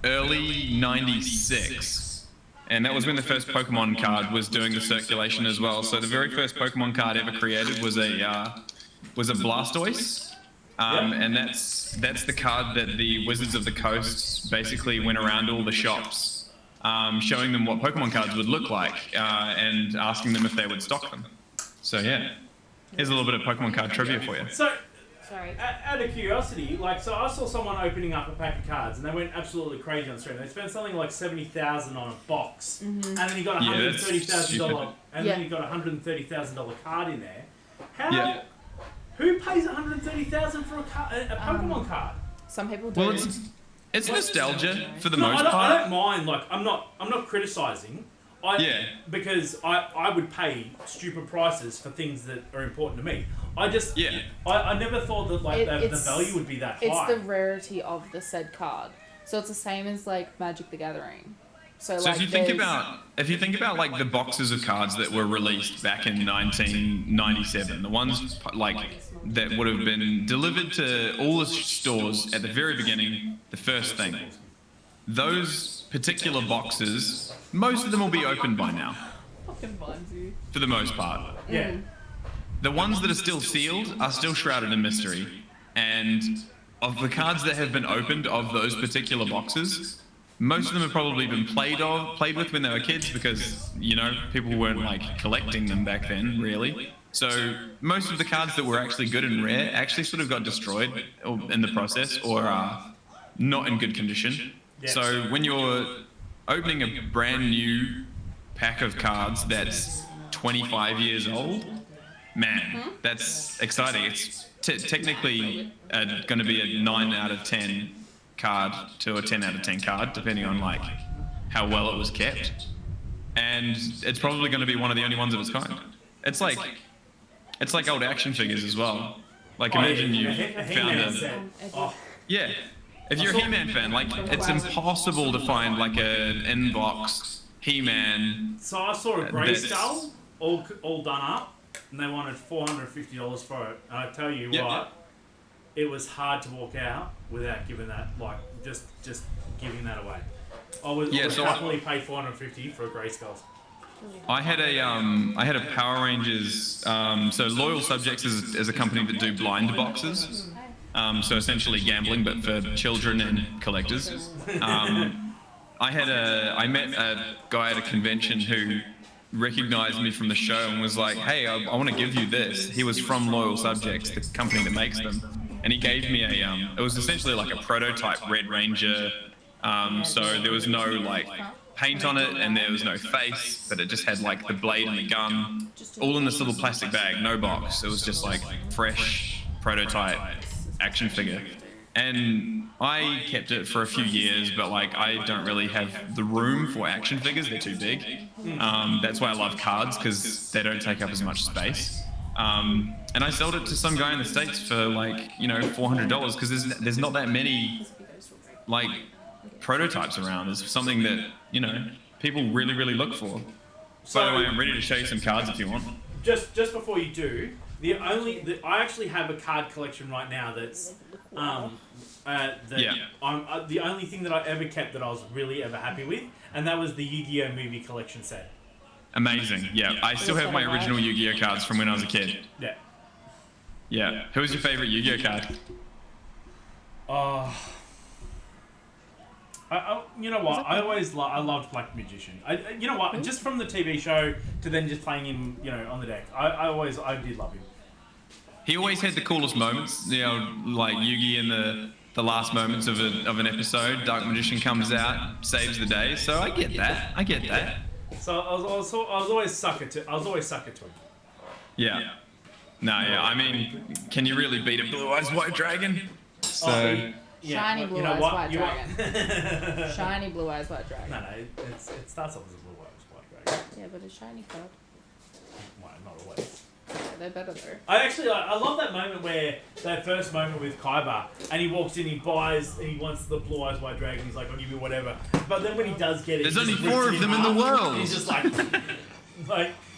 early '96, and that was when the first Pokemon card was doing the circulation as well. So the very first Pokemon card ever created was a Blastoise, and that's the card that the Wizards of the Coast basically went around all the shops, showing them what Pokemon cards would look like, and asking them if they would stock them. So yeah. Here's a little bit of Pokemon card trivia for you. So, Sorry. out of curiosity, like, so I saw someone opening up a pack of cards, and they went absolutely crazy on stream. They spent something like $70,000 on a box, and then he got $130,000, and then he got $130,000 card in there. Who pays $130,000 for a Pokemon card? Some people do. Well, it's nostalgia for the most part. I don't mind. Like, I'm not criticizing. Because I would pay stupid prices for things that are important to me. I never thought that the value would be that high. It's the rarity of the said card. So it's the same as like Magic the Gathering. So like if you think about like the boxes of cards that were released back in 1997, the ones like that would have been delivered to all the stores at the very beginning, the first thing, those particular boxes, most of them will be opened by now. For the most part. Yeah. The ones that are still sealed are still shrouded in mystery. And of the cards that have been opened of those particular boxes, most of them have probably been played with when they were kids because, you know, people weren't like collecting them back then, really. So most of the cards that were actually good and rare actually sort of got destroyed in the process or are not in good condition. So when you're opening a brand new pack of cards that's 25 years old, man, that's exciting. It's technically going to be a 9 out of 10 card to a 10 out of 10 card, depending on like how well it was kept. And it's probably going to be one of the only ones of its kind. It's like old action figures as well. Like imagine you found a... Yeah. If you're a He-Man fan, like, it's impossible to find, like, an in-box He-Man. So I saw a Grayskull, all done up, and they wanted $450 for it. And I tell you what, it was hard to walk out without giving that, like, just giving that away. I would happily pay $450 for a Grayskull. I had a Power Rangers, so Loyal Subjects is a company that do blind boxes. So essentially gambling, but for children and collectors. I met a guy at a convention who recognized me from the show and was like, "Hey, I want to give you this." He was from Loyal Subjects, the company that makes them, and he gave me it was essentially like a prototype Red Ranger. So there was no like paint on it, and there was no face, but it just had like the blade and the gun, all in this little plastic bag, no box. It was just like fresh prototype action figure, and I kept it for a few years, but like I don't really have the room for action figures. They're too big. That's why I love cards, because they don't take up as much space. And I sold it to some guy in the States for like, you know, $400, because there's not that many like prototypes around. It's something that, you know, people really look for. By the way, I'm ready to show you some cards if you want. Just before you do, I actually have a card collection right now that's the only thing that I ever kept that I was really ever happy with, and that was the Yu-Gi-Oh movie collection set. Amazing. Yeah, I still have my original Yu-Gi-Oh cards from when I was a kid. Yeah. Who was your favorite Yu-Gi-Oh card? You know what? I loved Black Magician. You know what? Just from the TV show to then just playing him, on the deck. I did love him. He always had the coolest moments. Like Yugi in the last moments of an episode. Dark Magician comes out, saves the day. So I get that. So I was always sucker to him. Yeah. No, yeah. I mean, can you really beat a Blue Eyes White Dragon? So. Shiny blue eyes white dragon. Shiny blue eyes white dragon. No, it starts off as a blue eyes white dragon. Yeah, but it's shiny colored. Well, not always. Yeah, they're better though. I love that moment where that first moment with Kaiba, and he walks in, he wants the blue eyes white dragon. He's like, I'll give you whatever. But then when he does get it, there's only 4 of them in the world. He's just like,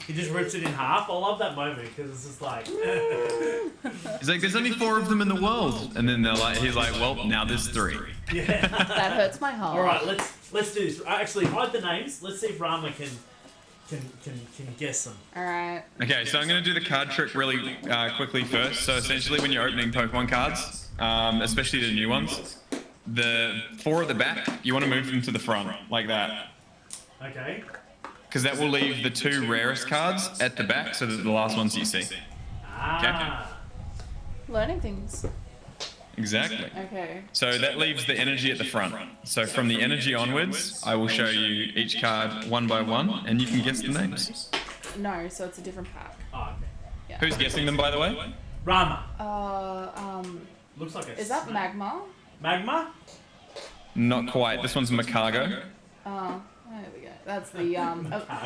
he just rips it in half. I love that moment because it's just like. He's like, there's only 4 of them in the world, and then he's like, well, now there's 3. Yeah. That hurts my heart. All right, let's do this. Actually, hide the names. Let's see if Rama can guess them. All right. Okay, so I'm going to do the card trick really quickly first. So essentially, when you're opening Pokemon cards, especially the new ones, the 4 at the back, you want to move them to the front like that. Okay. Because that will leave the 2 rarest cards at the back, so that the last ones you see. Ah. Okay. Learning things. Exactly. Okay. So that leaves the energy at the front. So from the energy onwards, I will show you each card one by one, and you can guess the names. No, so it's a different pack. Oh, okay. Yeah. Who's guessing them, by the way? Rama. Looks like a. Is that Magma? Magma? Not quite. This one's Macargo. Oh, there we go. That's the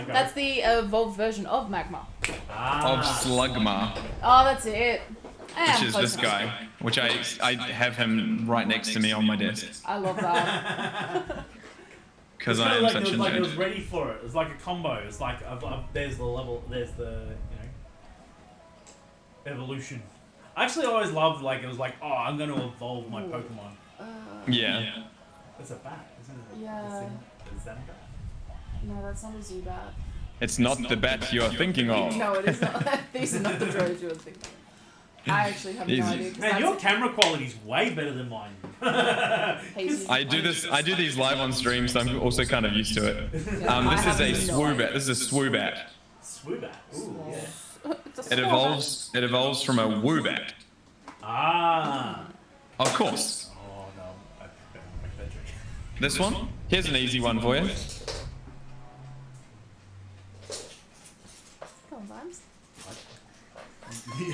that's the evolved version of Magma. Of Slugma. Oh, that's it. Which is this guy, which I have him right next to me on my desk. I love that. Because I am such a nerd. It was ready for it. It's like a combo. It's like there's the level, there's the evolution. I actually always loved it was like, oh, I'm going to evolve my Pokemon. Yeah. It's a bat, isn't it? Yeah. Is that a bat? No, that's not a Zubat. It's not the bat you're thinking of. No, it is not. These are not the droids you're thinking of. I actually have no idea. Man, your camera quality is way better than mine. I do these live on stream, so I'm also kind of used to it. This is a Swoobat. This is a Swoobat. Swoobat. Ooh, yeah. It evolves from a Woobat. Ah. Of course. Oh no, I better make that joke. This one? Here's an easy one for you. Come on, Vimes.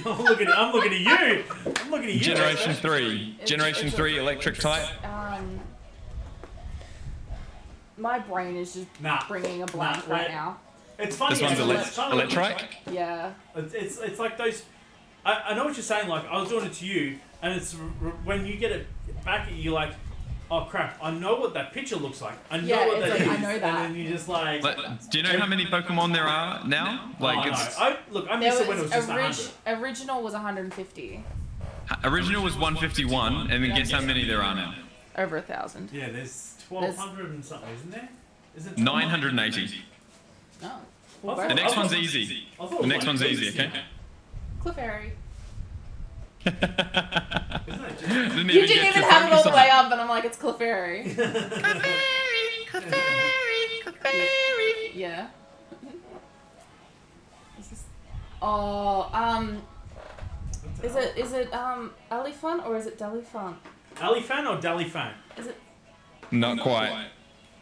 I'm looking at you. Generation 3. Generation 3 electric type. My brain is just bringing a blank right now. It's funny. This one's electric. Yeah. It's like those. I know what you're saying. Like I was doing it to you, and it's when you get it back at you, like, oh crap! I know what that picture looks like. I know what that is. I know that. And then you just like. Do you know how many Pokemon there are now? Like I missed it when it was just 100. Original was 150. Original was 151, and then guess how many there are now? Over 1,000. Yeah, there's 1,200 and something, isn't there? Is it 980. No. The next one's easy. The next one's easy, okay? Clefairy. You You didn't even have it all the way up, and I'm like, it's Clefairy. Clefairy. Yeah. Is it Alifant or is it Delifant? Alifant or Delifant? Is it? Not quite.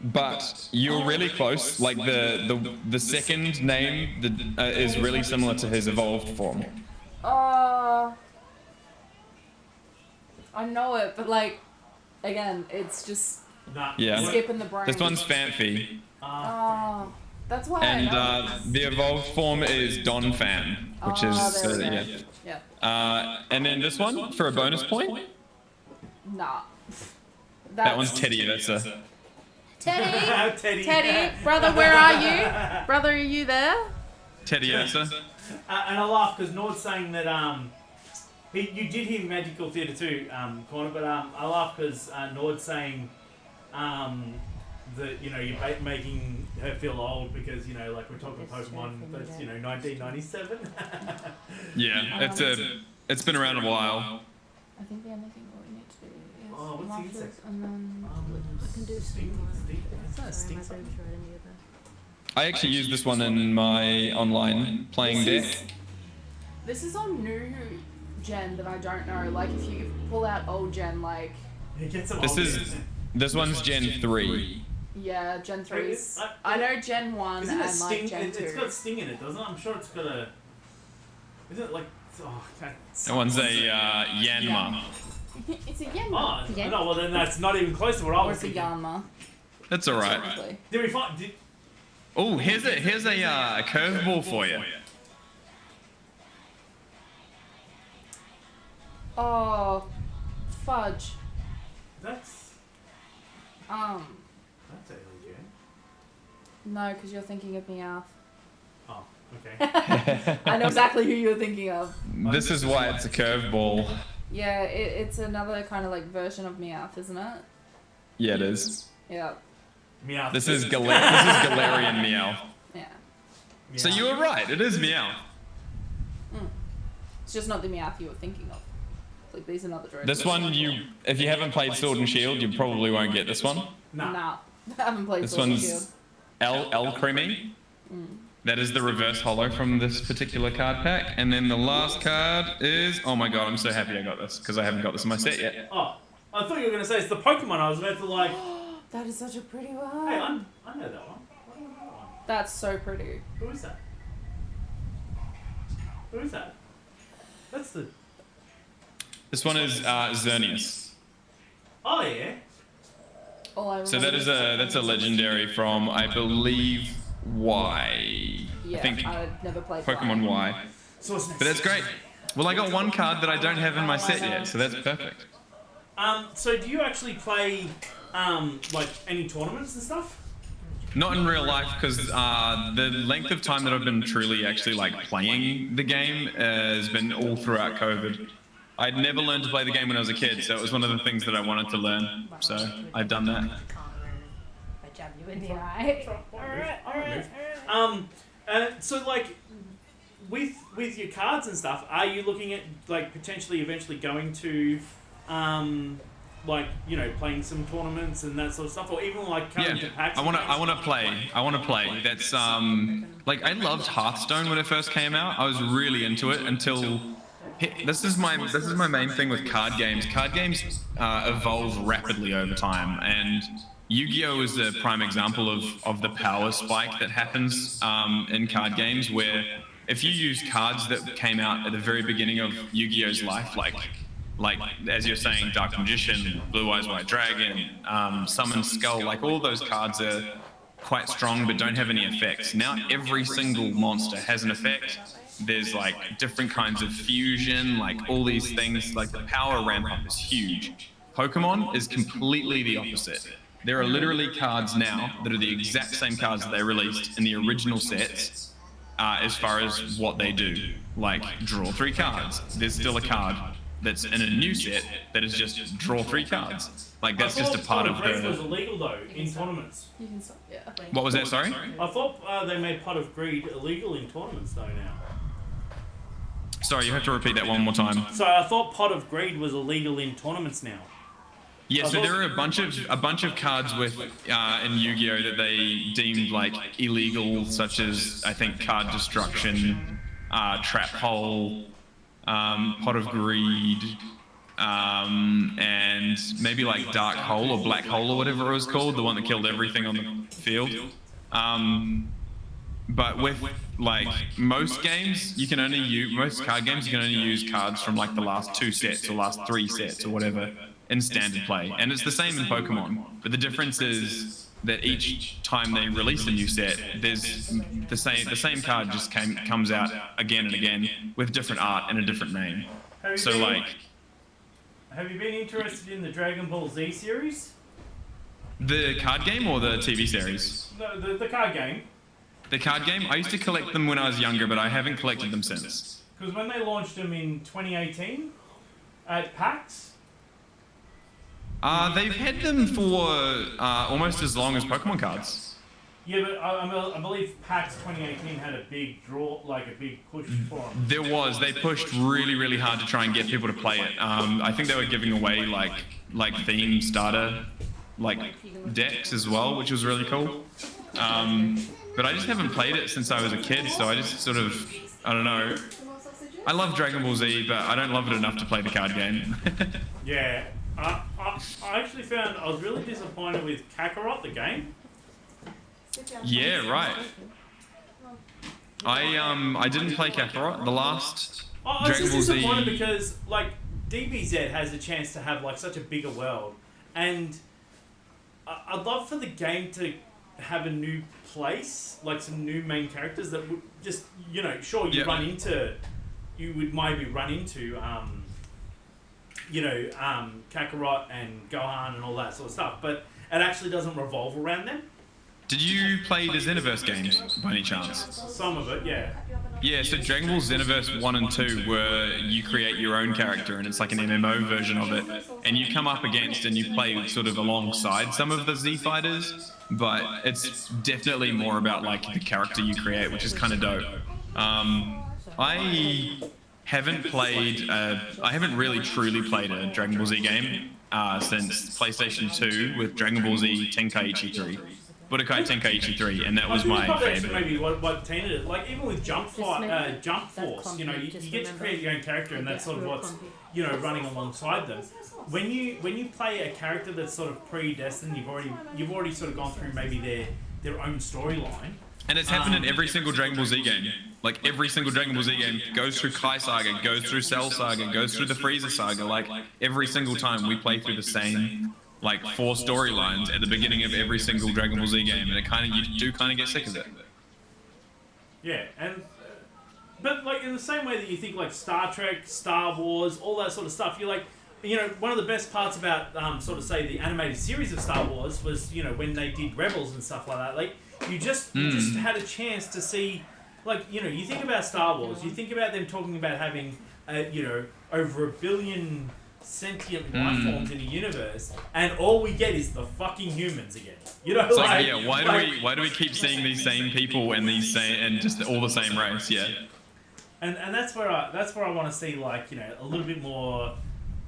But you're really close. Like the second name is really similar to his evolved form. I know it, but like, again, it's just skipping the brain. This one's Fanphy. That's why. And I know the evolved form is Donphan, which is yeah. And then this one for a bonus point. Nah. That one's Teddy Ursa. Teddy, brother, where are you? Brother, are you there? Teddy Ursa. And I laugh because Nord's saying that you did hear Magical Theatre too, Corner, but I laugh because Nord's saying that you're making her feel old because like we're talking Pokemon, but it's 1997. Yeah, it's been around a while. I think the only thing we need to do Oh, what's the insect? And then I can do Sting? some. It's not a sting. I actually use this one in my online playing deck. This is on new gen that I don't know. Like, if you pull out old gen, like... This one's Gen 3. Yeah, Gen 3's... I know Gen 1 and, like, Gen 2. It's got sting in it, doesn't it? I'm sure it's got a... Isn't it like... Oh, okay. That one's a Yanma. It's a Yanma. Oh, no, well then that's not even close to what I was thinking. Or it's a Yanma. That's alright. Did we find... Oh, here's a curveball for you. Oh, fudge. That's alien. No, because you're thinking of Meowth. Oh, okay. I know exactly who you're thinking of. This is why it's a curveball. Yeah, it's another kind of like version of Meowth, isn't it? Yeah, it is. Yeah. Meowth. This is Galarian Meow. Yeah. So you were right. It is Meow. It's just not the Meowth you were thinking of. It's like these are not the drones. This one, if you haven't played Sword and Shield, you probably won't get this one. Nah. I haven't played This Sword and Shield. one's El Creamy. That is the reverse holo from this particular card pack. And then the last card is... Oh my god, I'm so happy I got this, because I haven't got this in my set yet. Oh, I thought you were going to say it's the Pokemon. I was about to like... That is such a pretty one. Hey, I know that one. I know that one. That's so pretty. Who is that? Who is that? That's the... This one is Xerneas. Oh, yeah. So that's a legendary from, I believe, Y. Yeah, I think I've never played Pokemon Y. But that's great. Well, I got one card that I don't have in my set yet, so that's perfect. So do you actually play, like, any tournaments and stuff? Not in real life, because the length of time that I've been truly actually, like, playing the game has been all throughout COVID. I'd never learned to play the game when I was a kid, so it was one of the things that I wanted to learn. So I've done that. I jab you in the eye. Alright. So like, with your cards and stuff, are you looking at like potentially eventually going to, like, you know, playing some tournaments and that sort of stuff, or even like coming to packs? I want to play. That's like, I loved Hearthstone when it first came out. I was really into it until. This is my main thing with card games. Card games evolve rapidly over time, and Yu-Gi-Oh is a prime example of the power spike that happens in card games, where if you use cards that came out at the very beginning of Yu-Gi-Oh's life, like as you're saying, Dark Magician, Blue Eyes White Dragon, Summon Skull, like all those cards are quite strong but don't have any effects. Now every single monster has an effect. There's like different kinds of fusion, like all these things, like the power ramp up is huge. Pokemon is completely the opposite. There are literally cards now that are the exact same cards that they released in the original sets as far as what they do. Like, draw 3 cards. There's still a card that's in a new set that is just draw 3 cards. Like, that's just a part of the... was illegal though, in tournaments. You can stop, yeah. What was that, sorry? I thought they made Pot of Greed illegal in tournaments though now. Sorry, you have to repeat that one more time. So I thought Pot of Greed was illegal in tournaments now. Yeah, so there are a bunch of cards with in Yu-Gi-Oh that they deemed like illegal, such as I think Card Destruction, Trap Hole, Pot of Greed, and maybe like Dark Hole or Black Hole or whatever it was called, the one that killed everything on the field. But with like most games, you can only use most card games. You can only use cards from like the last 2 sets or last 3 sets or whatever in standard play, and it's the same in Pokemon. But the difference is that each time they release a new set, there's the same card just comes out again and again with different art and a different name. So like, have you been interested in the Dragon Ball Z series? The card game or the TV series? No, the card game. The card game? I used to collect them when I was younger, but I haven't collected them since. Because when they launched them in 2018 at PAX... they've had them for almost as long as Pokemon cards. Yeah, but I believe PAX 2018 had a big draw, like a big push for them. There was. They pushed really, really hard to try and get people to play it. I think they were giving away like like theme starter like decks as well, which was really cool. But I just haven't played it since I was a kid, so I just sort of, I don't know. I love Dragon Ball Z, but I don't love it enough to play the card game. Yeah, I actually found I was really disappointed with Kakarot, the game. Yeah, right. I didn't play Kakarot. The last I was Dragon just Ball Z. disappointed because like DBZ has a chance to have like such a bigger world, and I'd love for the game to have a new place, like some new main characters that would just, you know, sure you run into, you would maybe run into, Kakarot and Gohan and all that sort of stuff, but it actually doesn't revolve around them. Did you play the Xenoverse games by any chance? Some of it, yeah. Yeah, so Dragon Ball Xenoverse 1 and 2, where you create your own character, and it's like an MMO version of it, and you come up against and you play sort of alongside some of the Z fighters, but it's definitely more about like the character you create, which is kind of dope. I haven't really truly played a Dragon Ball Z game since PlayStation 2 with Dragon Ball Z Tenkaichi 3. Budokai Tenkaichi 3, and that was my favorite. Maybe what tainted it. Like even with Jump Force, you know, you get to create your own character, and that's sort of what's, you know, running alongside them. When you play a character that's sort of predestined, you've already sort of gone through maybe their own storyline. And it's happened in every single Dragon Ball Z game. Like every single Dragon Ball Z game goes through Kai Saga, goes through Cell Saga, goes through the Frieza Saga. Like every single time we play through the same like 4 storylines at the beginning of every single Dragon Ball Z game, and you do kind of get sick of it. Yeah, and but like in the same way that you think like Star Trek, Star Wars, all that sort of stuff, you're like, you know, one of the best parts about sort of say the animated series of Star Wars was, you know, when they did Rebels and stuff like that. Like you just had a chance to see, like, you know, you think about Star Wars, you think about them talking about having, you know, over 1 billion sentient life forms in a universe, and all we get is the fucking humans again. You know, it's like, yeah, why do we keep seeing these same people and just all the same race? Yeah. And that's where I want to see, like, you know, a little bit more,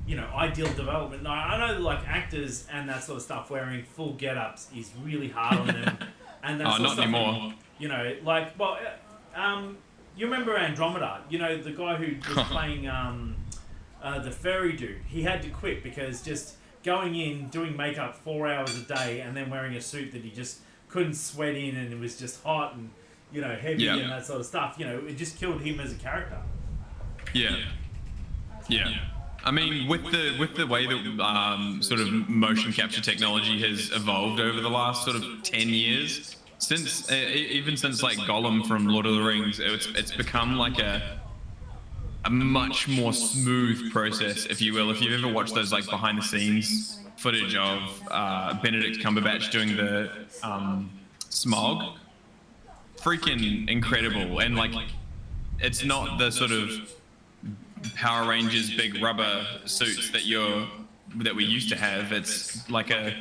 you know, ideal development. Now, I know that like actors and that sort of stuff wearing full get-ups is really hard on them, and that sort of stuff. Not anymore. You know, like, well, you remember Andromeda? You know, the guy who was playing the furry dude. He had to quit because just going in, doing makeup 4 hours a day, and then wearing a suit that he just couldn't sweat in, and it was just hot and, you know, heavy and that sort of stuff. You know, it just killed him as a character. Yeah. Yeah. I mean, with the way that sort of motion capture technology has evolved over the last sort of 10 years, since like Gollum from Lord of the Rings, it's become like a much more smooth process, if you will. If you've ever watched those like behind the scenes footage of Benedict Cumberbatch doing the Smog, freaking incredible. And like, it's not the sort of Power Rangers big rubber suits that we used to have. It's like a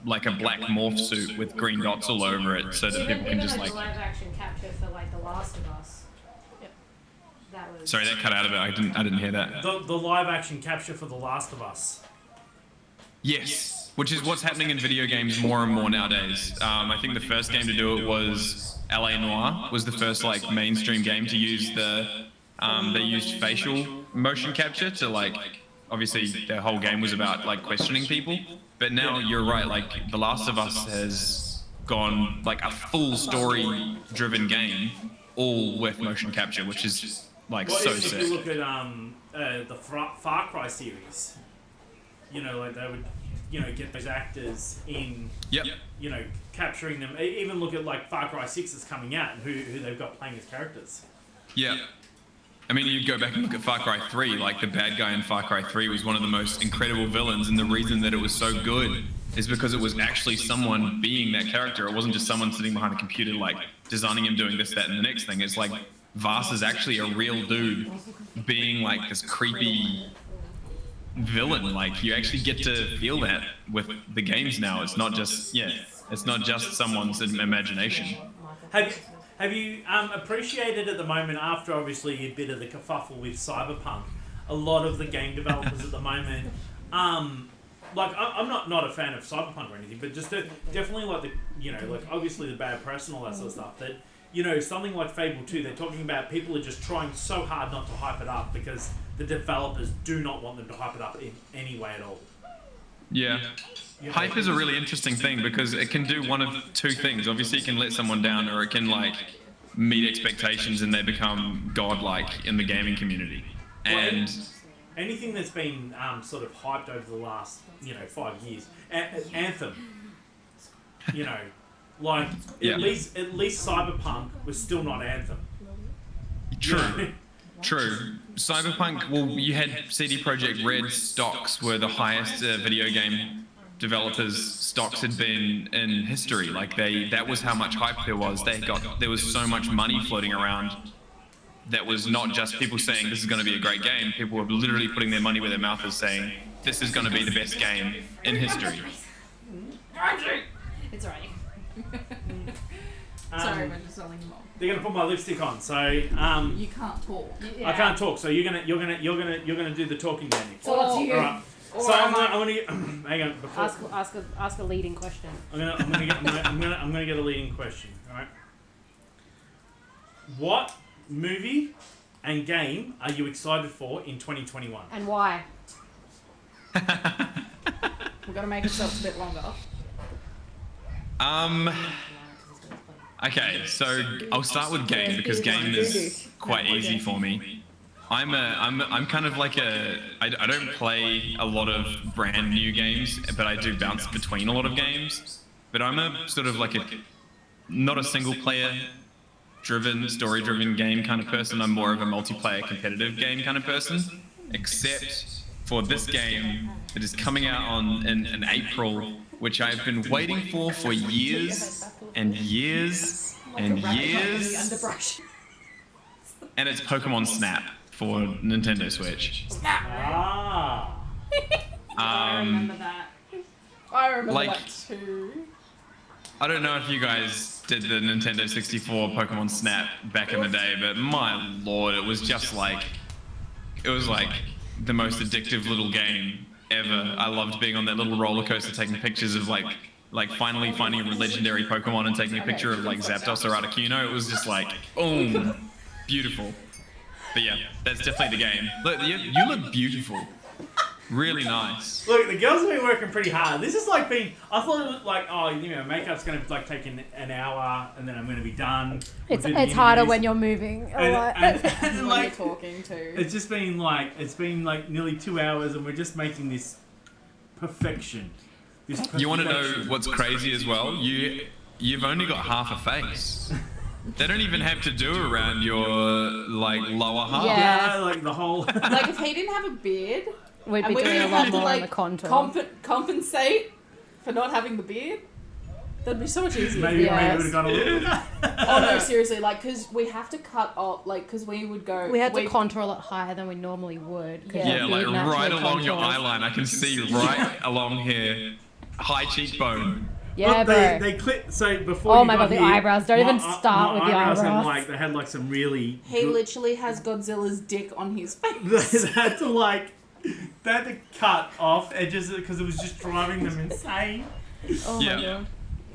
black morph suit with green dots all over it, so that people can just like. Live action capture for like The Last of Us. Sorry, that cut out of it. I didn't hear that. The live action capture for The Last of Us. Yes, which is what's happening in video games more and more nowadays. I think the first game to do it was LA Noire. Was the first like mainstream game to use they used facial motion capture to like, obviously their whole game was about like questioning people. But now you're right, like The Last of Us has gone like a full story-driven game, all with motion capture, which is like so sick. If you look at the Far Cry series, you know, like they would, you know, get those actors in, you know, capturing them. Even look at like Far Cry 6 is coming out and who they've got playing as characters. Yeah. I mean, you go back and look at Far Cry 3, like the bad guy in Far Cry 3 was one of the most incredible villains, and the reason that it was so good is because it was actually someone being that character. It wasn't just someone sitting behind a computer like designing him doing this, that, and the next thing. It's like Vaas is actually a real dude being like this creepy villain. Like you actually get to feel that with the games now. It's not just someone's imagination. Have you appreciated at the moment, after obviously a bit of the kerfuffle with Cyberpunk, a lot of the game developers at the moment like I'm not a fan of Cyberpunk or anything, but just definitely like the like obviously the bad press and all that sort of stuff. That something like Fable 2, they're talking about people are just trying so hard not to hype it up because the developers do not want them to hype it up in any way at all. Yeah. Hype is a really interesting thing because it can do one of two things. Obviously, it can let someone down, or it can like meet expectations and they become godlike in the gaming community. And anything that's been sort of hyped over the last 5 years, Anthem, like at least Cyberpunk was still not Anthem. True. True. Cyberpunk, well, you had CD Projekt Red stocks were the highest video game developers stocks had been in history. Like that was how much hype there was. There was so much money floating around that was not just people saying this is going to be a great game. People were literally putting their money where their mouth is saying this is going to be the best game in history. It's alright. Sorry, we're just selling them all. They're gonna put my lipstick on, so you can't talk. I can't talk. So you're gonna do the talking then. So what's you? All right. So I'm gonna get. Hang on. Before, ask a leading question. I'm gonna get a leading question. All right. What movie and game are you excited for in 2021? And why? We're gonna make ourselves a bit longer. Okay, so I'll start with game because game is quite easy for me. I'm kind of like I don't play a lot of brand new games, but I do bounce between a lot of games. But I'm a sort of like not a single player driven, story driven game kind of person. I'm more of a multiplayer competitive game kind of person, except for this game that is coming out in April, which I've been waiting for years and years and years. And it's Pokemon Snap for Nintendo Switch. I remember that. I remember that too. I don't know if you guys did the Nintendo 64 Pokemon Snap back in the day, but my lord, it was just like the most addictive little game ever. I loved being on that little roller coaster taking pictures of like finally finding a legendary Pokemon and taking a picture of like Zapdos or Articuno. It was just like, boom, beautiful. But yeah, that's definitely the game. Look, you look beautiful. Really nice. Look, the girls have been working pretty hard. This is like I thought it was like, makeup's gonna like take an hour and then I'm gonna be done. It's harder when you're moving. And when like, you're talking too. It's just been like nearly 2 hours and we're just making this perfection. You want to know what's crazy as well? You've only got half a face. They don't even have to do around your like lower half. Yeah, like the whole. Like if he didn't have a beard. We'd be doing a lot more on the contour. Compensate for not having the beard. That'd be so much easier. Maybe we would have gone a little bit. Oh no, seriously, like, because we have to cut off, like, because we would go. We had to contour a lot higher than we normally would. Yeah, like right along your eyeline. I can see right along here, high cheekbone. Yeah, bro. They clip. So before. Oh my god, the eyebrows! Don't even start with the eyebrows. They had like some really. He literally has Godzilla's dick on his face. They had to cut off edges because it was just driving them insane. Oh my god.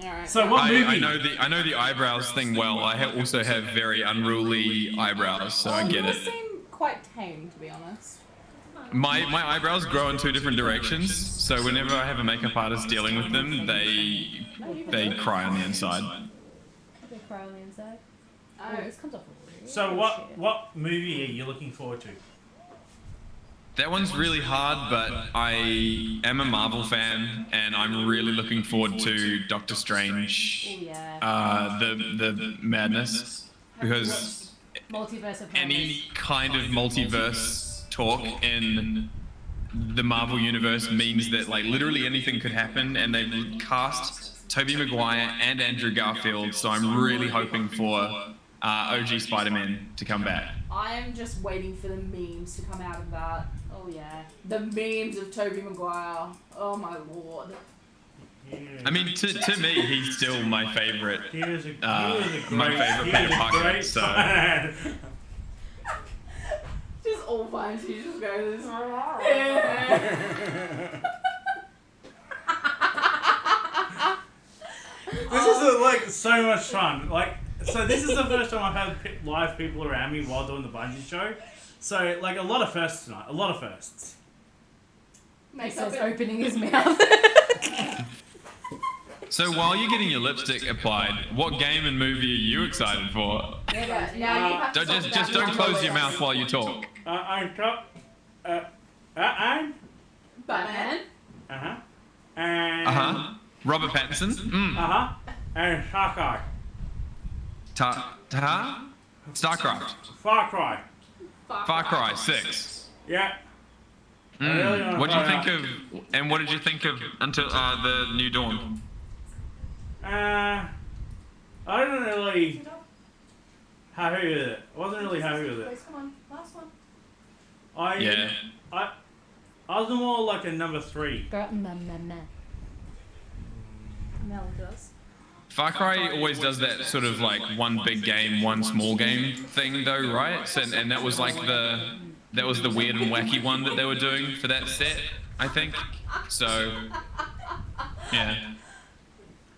Alright. So what movie? I know the eyebrows thing well. I also have very unruly eyebrows, so I get it. Yours seem quite tame, to be honest. My eyebrows grow in two different directions, so whenever I have a makeup artist dealing with them, they cry on the inside. They cry on the inside. Oh, this comes off. So what movie are you looking forward to? That one's really hard, but I am a Marvel fan, and I'm really looking forward to Doctor Strange, the madness, because Multiverse of any kind of multiverse talk in the Marvel universe means that like literally anything could happen, and they've cast Tobey Maguire and Andrew Garfield, so I'm really hoping for OG Spider-Man to come back. I am just waiting for the memes to come out of that. Oh yeah. The memes of Tobey Maguire. Oh my lord. I mean, to me, he's still my favorite. My favorite Peter Parker. So. Just all fine. She just goes. This is like so much fun. Like, so this is the first time I've had live people around me while doing the Vimesy Show. So like a lot of firsts tonight. A lot of firsts. He says opening his mouth. So while you're getting your lipstick applied, what game and movie are you excited for? Yeah, now you have to Just don't close your mouth while you talk. I'm top. Batman. And Robert Pattinson. and Hawkeye. Starcraft. Far Cry. Far Cry 6. Yeah. Really What did you think of? And what did you think of until the New Dawn? I didn't really happy with it. I wasn't really happy with it. Come on, last one. I was more like a number 3. Mel does. Far Cry always does that sort of like one big game, one small game thing, though, right? So, and that was like the weird and wacky one that they were doing for that set, I think. So, yeah.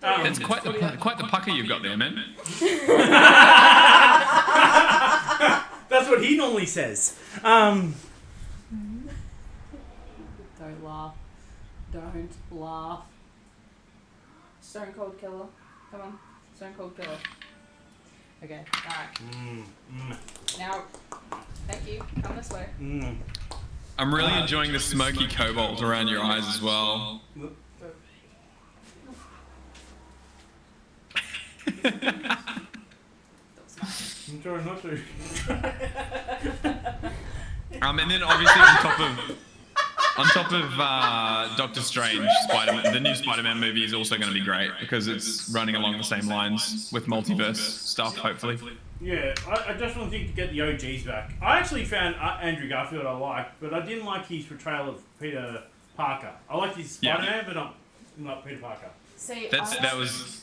It's quite the pucker you've got there, man. That's what he normally says. Don't laugh. Don't laugh. Stone Cold Killer. Come on. Stone Cold Killer. Okay. Alright. Now, thank you. Come this way. I'm really enjoying the smoky cobalt around your eyes as well. I'm trying not to. And then obviously on top of Doctor Strange, Spider-Man, the new Spider-Man movie is also going to be great because it's running along the same lines with multiverse stuff, hopefully. Yeah, I just want to get the OGs back. I actually found Andrew Garfield I liked, but I didn't like his portrayal of Peter Parker. I liked his Spider-Man, but not Peter Parker. See, that was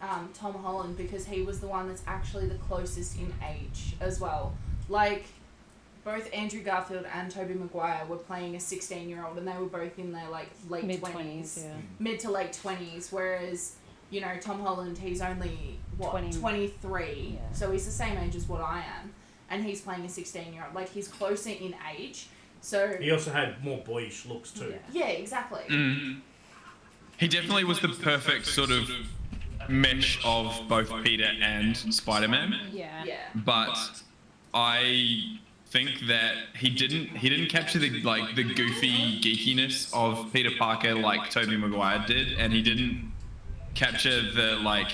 Tom Holland because he was the one that's actually the closest in age as well. Like, both Andrew Garfield and Tobey Maguire were playing a 16-year-old and they were both in their like late Mid-20s, yeah. Mid to late 20s, whereas, you know, Tom Holland, he's only, 23, yeah. so he's the same age as what I am, and he's playing a 16-year-old. Like, he's closer in age, so... He also had more boyish looks too. Yeah, exactly. He definitely was the perfect sort of mesh of both Peter and Spider-Man. Yeah. But I think that he didn't capture the goofy geekiness of Peter Parker like Tobey Maguire did, and he didn't capture the like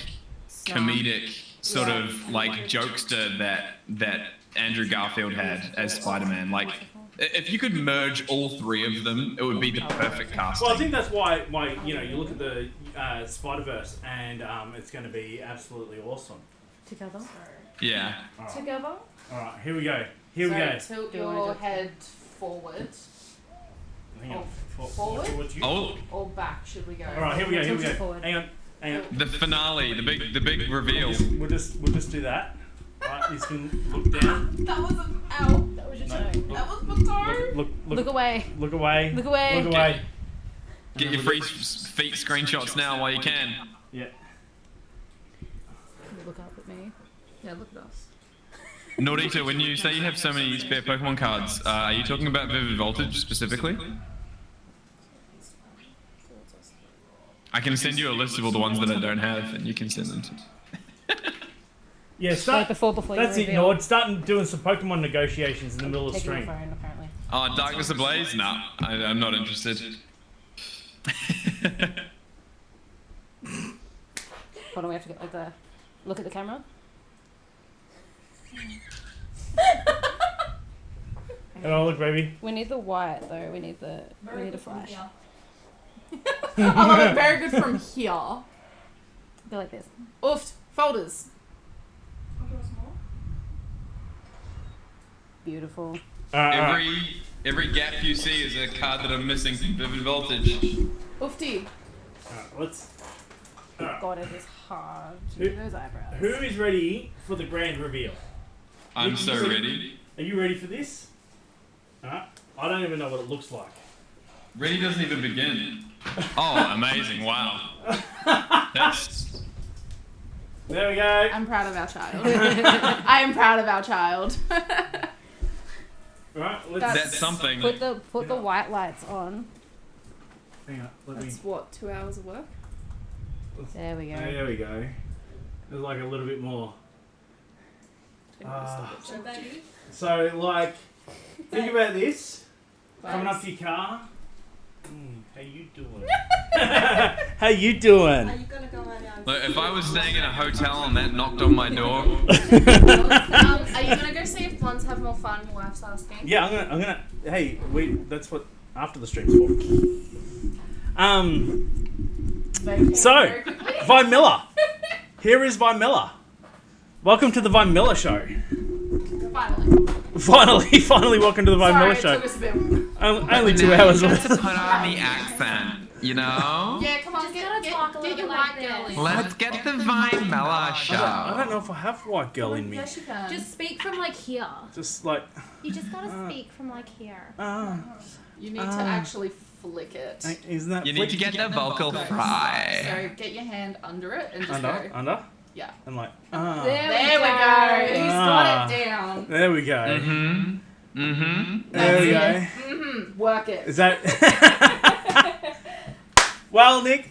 comedic sort of like jokester that Andrew Garfield had as Spider-Man. Like, if you could merge all three of them, it would be the perfect casting. Well, I think that's why you know, you look at the Spider-Verse and it's going to be absolutely awesome. Together. Yeah. Together. All right, here we go. Here we go. Tilt your head forward. Hang on. Forward? Towards you. Oh, Or back, should we go? All right, here we go. Here we go. Forward. Hang on. the finale, the big reveal. We'll just do that. Right, you can look down. That was an ow. That was your No, toe. That was my toe. Look away. Look away. Look away. Look away. Get your free feet screenshots now while you can. Yeah. Look up at me. Yeah, look at us. Nordita, when you say you have so many spare Pokemon cards, are you talking about Vivid Voltage specifically? I can send you a list of all the ones that I don't have, and you can send them to me. Yeah, start. Before That's you it, reveal. Nord. Starting doing some Pokemon negotiations in the middle of the Taking stream. your phone, apparently. Oh, Darkness Ablaze? Nah, I'm not interested. Hold on, we have to get like the... Look at the camera. Oh, look, baby. We need the white though. We need a flash. I love it. Very good from here. Go like this. Oof. Folders. Beautiful. Every gap you see is a card that I'm missing from Vivid Voltage. Oofty. Let's. God, it is hard. Who- Those eyebrows. Who is ready for the grand reveal? I'm so ready. Are you ready for this? I don't even know what it looks like. Ready doesn't even begin. Oh, amazing! Wow. There we go. I'm proud of our child. I am proud of our child. Right, That's something. Put the white lights on. Hang on, That's what, 2 hours of work? There we go. There we go. There's like a little bit more. So, like, think about this. Coming up to your car. How you doing? How you doing? Are you going to go right now? Look, if I was staying in a hotel and that knocked on my door, Are you gonna go see if blondes have more fun? Your wife's asking. Yeah, I'm gonna. Hey, that's what after the stream's for. So, Vine Miller. Here is Vine Miller. Welcome to the Vine Miller Show. Finally, welcome to the Vine Miller Show. It took us a bit. Only 2 hours you left. have to put on the accent, you know? Yeah, come on, get your white girl in. Let's get the Vine Miller Show. I don't know if I have white girl in me. Yes, you can. Just speak from like here. Just like. You just gotta speak from like here. You need to actually flick it. Isn't that? You need to get the vocal fry. So get your hand under it and just go. Under. Yeah. And like. There we go. He's got it down. There we go. There we go. Work it. Is that? Well, Nick,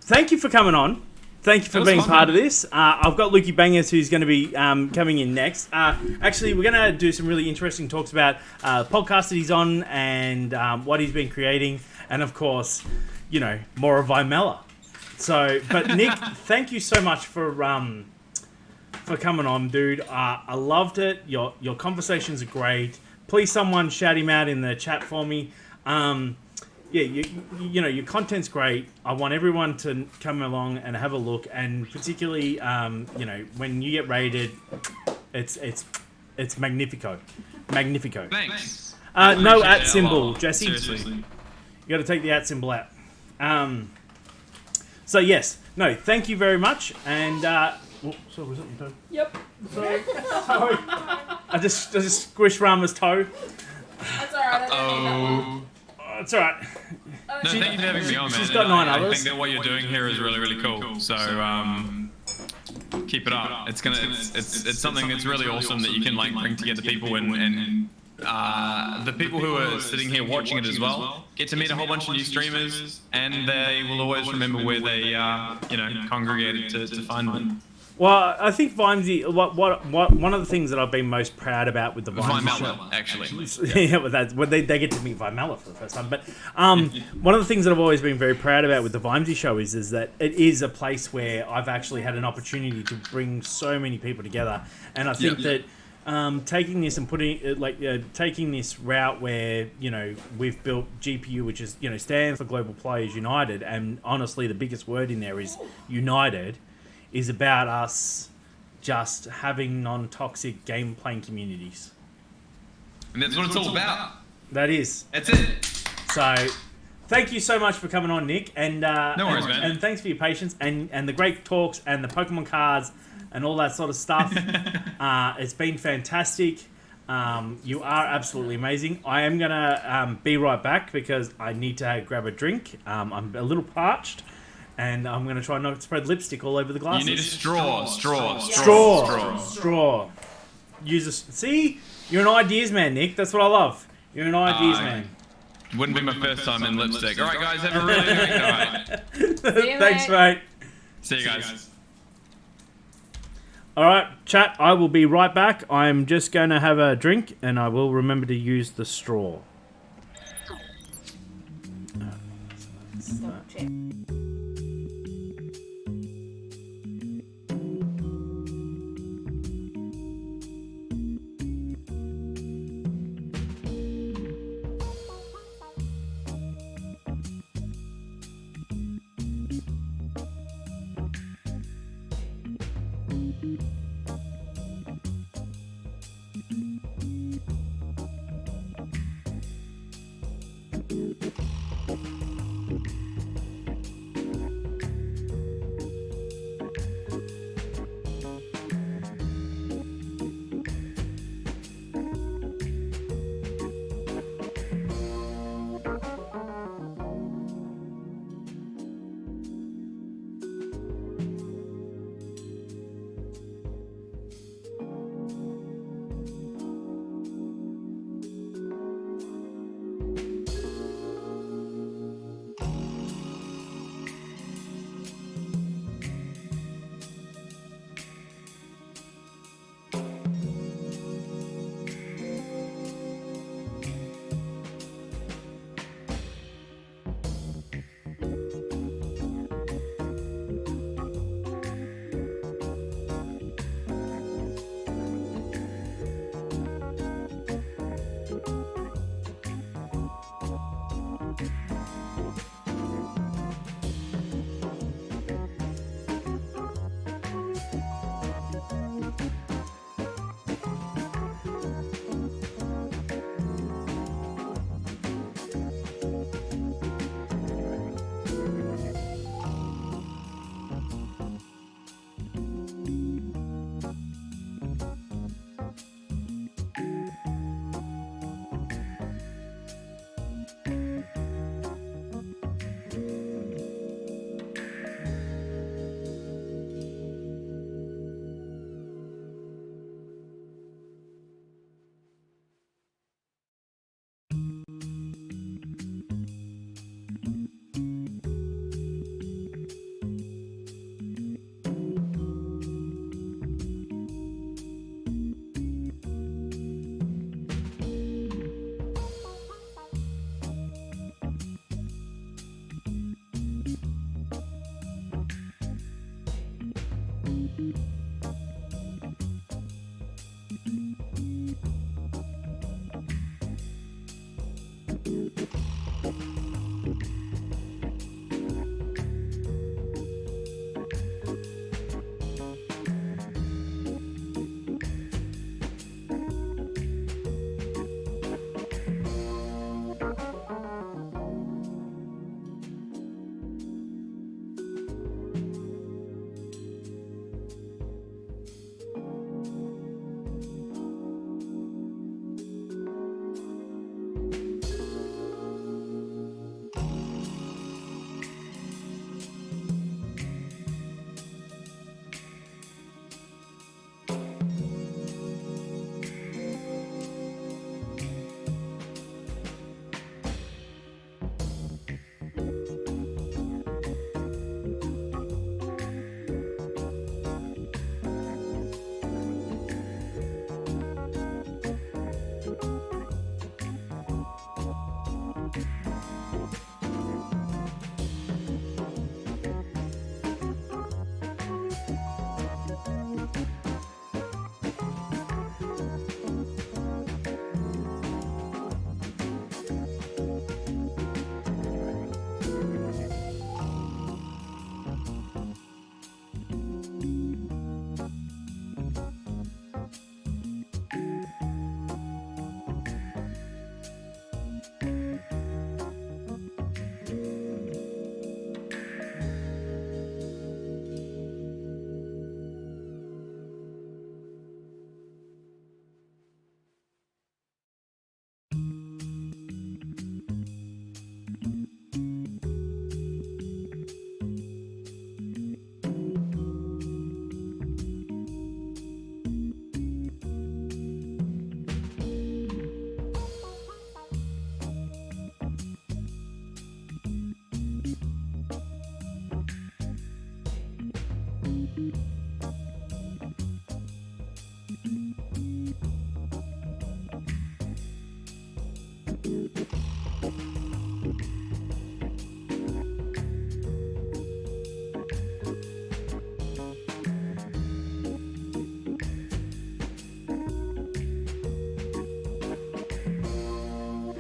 thank you for coming on. Thank you for being part of this. I've got Lukey Bangers who's going to be coming in next. Actually, we're going to do some really interesting talks about the podcast that he's on and what he's been creating, and of course, you know, more of Vimela. So, but Nick, thank you so much for coming on, dude. I loved it. Your conversations are great. Please, someone shout him out in the chat for me. Yeah, you know, your content's great. I want everyone to come along and have a look, and particularly, you know, when you get rated, it's magnifico. Thanks. No at symbol, Jesse. Jesse. Seriously. You got to take the at symbol out. So yes, no, thank you very much. And sorry, was it your toe? Yep. Sorry. I just squished Rama's toe. That's alright. Oh. It's alright. No, thank you for having me on, man. She's got 9 I others. think that what you're doing here is really, really cool. So, keep it up. It's something that's really awesome that you can like bring together people and the people who are sitting here watching it as well get to meet a whole bunch of new streamers, and they will always remember where they congregated to find them. Well, I think Vimesy. What one of the things that I've been most proud about with the Vimesy show, actually. Yeah, well, they get to meet Vimela for the first time. But one of the things that I've always been very proud about with the Vimesy show is that it is a place where I've actually had an opportunity to bring so many people together, and I think that taking this and putting it taking this route where we've built GPU, which is stands for Global Players United, and honestly the biggest word in there is united. Is about us just having non-toxic game playing communities. And that's what it's all about. That is. That's it. So, thank you so much for coming on, Nick. And no worries, man. And thanks for your patience and the great talks and the Pokemon cards and all that sort of stuff. It's been fantastic. You are absolutely amazing. I am gonna be right back because I need to grab a drink. I'm a little parched. And I'm going to try not to spread lipstick all over the glasses. You need a straw. Use a... See? You're an ideas man, Nick. That's what I love. You're an ideas man. Wouldn't be my first time in lipstick. All right, guys. Have a really good night. Thanks, mate. See you guys. All right, chat. I will be right back. I'm just going to have a drink, and I will remember to use the straw.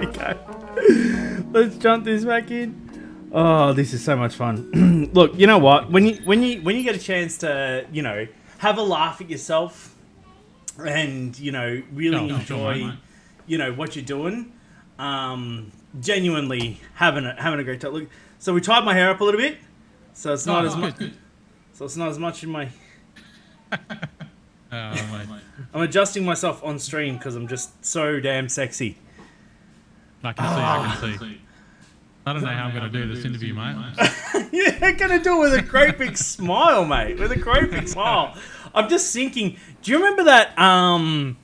we go. Let's jump this back in. Oh, this is so much fun. Look, you know what? When you get a chance to, have a laugh at yourself and, really enjoy, what you're doing, genuinely having a great time. Look, so we tied my hair up a little bit, so it's not as much. So it's not as much in my. I'm adjusting myself on stream because I'm just so damn sexy. I can see. I don't know how I'm going to do this interview, mate. You're going to do it with a great big smile, mate. With a great big smile. I'm just thinking, do you remember that, do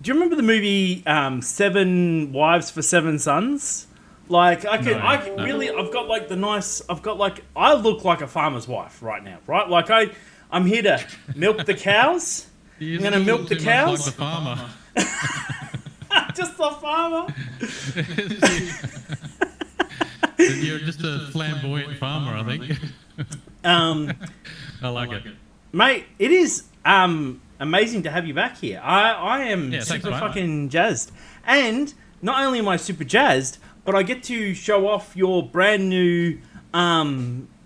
you remember the movie 7 Wives for 7 Sons? Like, I've got like I look like a farmer's wife right now, right? Like, I'm here to milk the cows. I'm going to milk the cows. Like the farmer. Just the farmer. You're just a flamboyant farmer, I think. I like it. Mate, it is amazing to have you back here. I am super fucking jazzed. And not only am I super jazzed, but I get to show off your brand new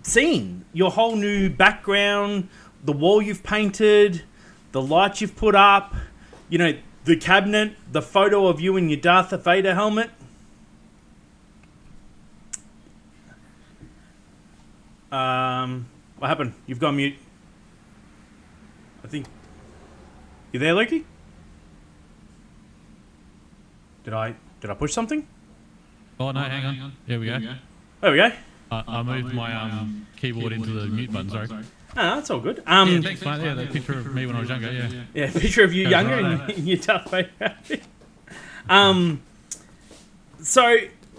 scene. Your whole new background, the wall you've painted, the lights you've put up, the cabinet, the photo of you in your Darth Vader helmet. What happened? You've gone mute. I think. You there, Loki? Did I push something? Oh no, hang on. There we go. There we go. I moved my keyboard into the mute button. Sorry. That's all good. Yeah, thanks, mate. Yeah, that picture of me when I was younger. Yeah. Yeah, picture of you younger in your Darth Vader outfit. So.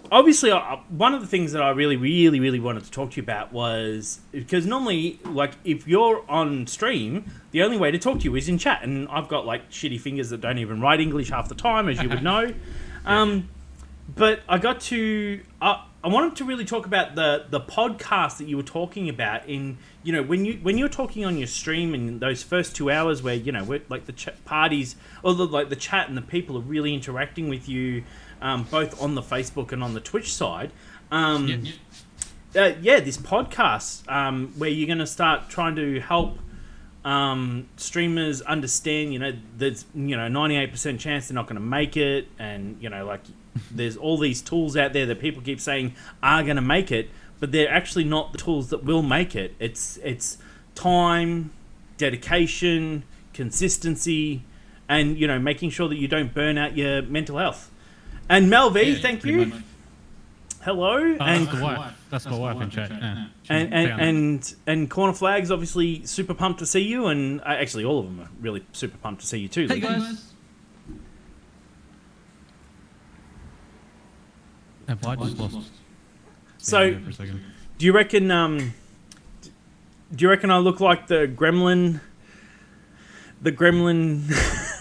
Obviously, one of the things that I really, really, really wanted to talk to you about was because normally, like, if you're on stream, the only way to talk to you is in chat, and I've got like shitty fingers that don't even write English half the time, as you would know. But I got to, I wanted to really talk about the podcast that you were talking about in, when you're talking on your stream in those first 2 hours where where, like the parties or the chat and the people are really interacting with you. Both on the Facebook and on the Twitch side. This podcast where you're going to start trying to help streamers understand, there's 98% chance they're not going to make it, and there's all these tools out there that people keep saying are going to make it, but they're actually not the tools that will make it. It's time, dedication, consistency, and making sure that you don't burn out your mental health. And Mel V, thank you. Much. Hello. And that's the wife. That's my wife in chat. And Corner Flag's obviously super pumped to see you, and actually all of them are really super pumped to see you too. Hey guys. Have I just lost? So, do you reckon I look like the gremlin? The gremlin.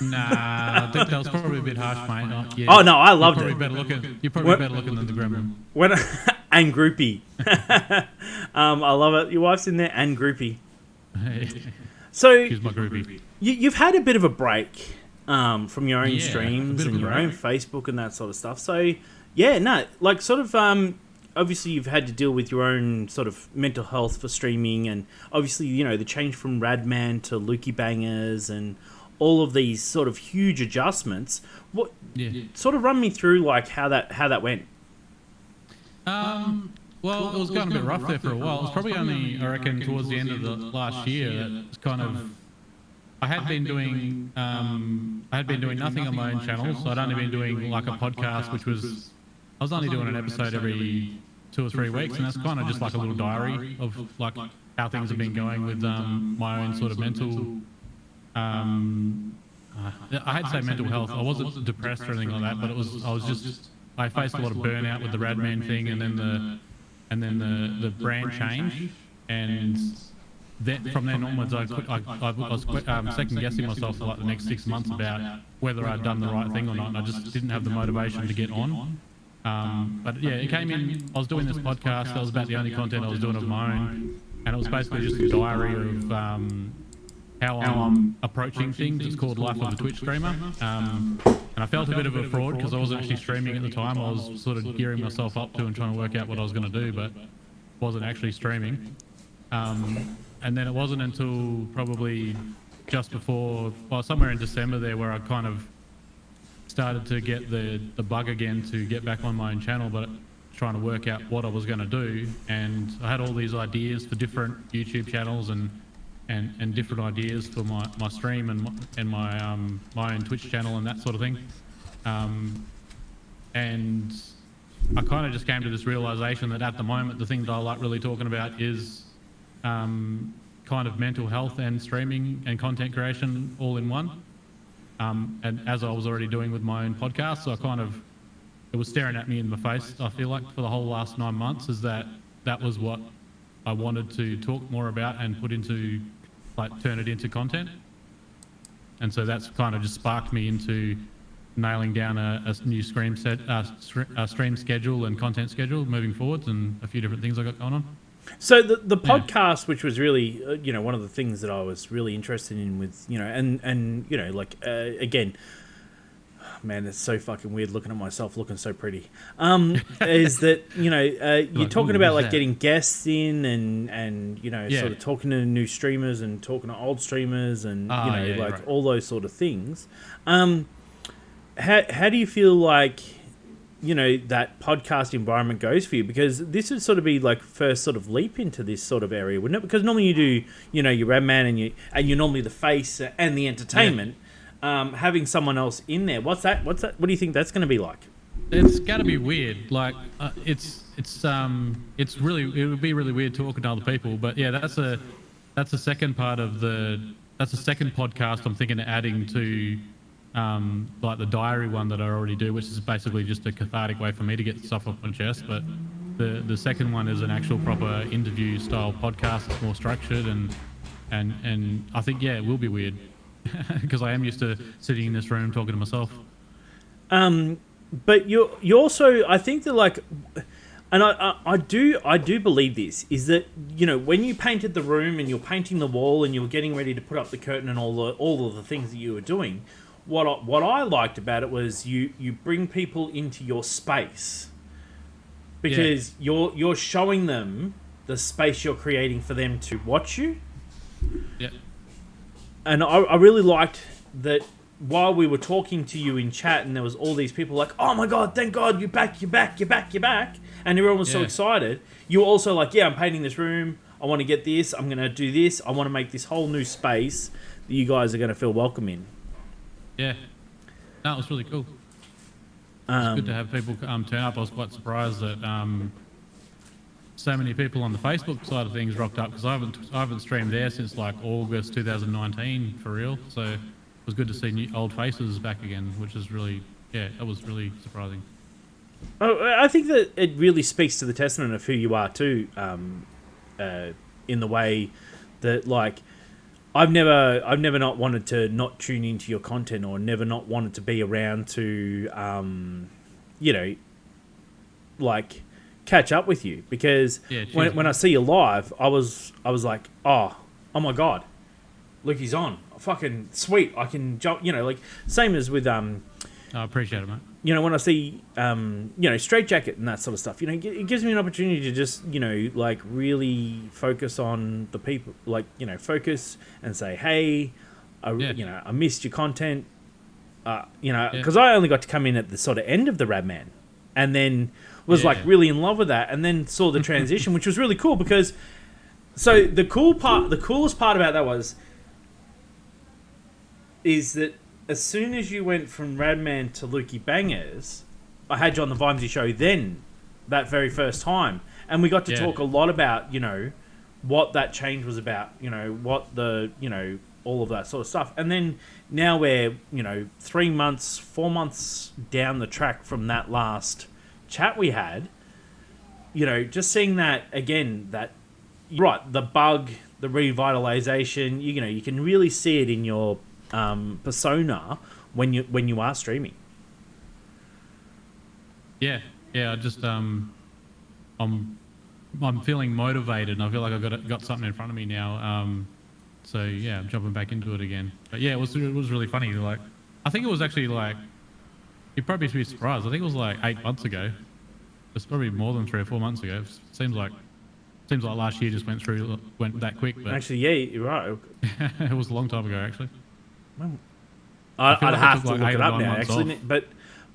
Nah, that was probably a bit harsh, mate. Oh no, I loved it. You're probably better looking than the gremlin. And groupie. I love it. Your wife's in there and groupie. So she's my groupie. You've had a bit of a break from your own streams and your own Facebook and that sort of stuff. So obviously you've had to deal with your own sort of mental health for streaming, and obviously the change from Radman to Lukey Bangers and all of these sort of huge adjustments. Sort of run me through like how that went. Well, it was going a bit rough there for a while. It was probably only, I reckon, towards the end of the last year that it's kind of. I had been doing nothing on my own channel, so I'd only been doing like a podcast, which was I was only doing an episode every 2 or 3 weeks, and that's kind of just like a little diary of like how things have been going with my own sort of mental. I'd say mental health. I wasn't depressed or anything like that, but I faced a lot of burnout with the Radman thing, and then the brand change, and from then onwards, I was second guessing myself for like the next 6 months about whether I'd done the right thing or not, and I just didn't have the motivation to get on. But yeah, it came in. I was doing this podcast. That was about the only content I was doing of my own, and it was basically just a diary of how I'm approaching things. It's called Life of a Twitch Streamer. And I felt a bit of a fraud because I wasn't actually streaming at the time. I was sort of gearing myself up to and trying to work out what I was going to do, but wasn't actually streaming. And then it wasn't until probably just before, well, somewhere in December there, where I kind of started to get the bug again to get back on my own channel, but trying to work out what I was going to do. And I had all these ideas for different YouTube channels and different ideas for my stream and my own Twitch channel and that sort of thing. And I kind of just came to this realization that at the moment, the thing that I like really talking about is kind of mental health and streaming and content creation all in one. And as I was already doing with my own podcast, so it was staring at me in the face, I feel like, for the whole last 9 months, is that was what I wanted to talk more about and put into, like, turn it into content. And so that's kind of just sparked me into nailing down a new stream schedule and content schedule moving forwards, and a few different things I got going on. So the podcast, which was really, one of the things that I was really interested in with, again, man, it's so fucking weird looking at myself looking so pretty. Is that, you're talking about like getting guests in and sort of talking to new streamers and talking to old streamers and, all those sort of things. How do you feel like, that podcast environment goes for you? Because this would sort of be like first sort of leap into this sort of area, wouldn't it? Because normally you do, your Radman and you're normally the face and the entertainment. Having someone else in there, what's that? What do you think that's going to be like? It's got to be weird. Like it would be really weird talking to other people. But yeah, that's a second part of that's a second podcast I'm thinking of adding to. Like the diary one that I already do, which is basically just a cathartic way for me to get stuff off my chest. But the second one is an actual proper interview style podcast. It's more structured and I think, it will be weird because I am used to sitting in this room talking to myself. But you also, I think that like, and I do believe this is that, when you painted the room and you're painting the wall and you were getting ready to put up the curtain and all of the things that you were doing, what I liked about it was you bring people into your space because you're showing them the space you're creating for them to watch you. Yeah. And I really liked that while we were talking to you in chat and there was all these people like, oh my God, thank God, you're back. And everyone was so excited. You were also like, I'm painting this room. I want to get this. I'm going to do this. I want to make this whole new space that you guys are going to feel welcome in. Yeah. No, it was really cool. It's good to have people turn up. I was quite surprised that so many people on the Facebook side of things rocked up because I haven't streamed there since like August 2019 for real. So it was good to see old faces back again, which is really, that was really surprising. I think that it really speaks to the testament of who you are too, in the way that like, I've never not wanted to not tune into your content or never not wanted to be around to, like catch up with you because when I see you live, I was like, oh my God, look, he's on, fucking sweet. I can jump, like same as with, I appreciate it, mate. When I see, Straight Jacket and that sort of stuff, it gives me an opportunity to just, like really focus on the people, like, focus and say, hey, I missed your content, because I only got to come in at the sort of end of the Radman and then was like really in love with that and then saw the transition, which was really cool because, so the coolest part about that is that as soon as you went from Radman to Lukey Bangers, I had you on the Vimesy Show then, that very first time. And we got to talk a lot about, what that change was about, what the, all of that sort of stuff. And then now we're, 4 months down the track from that last chat we had, just seeing that, again, the bug, the revitalization, you can really see it in your persona when you are streaming. I just I'm feeling motivated and I feel like I've got something in front of me now, so I'm jumping back into it again. But it was really funny. Like I think it was actually like you'd probably be surprised. I think it was like 8 months ago. It's probably more than 3 or 4 months ago. Seems like last year just went that quick. But Actually, yeah, you're right. it was a long time ago, actually. I'd like have it to took like look 8 it or up 9 now, months actually. off.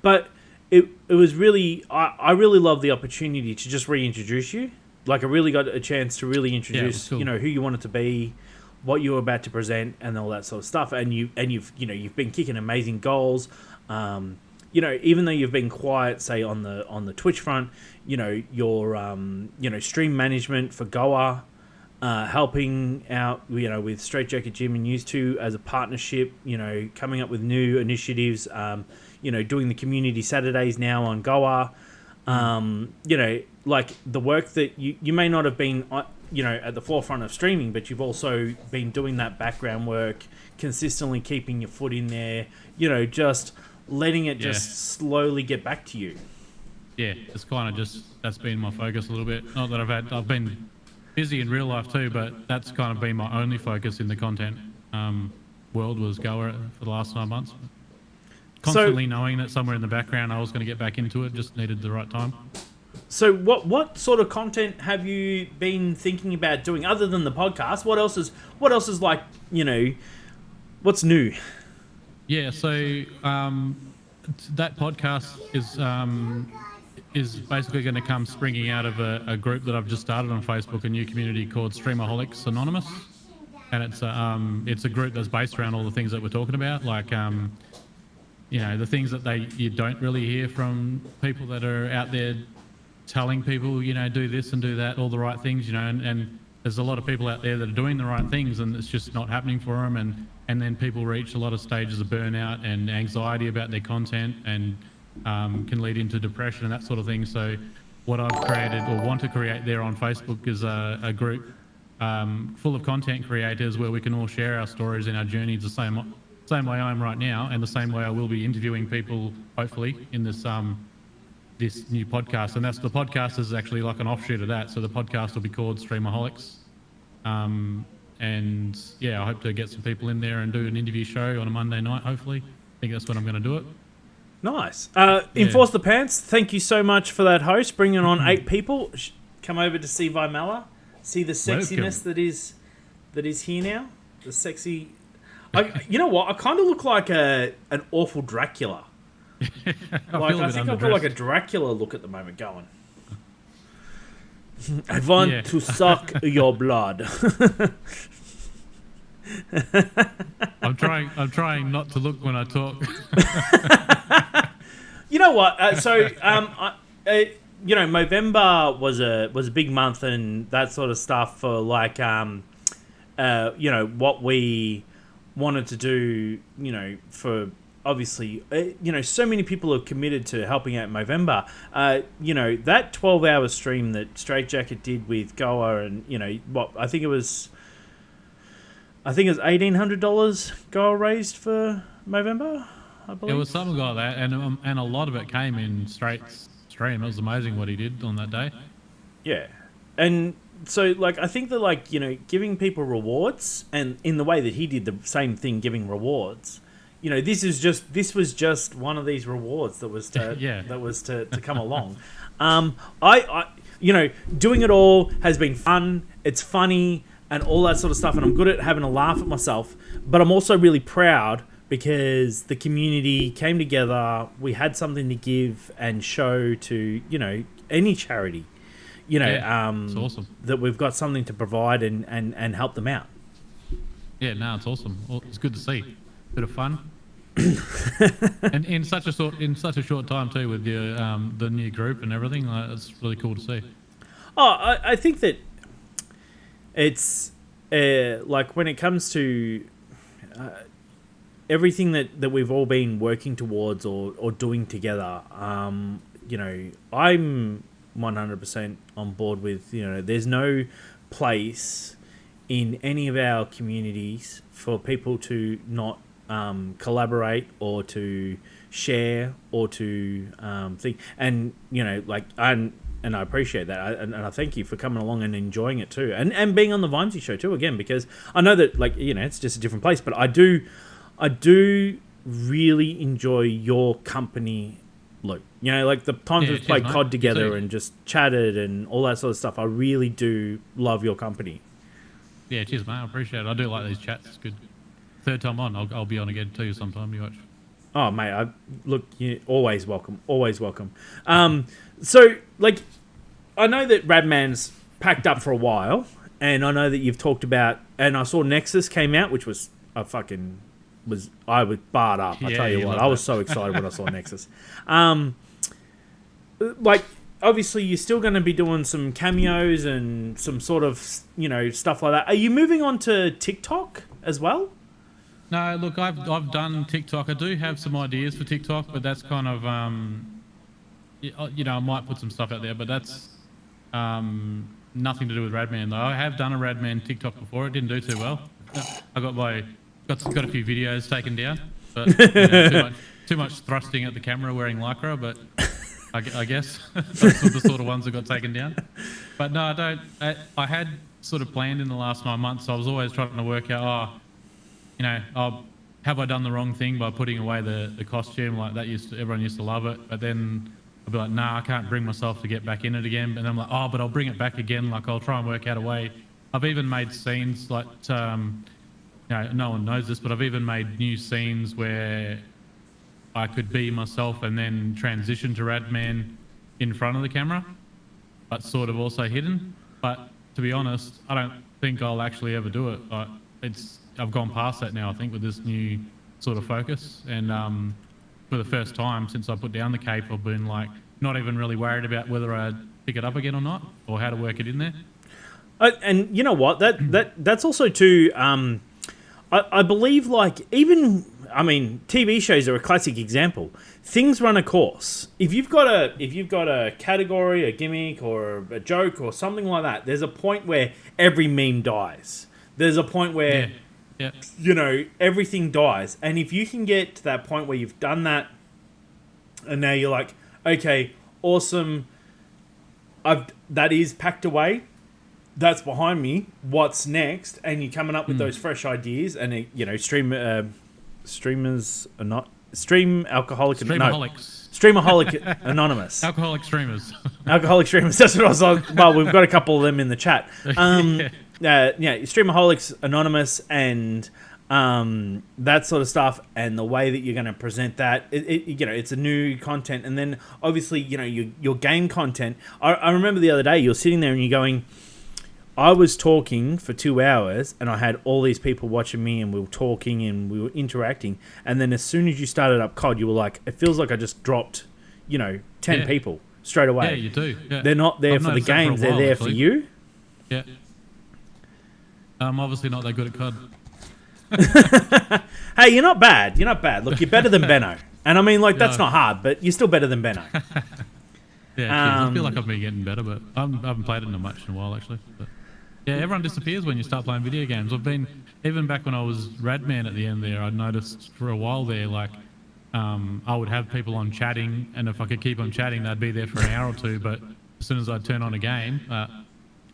But it was really, I really love the opportunity to just reintroduce you. Like, I really got a chance to really introduce, cool. who you wanted to be, what you were about to present, and all that sort of stuff. And you've been kicking amazing goals. Even though you've been quiet, say on the Twitch front, your stream management for Goa, helping out, with Straight Jacket Gym and used to as a partnership, coming up with new initiatives, doing the community Saturdays now on Goa, like the work that you may not have been, at the forefront of streaming, but you've also been doing that background work, consistently keeping your foot in there, just letting it just slowly get back to you. Yeah, it's kind of that's been my focus a little bit. Not that I've been busy in real life too, but that's kind of been my only focus in the content world was Goa for the last 9 months. Constantly knowing that somewhere in the background I was going to get back into it, just needed the right time. So what sort of content have you been thinking about doing other than the podcast? What else is like, what's new? Yeah, so that podcast is basically going to come springing out of a group that I've just started on Facebook, a new community called Streamaholics Anonymous, and it's a group that's based around all the things that we're talking about, like the things that you don't really hear from people that are out there telling people, do this and do that, all the right things, and there's a lot of people out there that are doing the right things and it's just not happening for them, and then people reach a lot of stages of burnout and anxiety about their content and can lead into depression and that sort of thing. So what I've created or want to create there on Facebook is a group full of content creators where we can all share our stories and our journeys the same way I am right now, and the same way I will be interviewing people, hopefully, in this new podcast. And the podcast is actually like an offshoot of that. So the podcast will be called Streamaholics. And yeah, I hope to get some people in there and do an interview show on a Monday night, hopefully. I think that's when I'm going to do it. Nice. Enforce the Pants, thank you so much for that host, bringing on 8 people. Come over to see Vimela, see the sexiness that is here now. The sexy... you know what? I kind of look like an awful Dracula. I think I've got like a Dracula look at the moment going. I want to suck your blood. I'm trying not to look when I talk. You know what? Movember was a big month and that sort of stuff for like what we wanted to do. For obviously, so many people have committed to helping out Movember. That 12-hour stream that Straight Jacket did with Goa, and I think it was $1,800 Goa raised for Movember, I believe. It was something like that, and a lot of it came in Straight's stream. It was amazing what he did on that day. Yeah, and so I think that giving people rewards, and in the way that he did the same thing, giving rewards. This was just one of these rewards that was to come along. I doing it all has been fun. It's funny and all that sort of stuff, and I'm good at having a laugh at myself. But I'm also really proud because the community came together. We had something to give and show to any charity. It's awesome that we've got something to provide and help them out. Yeah, no, it's awesome. It's good to see. Bit of fun. And in such a short time too, with the new group and everything, it's really cool to see. I think that it's when it comes to everything that we've all been working towards or doing together. I'm 100% on board with. There's no place in any of our communities for people to not collaborate or to share or to think, and and I appreciate that, and I thank you for coming along and enjoying it too, and being on the Vimesy Show too again, because I know that it's just a different place, but I do really enjoy your company, Luke. You know, like the times we've played COD together and just chatted and all that sort of stuff. I really do love your company. Yeah, cheers, mate. I appreciate it. I do like these chats. It's good. Third time on, I'll be on again too sometime. You watch. Oh, mate, you're always welcome. Always welcome. So, like, I know that Radman's packed up for a while, and I know that you've talked about, and I saw Nexus came out, which was I was barred up. I tell you what, I was so excited when I saw Nexus. Like, obviously, you're still going to be doing some cameos and some sort of, you know, stuff like that. Are you moving on to TikTok as well? No, look, I've done TikTok. I do have some ideas for TikTok, but that's kind of, you know, I might put some stuff out there, but that's nothing to do with Radman though. I have done a Radman TikTok before. It didn't do too well. I got a few videos taken down, but you know, too much thrusting at the camera wearing lycra. But I guess those were the sort of ones that got taken down. But no, I don't. I had sort of planned in the last 9 months. So I was always trying to work out, you know, have I done the wrong thing by putting away the costume? Like that everyone used to love it, but then I'd be like, nah, I can't bring myself to get back in it again. And then I'm like, oh, but I'll bring it back again. Like I'll try and work out a way. I've even made scenes like, you know, no one knows this, but I've even made new scenes where I could be myself and then transition to Radman in front of the camera, but sort of also hidden. But to be honest, I don't think I'll actually ever do it. Like, I've gone past that now, I think, with this new sort of focus. And for the first time since I put down the cape, I've been like not even really worried about whether I'd pick it up again or not, or how to work it in there. And you know what? That's also too. I believe, like, even, I mean, TV shows are a classic example. Things run a course. If you've got a category, a gimmick, or a joke, or something like that, there's a point where every meme dies. There's a point where, you know, everything dies. And if you can get to that point where you've done that, and now you're like, okay, awesome, that is packed away. That's behind me. What's next? And you're coming up with those fresh ideas, and you know, streamaholic anonymous. Alcoholic streamers. Alcoholic streamers. That's what I was like. Well, we've got a couple of them in the chat. Streamaholics Anonymous and that sort of stuff, and the way that you're going to present that, you know, it's a new content, and then obviously, you know, your game content. I remember the other day you were sitting there and you're going, I was talking for 2 hours and I had all these people watching me and we were talking and we were interacting, and then as soon as you started up COD, you were like, it feels like I just dropped, you know, 10 people straight away. Yeah, you do. Yeah. They're not there for the games, they're there for you. Yeah. I'm obviously not that good at COD. Hey, you're not bad. You're not bad. Look, you're better than Benno. And I mean, like, that's not hard, but you're still better than Benno. Yeah, I feel like I've been getting better, but I haven't played it much in a while, actually. But yeah, everyone disappears when you start playing video games. I've been, even back when I was Radman at the end there, I noticed for a while there, like, I would have people on chatting, and if I could keep on chatting, they'd be there for an hour or two, but as soon as I turn on a game,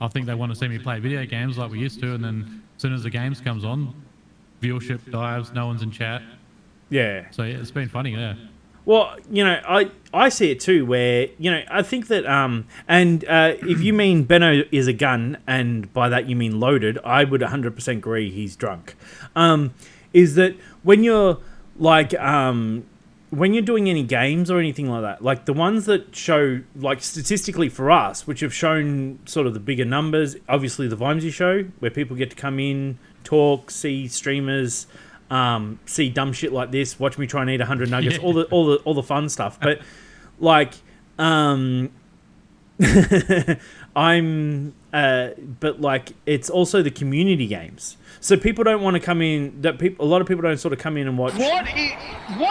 I think they want to see me play video games like we used to, and then as soon as the games comes on, viewership dives, no one's in chat. Yeah. So yeah, it's been funny, yeah. Well, you know, I see it too, where, you know, I think that, if you mean Benno is a gun, and by that you mean loaded, I would 100% agree he's drunk. Is that when you're, like, when you're doing any games or anything like that, like the ones that show, like, statistically for us, which have shown sort of the bigger numbers, obviously the Vimesy Show, where people get to come in, talk, see streamers, see dumb shit like this, watch me try and eat 100 nuggets, all the fun stuff. But like, but like, it's also the community games. So people don't want to come in. A lot of people don't sort of come in and watch. What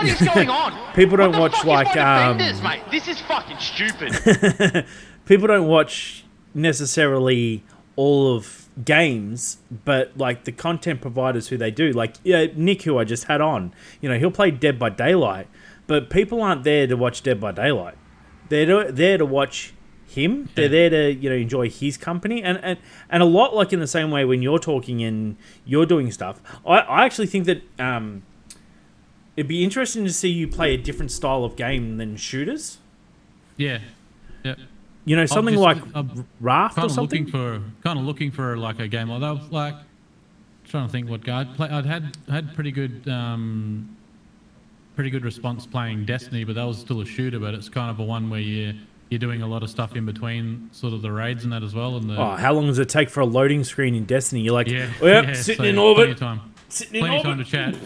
is going on? People don't watch like defenders, mate. This is fucking stupid. People don't watch necessarily all of games, but like the content providers who they do, like Nick, who I just had on, you know, he'll play Dead by Daylight, but people aren't there to watch Dead by Daylight. They're there to watch him. They're there to, you know, enjoy his company, and a lot like in the same way when you're talking and you're doing stuff. I actually think that it'd be interesting to see you play a different style of game than shooters. Yeah. Yeah. You know, something like Raft or something. Kind of looking for like a game like that. Was like trying to think what guy I'd had pretty good response playing Destiny, but that was still a shooter. But it's kind of a one where you're doing a lot of stuff in between sort of the raids and that as well. And how long does it take for a loading screen in Destiny? You're like, sitting in Plenty orbit. of time to chat.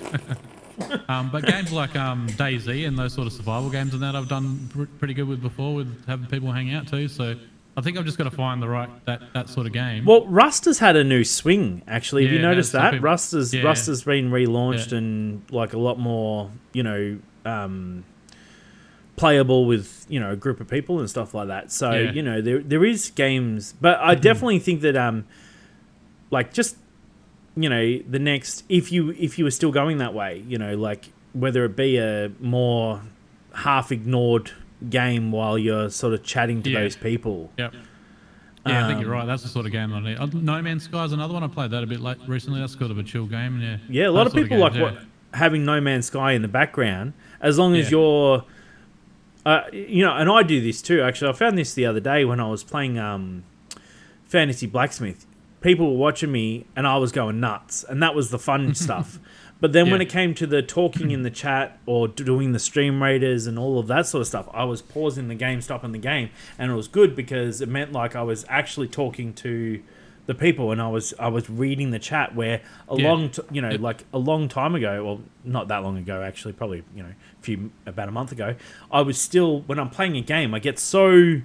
But games like DayZ and those sort of survival games and that I've done pretty good with before, with having people hang out too. So I think I've just got to find the right that sort of game. Well, Rust has had a new swing actually. Have you noticed that? People, Rust has been relaunched and like a lot more, you know, playable with, you know, a group of people and stuff like that. So you know, there is games, but I definitely think that like just, you know, the next, if you were still going that way, you know, like whether it be a more half ignored game while you're sort of chatting to those people. Yep. Yeah, I think you're right. That's the sort of game I need. No Man's Sky is another one. I played that a bit late recently. That's sort of a chill game. Yeah, a lot of people like having No Man's Sky in the background, as long as you're, you know, and I do this too. Actually, I found this the other day when I was playing Fantasy Blacksmith. People were watching me and I was going nuts, and that was the fun stuff. But then when it came to the talking in the chat or doing the stream raiders and all of that sort of stuff, I was pausing the game, stopping the game, and it was good because it meant like I was actually talking to the people and I was reading the chat. Where like a long time ago, well, not that long ago actually, probably, you know, about a month ago, I was still, when I'm playing a game, I get so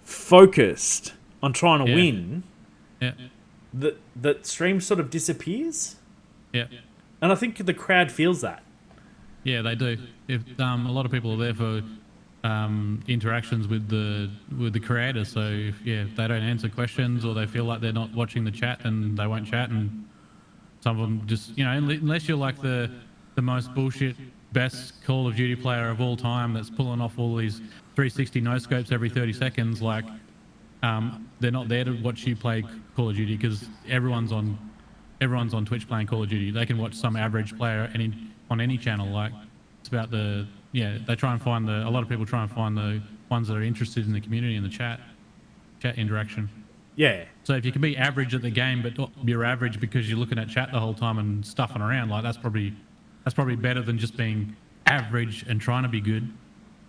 focused on trying to win. Yeah. That stream sort of disappears. Yeah. And I think the crowd feels that. Yeah, they do. If a lot of people are there for interactions with the creator, so if they don't answer questions or they feel like they're not watching the chat, then they won't chat. And some of them just, you know, unless you're like the most bullshit best Call of Duty player of all time that's pulling off all these 360 no scopes every 30 seconds, like. They're not there to watch you play Call of Duty because everyone's on Twitch playing Call of Duty. They can watch some average player on any channel. Like it's about they try and find a lot of people try and find the ones that are interested in the community and the chat interaction. Yeah. So if you can be average at the game, but you're average because you're looking at chat the whole time and stuffing around, like that's probably better than just being average and trying to be good.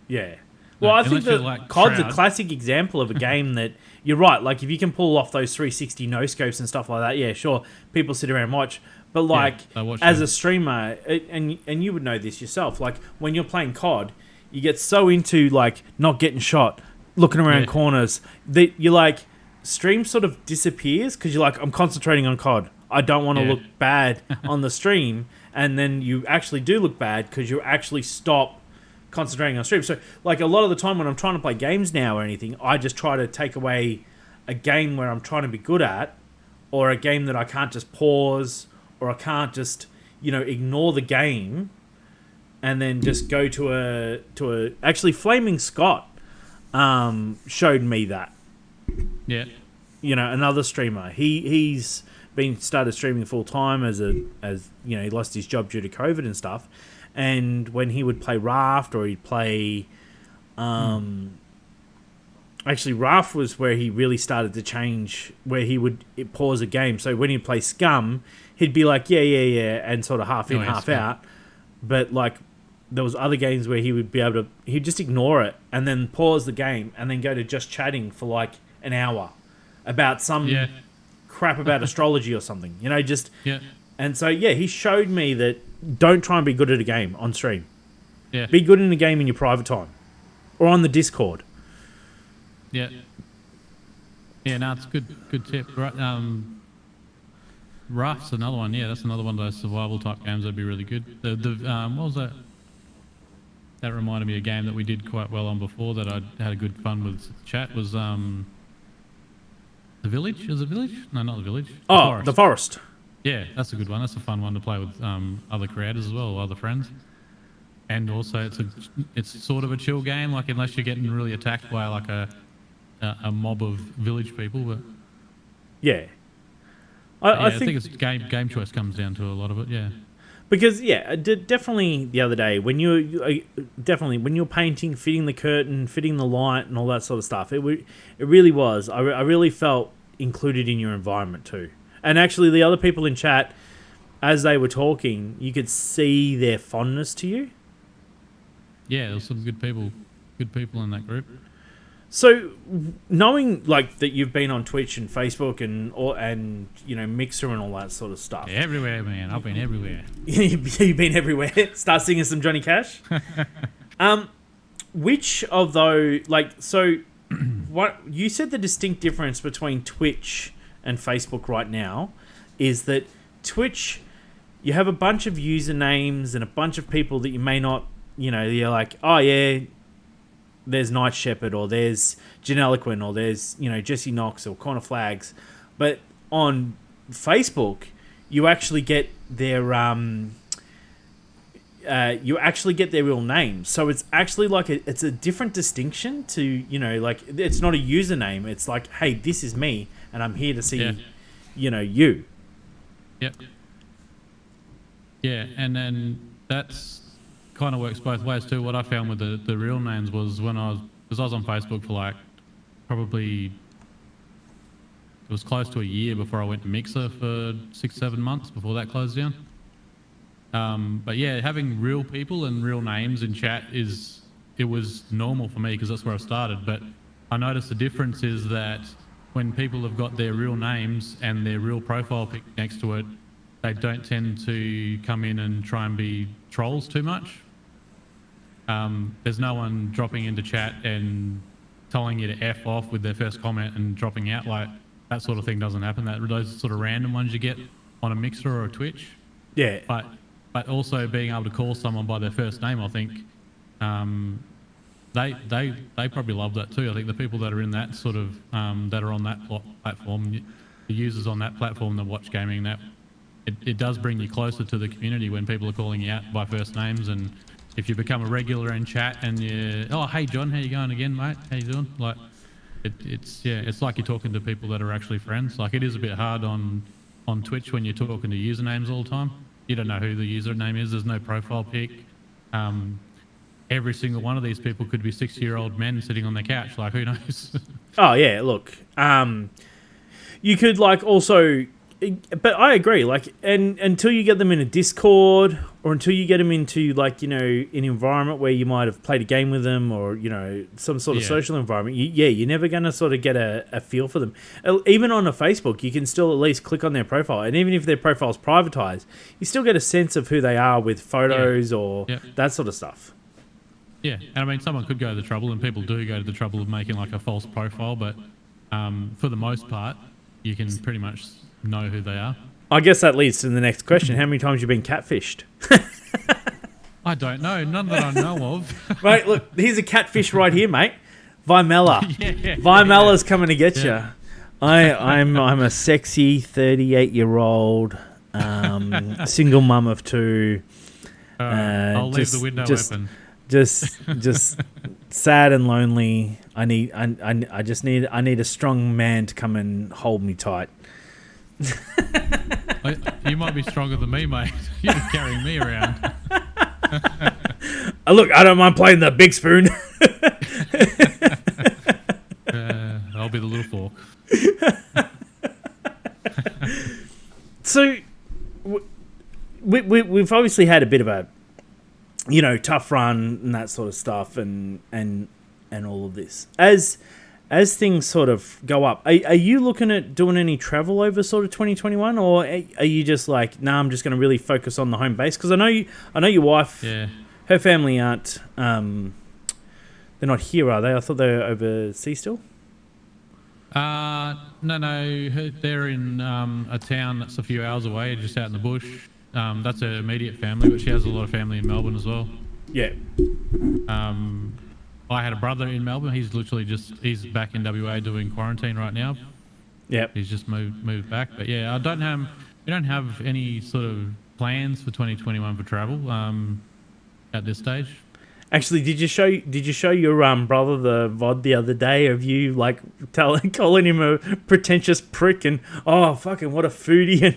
Yeah. Well, I think that COD's a classic example of a game that, you're right, like if you can pull off those 360 no-scopes and stuff like that, yeah, sure, people sit around and watch. But like, as a streamer, and you would know this yourself, like when you're playing COD, you get so into like not getting shot, looking around corners, that you're like, stream sort of disappears because you're like, I'm concentrating on COD. I don't want to look bad on the stream. And then you actually do look bad because you actually stop concentrating on stream. So like a lot of the time when I'm trying to play games now or anything, I just try to take away a game where I'm trying to be good at, or a game that I can't just pause, or I can't just, you know, ignore the game and then just go to a actually Flaming Scott showed me that. Yeah. You know, another streamer. He's started streaming full time as you know, he lost his job due to COVID and stuff. And when he would play Raft, or he'd play... Actually, Raft was where he really started to change, where he would pause a game. So when he'd play Scum, he'd be like, yeah, and sort of half in, half out. But, like, there was other games where he would be able to... He'd just ignore it and then pause the game and then go to just chatting for, like, an hour about some crap about astrology or something. You know, just... Yeah. And so, he showed me that don't try and be good at a game on stream. Yeah. Be good in a game in your private time. Or on the Discord. Yeah. Yeah, no, it's good tip. Right, Raft's another one. Yeah, that's another one of those survival type games that'd be really good. The what was that? That reminded me of a game that we did quite well on before that I had a good fun with chat was The Village? Is it Village? No, not The Village. The Forest. Yeah, that's a good one. That's a fun one to play with other creators as well, or other friends. And also, it's sort of a chill game, like unless you're getting really attacked by like a mob of village people. But yeah, I think it's game choice comes down to a lot of it. Yeah. Because definitely the other day when you're painting, fitting the curtain, fitting the light, and all that sort of stuff, it really was. I really felt included in your environment too. And actually, the other people in chat, as they were talking, you could see their fondness to you. Yeah, there was some good people in that group. So, knowing like that you've been on Twitch and Facebook and Mixer and all that sort of stuff. Yeah, everywhere, man. I've been everywhere. You've been everywhere. Start singing some Johnny Cash. Which of those, what you said the distinct difference between Twitch and Facebook right now is that Twitch, you have a bunch of usernames and a bunch of people that you may not, you're like, oh yeah, there's Night Shepherd or there's Janeloquent or there's, Jesse Knox or Corner Flags. But on Facebook, you actually get their real names. So it's actually like it's a different distinction to, it's not a username. It's like, hey, this is me and I'm here to see, you. Yep. Yeah, and then that's kind of works both ways too. What I found with the real names was when I was on Facebook for probably it was close to a year before I went to Mixer for 6-7 months before that closed down. But yeah, having real people and real names in chat it was normal for me because that's where I started. But I noticed the difference is that when people have got their real names and their real profile pic next to it, they don't tend to come in and try and be trolls too much. There's no one dropping into chat and telling you to F off with their first comment and dropping out. Like, that sort of thing doesn't happen. Those sort of random ones you get on a Mixer or a Twitch. Yeah. But also being able to call someone by their first name, I think, they probably love that too. I think the people that are in that sort of, that are on that platform, the users on that platform that watch gaming, that it does bring you closer to the community when people are calling you out by first names. And if you become a regular in chat and oh, hey John, how you going again, mate? How you doing? Like, it's like you're talking to people that are actually friends. Like, it is a bit hard on Twitch when you're talking to usernames all the time. You don't know who the username is. There's no profile pic. Every single one of these people could be 60-year-old men sitting on their couch. Like, who knows? Oh yeah, look. You could also, but I agree. And until you get them in a Discord or until you get them into an environment where you might have played a game with them or some sort of social environment, you're never going to sort of get a feel for them. Even on a Facebook, you can still at least click on their profile, and even if their profile is privatized, you still get a sense of who they are with photos or that sort of stuff. Yeah, and I mean, someone could go to the trouble, and people do go to the trouble of making a false profile, but for the most part, you can pretty much know who they are. I guess that leads to the next question. How many times have you been catfished? I don't know. None that I know of. Right, look, here's a catfish right here, mate. Vimela. Vimela's coming to get you. I'm a sexy 38-year-old single mum of two. I'll leave the window open. Just sad and lonely. I need a strong man to come and hold me tight. You might be stronger than me, mate. You're carrying me around. Look, I don't mind playing the big spoon. I'll be the little fork. So, we've obviously had a bit of a tough run and that sort of stuff, and all of this. As things sort of go up, are you looking at doing any travel over sort of 2021, or are you just like, nah, I'm just going to really focus on the home base? Because I know your wife, her family aren't, they're not here, are they? I thought they were overseas still. No, they're in a town that's a few hours away, just out in the bush. That's her immediate family, but she has a lot of family in Melbourne as well. Yeah. I had a brother in Melbourne. He's literally he's back in WA doing quarantine right now. Yeah. He's just moved back. But yeah, we don't have any sort of plans for 2021 for travel at this stage. Actually, did you show your brother the VOD the other day of you like calling him a pretentious prick and fucking what a foodie and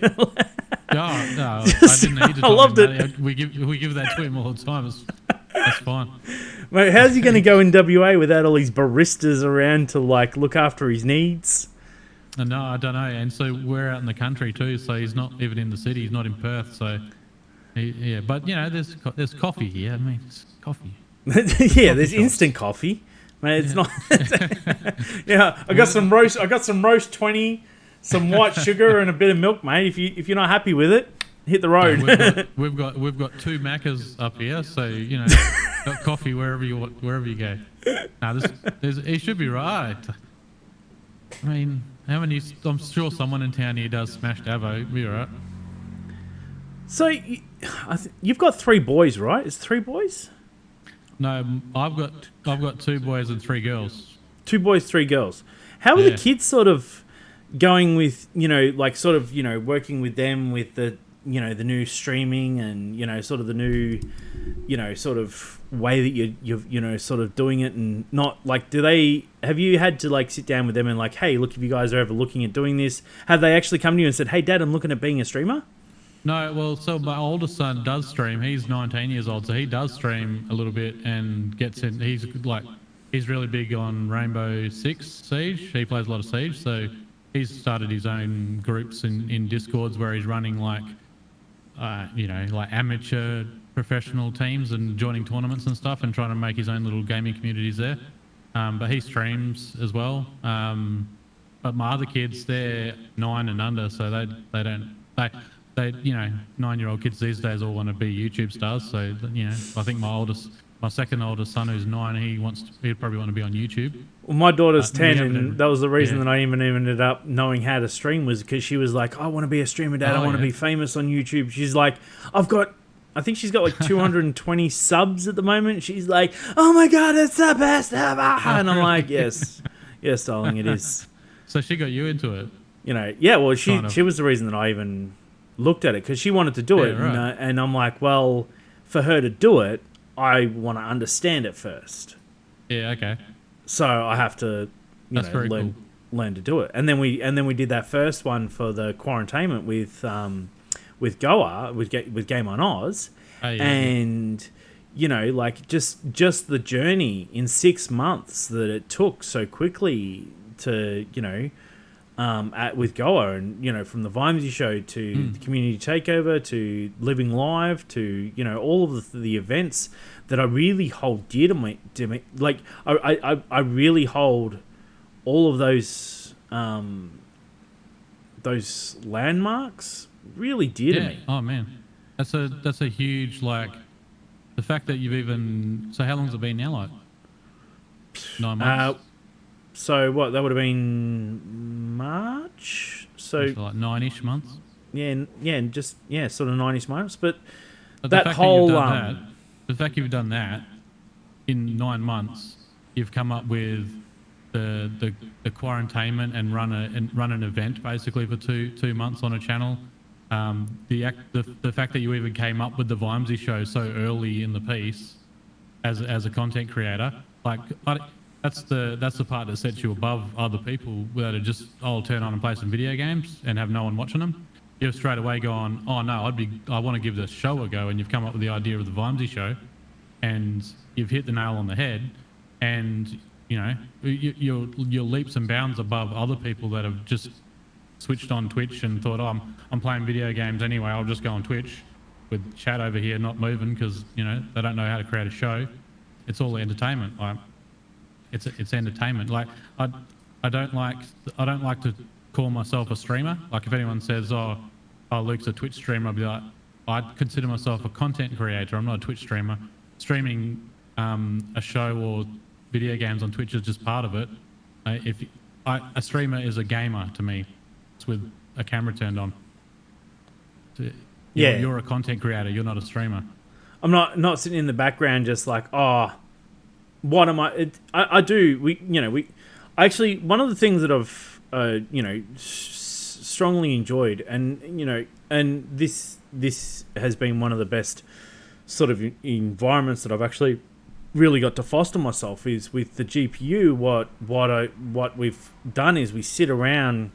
No, I didn't need to. I loved it. That. We give that to him all the time. That's fine. Mate, how's he going to go in WA without all these baristas around to like look after his needs? No, I don't know. And so we're out in the country too. So he's not even in the city. He's not in Perth. So yeah, but you know, there's coffee here. I mean, it's coffee. Yeah, there's instant coffee. Mate, it's not. Yeah, I got some roast 20, some white sugar, and a bit of milk, mate. If you're not happy with it, hit the road. We've got 2 Maccas up here, so you know, got coffee wherever you go. Now he should be right. I mean, I'm sure someone in town here does smashed avo. Be alright. So you've got 3 boys, right? It's 3 boys. No, I've got 2 boys and 3 girls. 2 boys, 3 girls. How are the kids sort of going with, working with them with the, the new streaming and, sort of the new, sort of way that you're sort of doing it and not like, have you had to like sit down with them and like, hey, look, if you guys are ever looking at doing this, have they actually come to you and said, hey, Dad, I'm looking at being a streamer? No, well, so my oldest son does stream. He's 19 years old, so he does stream a little bit and gets in. He's really big on Rainbow Six Siege. He plays a lot of Siege, so he's started his own groups in Discords where he's running like amateur professional teams and joining tournaments and stuff and trying to make his own little gaming communities there. But he streams as well. But my other kids, they're 9 and under, so they don't. 9-year-old kids these days all want to be YouTube stars. So, I think my second oldest son who's 9, he'd probably want to be on YouTube. Well, my daughter's 10, and that was the reason that I even ended up knowing how to stream was because she was like, I want to be a streamer, Dad. I want to be famous on YouTube. She's like, I think she's got like 220 subs at the moment. She's like, oh my God, it's the best ever. And I'm like, yes, darling, it is. So she got you into it? Well, she was the reason that I even looked at it because she wanted to do it, right. And I'm like, well, for her to do it, I want to understand it first. Yeah, okay. So I have to, learn to do it, and then we did that first one for the quarantainment with Goa with Game on Oz, and just the journey in 6 months that it took so quickly to with Goa and from the Vimesy Show to the community takeover to living live to all of the events that I really hold dear to me. Like I really hold all of those landmarks really dear to me. Oh man, that's a huge the fact that you've even. So how long's it been now? Like 9 months. So what? That would have been March. So like 9-ish months. Yeah, and just sort of 9-ish months. But that whole the fact you've done that in 9 months, you've come up with the quarantainment and run an event basically for two months on a channel. The fact that you even came up with the Vimesy Show so early in the piece as a content creator, that's the part that sets you above other people that are just, I'll turn on and play some video games and have no one watching them. You've straight away gone, oh no, I want to give this show a go, and you've come up with the idea of the Vimesy Show, and you've hit the nail on the head, and you're leaps and bounds above other people that have just switched on Twitch and thought, oh, I'm playing video games anyway, I'll just go on Twitch with chat over here not moving because they don't know how to create a show. It's all entertainment. It's entertainment. I don't like to call myself a streamer. Like if anyone says, oh Luke's a Twitch streamer, I'd be like, I'd consider myself a content creator. I'm not a Twitch streamer. Streaming a show or video games on Twitch is just part of it. A streamer is a gamer to me. It's with a camera turned on. You're a content creator. You're not a streamer. I'm not sitting in the background just like, what am I? I do. We actually, one of the things that I've strongly enjoyed, and this has been one of the best sort of environments that I've actually really got to foster myself is with the GPU. What we've done is we sit around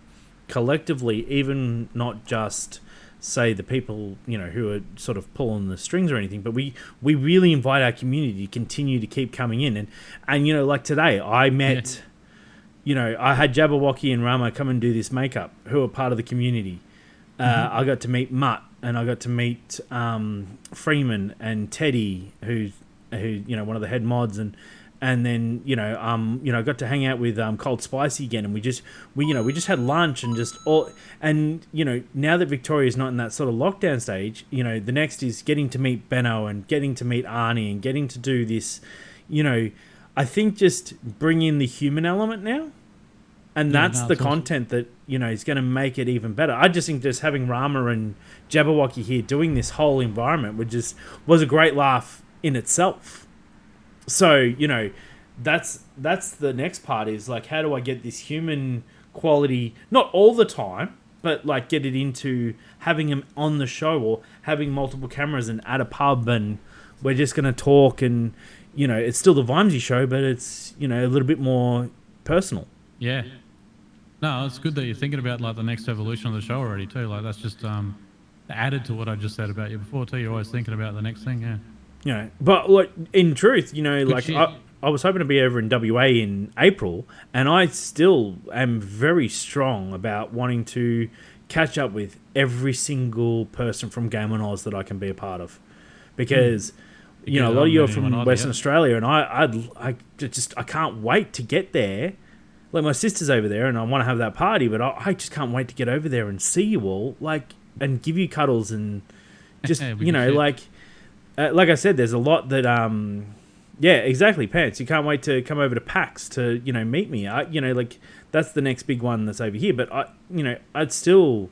collectively, even not just say the people who are sort of pulling the strings or anything, but we really invite our community to continue to keep coming in, and like today I met I had Jabberwocky and Rama come and do this makeup, who are part of the community. I got to meet Mutt, and I got to meet Freeman and Teddy, who one of the head mods, and then I got to hang out with Cold Spicy again, and we just had lunch and just all, and now that Victoria's not in that sort of lockdown stage, the next is getting to meet Benno and getting to meet Arnie and getting to do this, I think just bring in the human element now. And that's the content that, is going to make it even better. I just think just having Rama and Jabberwocky here doing this whole environment was a great laugh in itself. So, that's the next part is like, how do I get this human quality, not all the time, but like get it into having him on the show or having multiple cameras and at a pub, and we're just going to talk, and, it's still the Vimesy Show, but it's, a little bit more personal. Yeah. No, it's good that you're thinking about like the next evolution of the show already too. Like that's just added to what I just said about you before too. You're always thinking about the next thing, yeah. But like in truth, I was hoping to be over in WA in April, and I still am very strong about wanting to catch up with every single person from Game on Oz that I can be a part of, because a lot of you are from Western Australia, and I can't wait to get there. Like, my sister's over there, and I want to have that party, but I just can't wait to get over there and see you all, like, and give you cuddles and just, like I said, there's a lot that, yeah, exactly, Pants. You can't wait to come over to PAX to, meet me. Like, that's the next big one that's over here, but I'd still,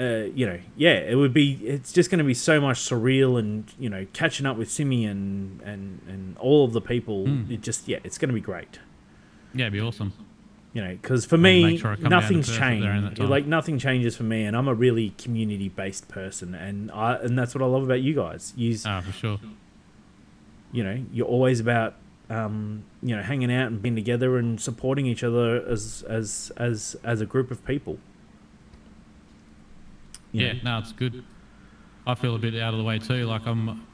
it would be, it's just going to be so much surreal, and, catching up with Simi and all of the people, it's going to be great. Yeah, it'd be awesome. Because for me, nothing's changed. Like, nothing changes for me, and I'm a really community-based person, and that's what I love about you guys. For sure. You're always about, hanging out and being together and supporting each other as a group of people. No, it's good. I feel a bit out of the way too. Like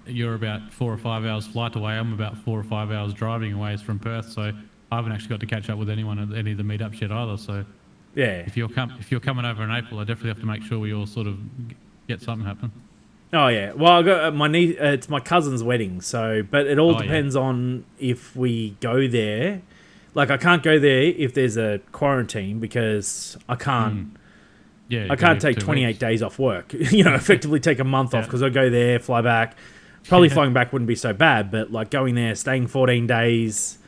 you're about 4 or 5 hours flight away. I'm about 4 or 5 hours driving away from Perth, so I haven't actually got to catch up with anyone at any of the meetups yet either. So, yeah, if you're coming over in April, I definitely have to make sure we all sort of get something happen. Oh yeah, well I got my niece. It's my cousin's wedding, so but it all depends on if we go there. Like, I can't go there if there's a quarantine, because I can't. I can't take 28 days off work. Effectively take a month off, because I go there, fly back. Probably flying back wouldn't be so bad, but like going there, staying 14 days.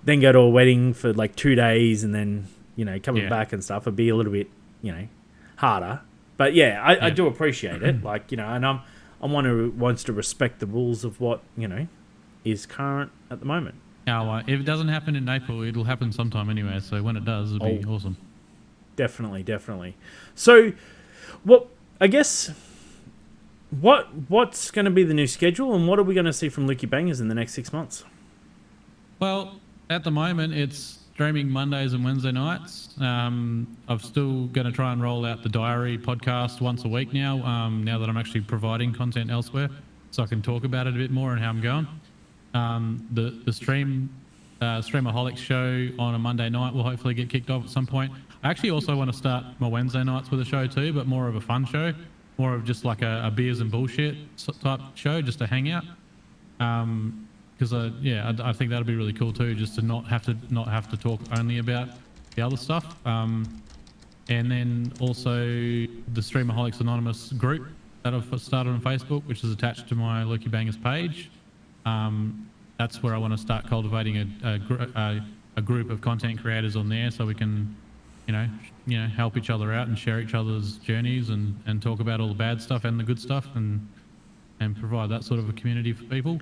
Then go to a wedding for like 2 days, and then, coming back and stuff would be a little bit, harder. But yeah, I do appreciate it. Like, and I'm one who wants to respect the rules of what, is current at the moment. Now, if it doesn't happen in April, it'll happen sometime anyway. So when it does, it'll be awesome. Definitely. So, what's going to be the new schedule, and what are we going to see from Lukey Bangers in the next 6 months? Well, at the moment, it's streaming Mondays and Wednesday nights. I'm still going to try and roll out the Diary podcast once a week now, now that I'm actually providing content elsewhere, so I can talk about it a bit more and how I'm going. The Streamaholics show on a Monday night will hopefully get kicked off at some point. I actually also want to start my Wednesday nights with a show too, but more of a fun show, more of just like a beers and bullshit type show, just to hang out. Because I think that'll be really cool too, just to not have to talk only about the other stuff. And then also the Streamaholics Anonymous group that I've started on Facebook, which is attached to my Lukey Bangers page. That's where I want to start cultivating a group of content creators on there, so we can, help each other out and share each other's journeys and talk about all the bad stuff and the good stuff, and provide that sort of a community for people.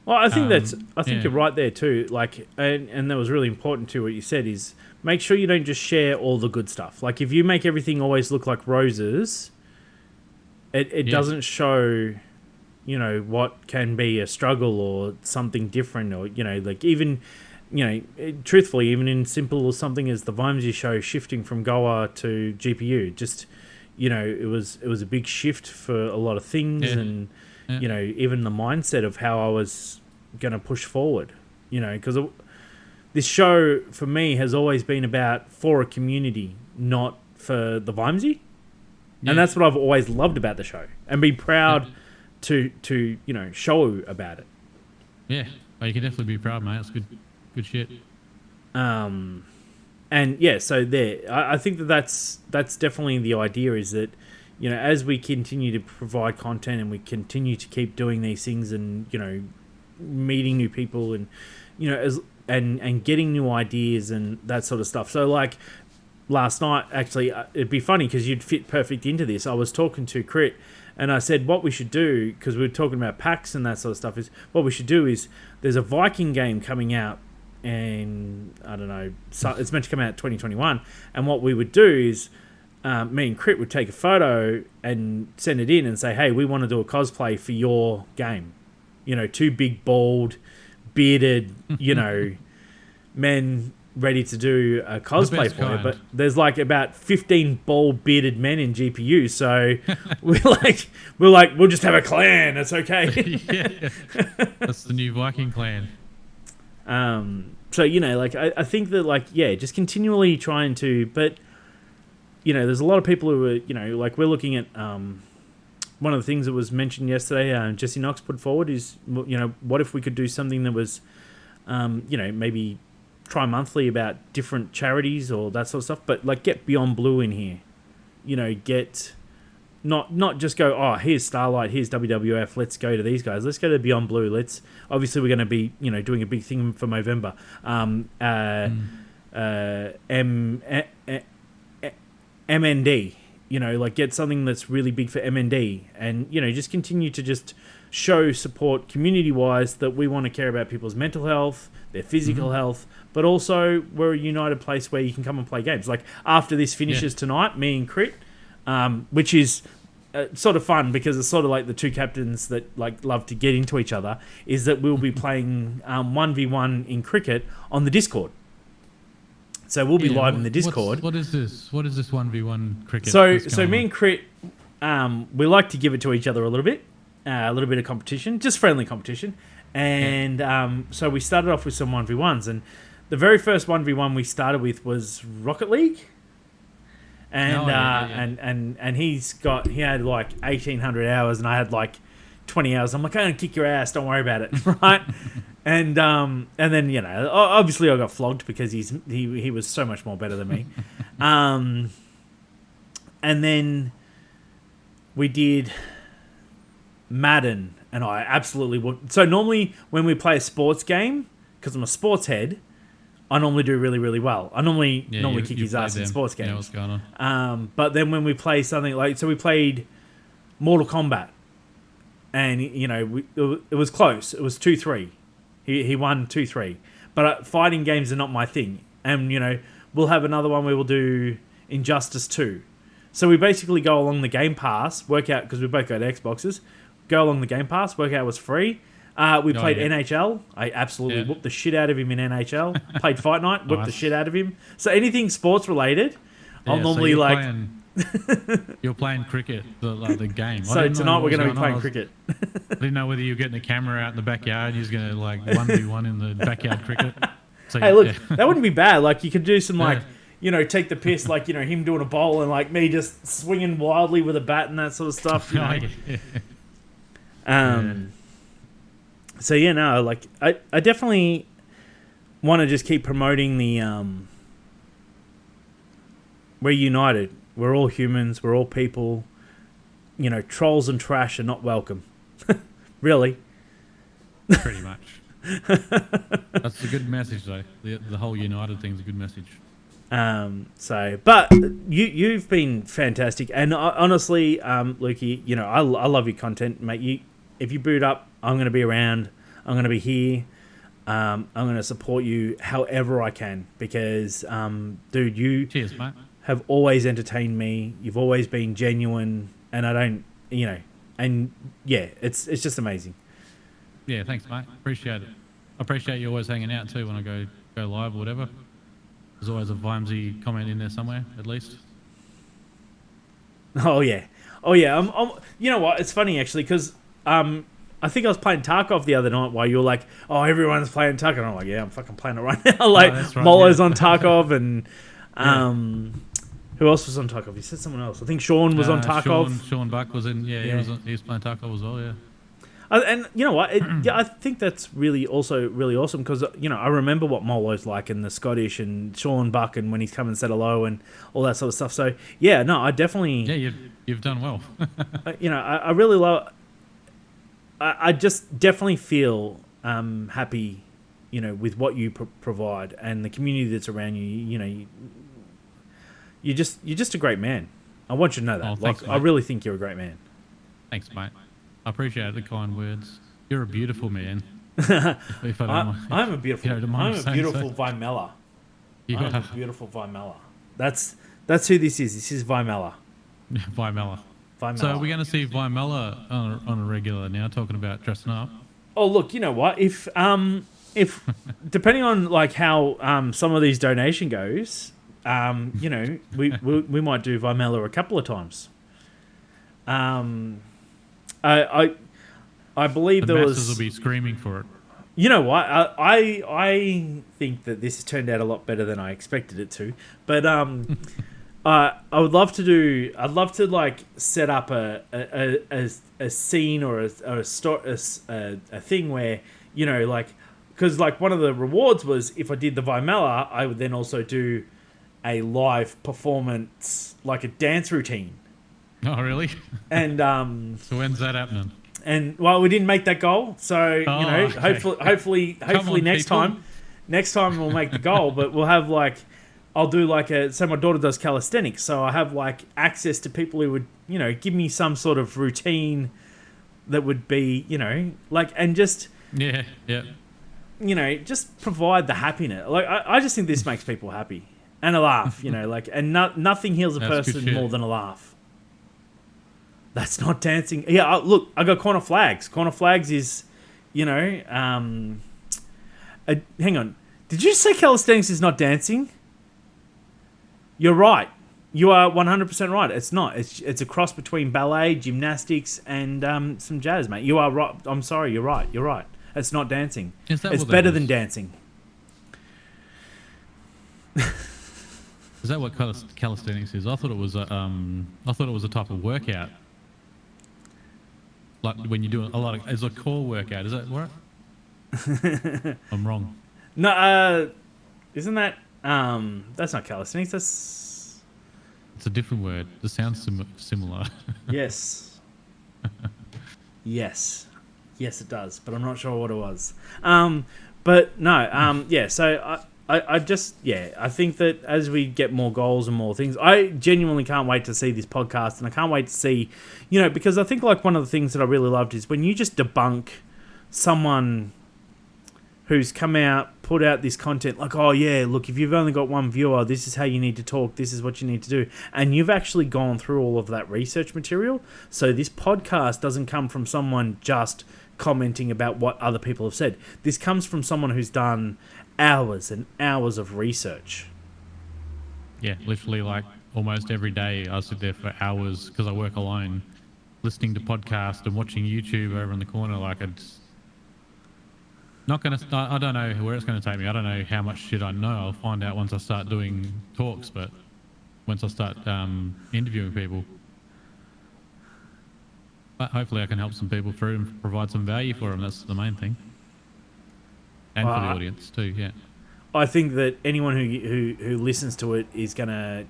Well, I think you're right there too. Like, and that was really important too. What you said is, make sure you don't just share all the good stuff. Like, if you make everything always look like roses, it doesn't show you know, what can be a struggle or something different, or, you know, like even, you know, truthfully, even in simple or something as the Vimesy Show shifting from Goa to GPU, just, you know, it was a big shift for a lot of things, and you know, even the mindset of how I was going to push forward, you know, because this show for me has always been about for a community, not for the Vimesy. And that's what I've always loved about the show, and be proud to you know, show about it. Yeah, well, you can definitely be proud, mate. It's good shit. And yeah, so there, I think that's definitely the idea, is that, you know, as we continue to provide content and we continue to keep doing these things, and, you know, meeting new people, and, you know, and getting new ideas and that sort of stuff. So like last night, actually, it'd be funny because you'd fit perfect into this. I was talking to Crit, and I said what we should do, because we were talking about packs and that sort of stuff, is what we should do is, there's a Viking game coming out, and I don't know, so it's meant to come out 2021, and what we would do is, me and Crit would take a photo and send it in and say, hey, we want to do a cosplay for your game. You know, 2 big, bald, bearded, you know, men ready to do a cosplay for you. But there's like about 15 bald, bearded men in GPU, so we'll just have a clan. It's okay. Yeah. That's the new Viking clan. So, you know, like, I think that, like, yeah, just continually trying to, but, you know, there's a lot of people who are, you know, like, we're looking at, one of the things that was mentioned yesterday, Jesse Knox put forward is, you know, what if we could do something that was, you know, maybe tri-monthly about different charities or that sort of stuff, but, like, get Beyond Blue in here. You know, get, not just go, oh, here's Starlight, here's WWF, let's go to these guys. Let's go to Beyond Blue. Obviously we're going to be, you know, doing a big thing for Movember. MND, you know, like, get something that's really big for MND, and, you know, just continue to just show support community-wise that we want to care about people's mental health, their physical health, but also we're a united place where you can come and play games. Like, after this finishes tonight, me and Crit, which is sort of fun because it's sort of like the two captains that, like, love to get into each other, is that we'll be playing 1v1 in cricket on the Discord. So we'll be live in the Discord. What is this? What is this 1v1 cricket? So me and Crit, we like to give it to each other a little bit of competition, just friendly competition. And so we started off with some 1v1s, and the very first 1v1 we started with was Rocket League. And and he had like 1,800 hours, and I had like 20 hours. I'm like, I'm gonna kick your ass, don't worry about it, right? And then, you know, obviously I got flogged because he was so much more better than me. And then we did Madden, and I absolutely would. So normally when we play a sports game, because I'm a sports head, I normally do really, really well. I normally kick his ass in sports games. Yeah, what's going on? But then when we play something like, so we played Mortal Kombat, and, you know, it was close. It was 2-3. He won 2-3. But fighting games are not my thing. And, you know, we'll have another one where we'll do Injustice 2. So we basically go along the Game Pass, work out, because we both got Xboxes, go along the Game Pass, work out it was free. We played NHL. I absolutely whooped the shit out of him in NHL. Played Fight Night, whooped the shit out of him. So anything sports related, I'll normally you're playing cricket, the game. So tonight we're going to be playing cricket. I didn't know whether you were getting a camera out in the backyard and you was going to, like, 1v1 in the backyard cricket. So, hey, look, that wouldn't be bad. Like, you could do some, like, you know, take the piss, like, you know, him doing a bowl and, like, me just swinging wildly with a bat and that sort of stuff. You know? So, yeah, no, like, I definitely want to just keep promoting the, we're united. We're all humans. We're all people. You know, trolls and trash are not welcome. Really. Pretty much. That's a good message, though. The whole united thing's a good message. But you've been fantastic. And honestly, Lukey, you know, I love your content, mate. If you boot up, I'm going to be around. I'm going to be here. I'm going to support you however I can because, dude, you cheers, mate. Have always entertained me. You've always been genuine, and I don't, you know, yeah, it's just amazing. Yeah, thanks, mate. Appreciate it. I appreciate you always hanging out too when I go live or whatever. There's always a Vimesy comment in there somewhere, at least. Oh yeah. You know what? It's funny actually because I think I was playing Tarkov the other night while you were like, "Oh, everyone's playing Tarkov." And I'm like, "Yeah, I'm fucking playing it right now." Like, that's right, Molo's yeah. on Tarkov, and who else was on Tarkov? You said someone else. I think Sean was on Tarkov. Sean Buck was in. Yeah, he was playing Tarkov as well. Yeah. And you know what? I think that's really awesome because I remember what Molo's like in the Scottish and Sean Buck and when he's come and said hello and all that sort of stuff. So yeah, no, I definitely. Yeah, you've done well. I really love. I just definitely feel happy, with what you provide and the community that's around you. You're just a great man. I want you to know that. Oh, thanks, I really think you're a great man. Thanks, mate. I appreciate the kind words. You're a beautiful man. If I don't mind. I'm a beautiful. You don't I'm mind a saying beautiful so. Vimella. You I'm got a beautiful Vimella. That's who this is. This is Vimella. Vimella. Vimella. So we're going to see Vimella on a regular now, talking about dressing up. Oh, look, you know what? If depending on like how some of these donation goes, we might do Vimella a couple of times. I believe The there masses was. will be screaming for it. You know what? I think that this has turned out a lot better than I expected it to. But I would love to do. I'd love to like set up a scene or a thing where because like one of the rewards was if I did the Vimella, I would then also do a live performance, like a dance routine. Oh, really? And so when's that happening? And well, we didn't make that goal, so okay. hopefully on, next people. time we'll make the goal. But we'll have I'll do so my daughter does calisthenics, so I have access to people who would give me some sort of routine that would be and just just provide the happiness. I just think this makes people happy and a laugh, and nothing heals a That's good person shit. more than a laugh. That's not dancing. Yeah, look, I got corner flags. Corner flags is, hang on. Did you say calisthenics is not dancing? You're right. You are 100% right. It's not. It's a cross between ballet, gymnastics, and some jazz, mate. You are right. I'm sorry. You're right. You're right. It's not dancing. Is that It's what that better is? than dancing. Is that what calisthenics is? I thought it was a type of workout. Like when you do a lot of, it's a core workout. Is that right? I'm wrong. No, isn't that that's not calisthenics. That's It's a different word. It sounds similar. yes, yes, it does. But I'm not sure what it was. But no, yeah. So I just I think that as we get more goals and more things, I genuinely can't wait to see this podcast, and I can't wait to see, because I think one of the things that I really loved is when you just debunk someone who's come out, put out this content like, oh yeah, look, if you've only got one viewer, this is how you need to talk, this is what you need to do, and you've actually gone through all of that research material. So this podcast doesn't come from someone just commenting about what other people have said. This comes from someone who's done hours and hours of research. Yeah, literally almost every day I sit there for hours because I work alone, listening to podcasts and watching YouTube over in the corner. It's not going to. I don't know where it's going to take me. I don't know how much shit I know. I'll find out once I start doing talks, but once I start interviewing people. But hopefully I can help some people through and provide some value for them. That's the main thing. And for the audience too, yeah. I think that anyone who listens to it is gonna,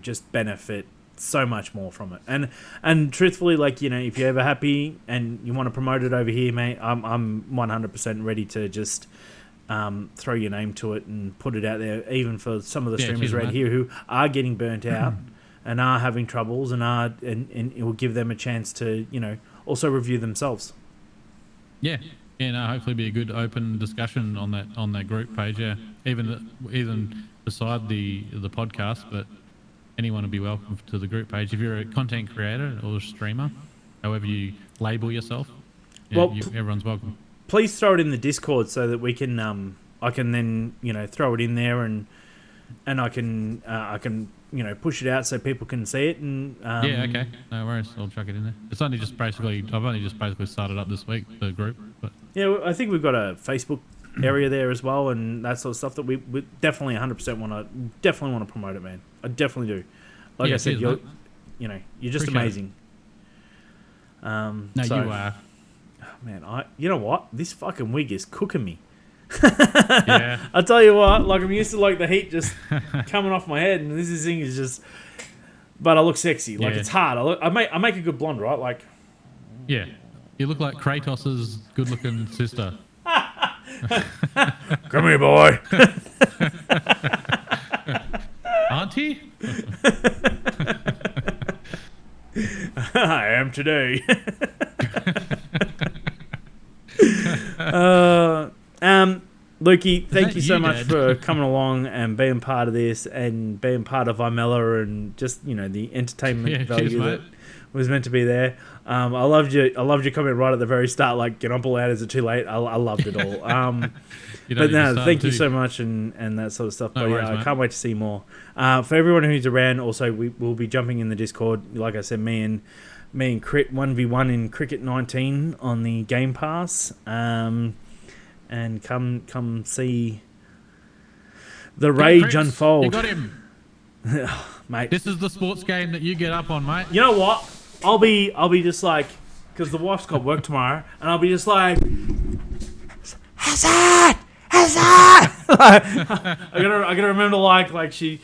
just benefit so much more from it. And truthfully, if you're ever happy and you want to promote it over here, mate, I'm 100% ready to just throw your name to it and put it out there, even for some of the streamers around here who are getting burnt out and are having troubles and it will give them a chance to, also review themselves. Yeah. Yeah, no, hopefully be a good open discussion on that group page. Yeah, even beside the podcast, but anyone will be welcome to the group page. If you're a content creator or a streamer, however you label yourself. Yeah, Well, everyone's welcome. Please throw it in the Discord so that we can I can then throw it in there and I can push it out so people can see it and yeah, okay, no worries, I'll chuck it in there. It's only just basically I've only just basically started up this week the group, but yeah, I think we've got a Facebook area there as well and that sort of stuff that we definitely 100% want to promote it, man. I definitely do. Like I said, you're just Appreciate amazing. No, so, you are. Man, you know what? This fucking wig is cooking me. Yeah. I tell you what, like I'm used to like the heat just coming off my head, and this thing is just. But I look sexy. Like it's hard. I make a good blonde, right? Like. Yeah, you look like Kratos's good-looking sister. Come here, boy. Auntie? I am today. Lukey, thank you so much for coming along and being part of this and being part of Vimela and just the entertainment value that was meant to be there. I loved your comment right at the very start, like get on pull out, is it too late? I loved it all. But no, thank you so much and that sort of stuff. No but worries, I can't wait to see more. For everyone who's around, also we'll be jumping in the Discord. Like I said, me and Crit 1v1 in Cricket 19 on the Game Pass. And come see the rage unfold. You got him, mate. This is the sports game that you get up on, mate. You know what? I'll be just like, because the wife's got work tomorrow, and I'll be just like, Hazard. I gotta remember like she'll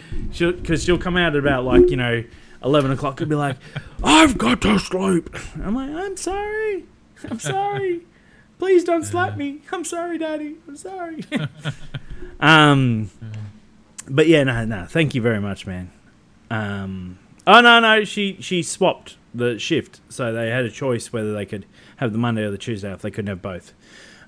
because she'll come out at about 11 o'clock and be like, I've got to sleep. I'm like, I'm sorry. Please don't slap me. I'm sorry, Daddy. I'm sorry. But yeah, no. Thank you very much, man. No. She swapped the shift, so they had a choice whether they could have the Monday or the Tuesday if they couldn't have both.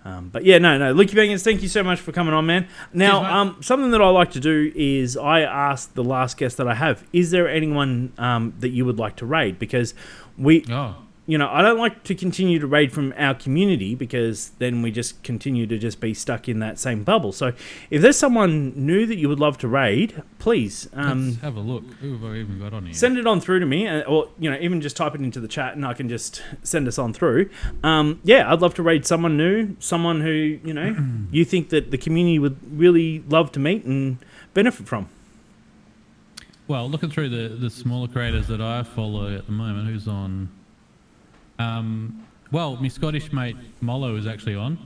But yeah, no. Lucky Bangers, thank you so much for coming on, man. Now, something that I like to do is I ask the last guest that I have, is there anyone that you would like to raid? Because I don't like to continue to raid from our community because then we just continue to just be stuck in that same bubble. So if there's someone new that you would love to raid, please let's have a look. Who have I even got on here? Send it on through to me, or even just type it into the chat and I can just send us on through. I'd love to raid someone new, someone who you think that the community would really love to meet and benefit from. Well, looking through the smaller creators that I follow at the moment, who's on? My Scottish mate Mollo is actually on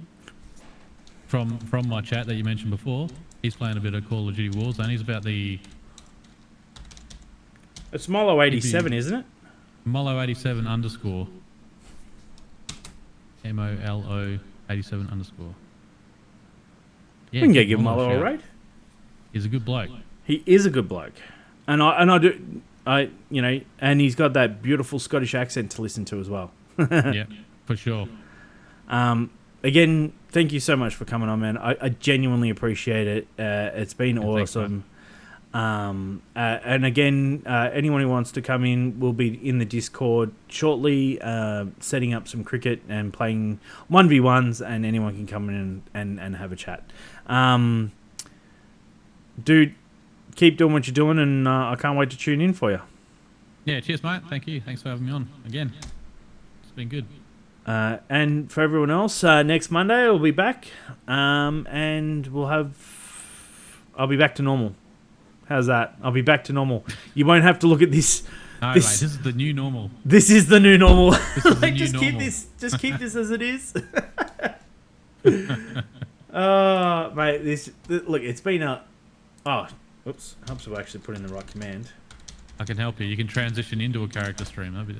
from my chat that you mentioned before. He's playing a bit of Call of Duty Warzone. He's about the... It's Mollo 87, isn't it? Mollo 87 underscore. MOLO 87 underscore. Yeah, we can give Mollo a raid. He's a good bloke. He is a good bloke, and and he's got that beautiful Scottish accent to listen to as well. Yeah, for sure. Again, thank you so much for coming on, man. I genuinely appreciate it. It's been awesome. And again, anyone who wants to come in will be in the Discord shortly, setting up some cricket and playing 1v1s, and anyone can come in and have a chat. Dude, keep doing what you're doing, and I can't wait to tune in for you. Yeah, cheers, mate. Thank you. Thanks for having me on again. It's been good. And for everyone else, next Monday we'll be back, and I'll be back to normal. How's that? I'll be back to normal. You won't have to look at this. No, mate, this is the new normal. This is the new normal. This is the new normal. Keep this as it is. Mate, look, it's been a... Oh, oops. Helps if I actually put in the right command. I can help you. You can transition into a character stream. That'd be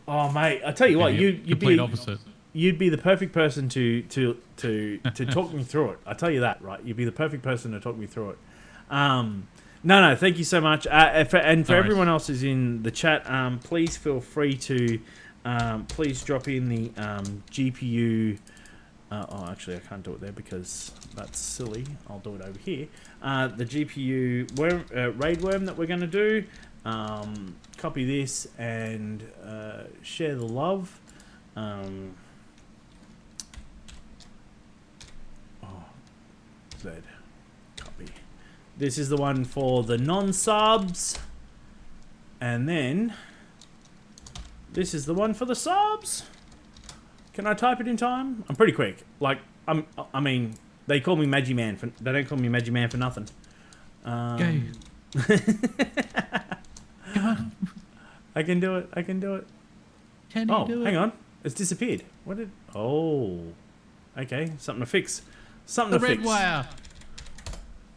Oh, mate, I tell you what, you'd be opposite. You'd be the perfect person to talk me through it. I tell you that, right? You'd be the perfect person to talk me through it. No, thank you so much. For everyone else who's in the chat, please feel free to please drop in the GPU. Actually, I can't do it there because that's silly. I'll do it over here. The GPU raid worm that we're going to do. Copy this and share the love. Z. Copy. This is the one for the non-subs. And then this is the one for the subs. Can I type it in time? I'm pretty quick. Like, I mean, they call me Maggie Man. They don't call me Maggie Man for nothing. Go. Come on. I can do it. I can do it. Can you do it? Hang on. It's disappeared. What did... Oh. Okay. Something to fix. Something The to red fix. wire.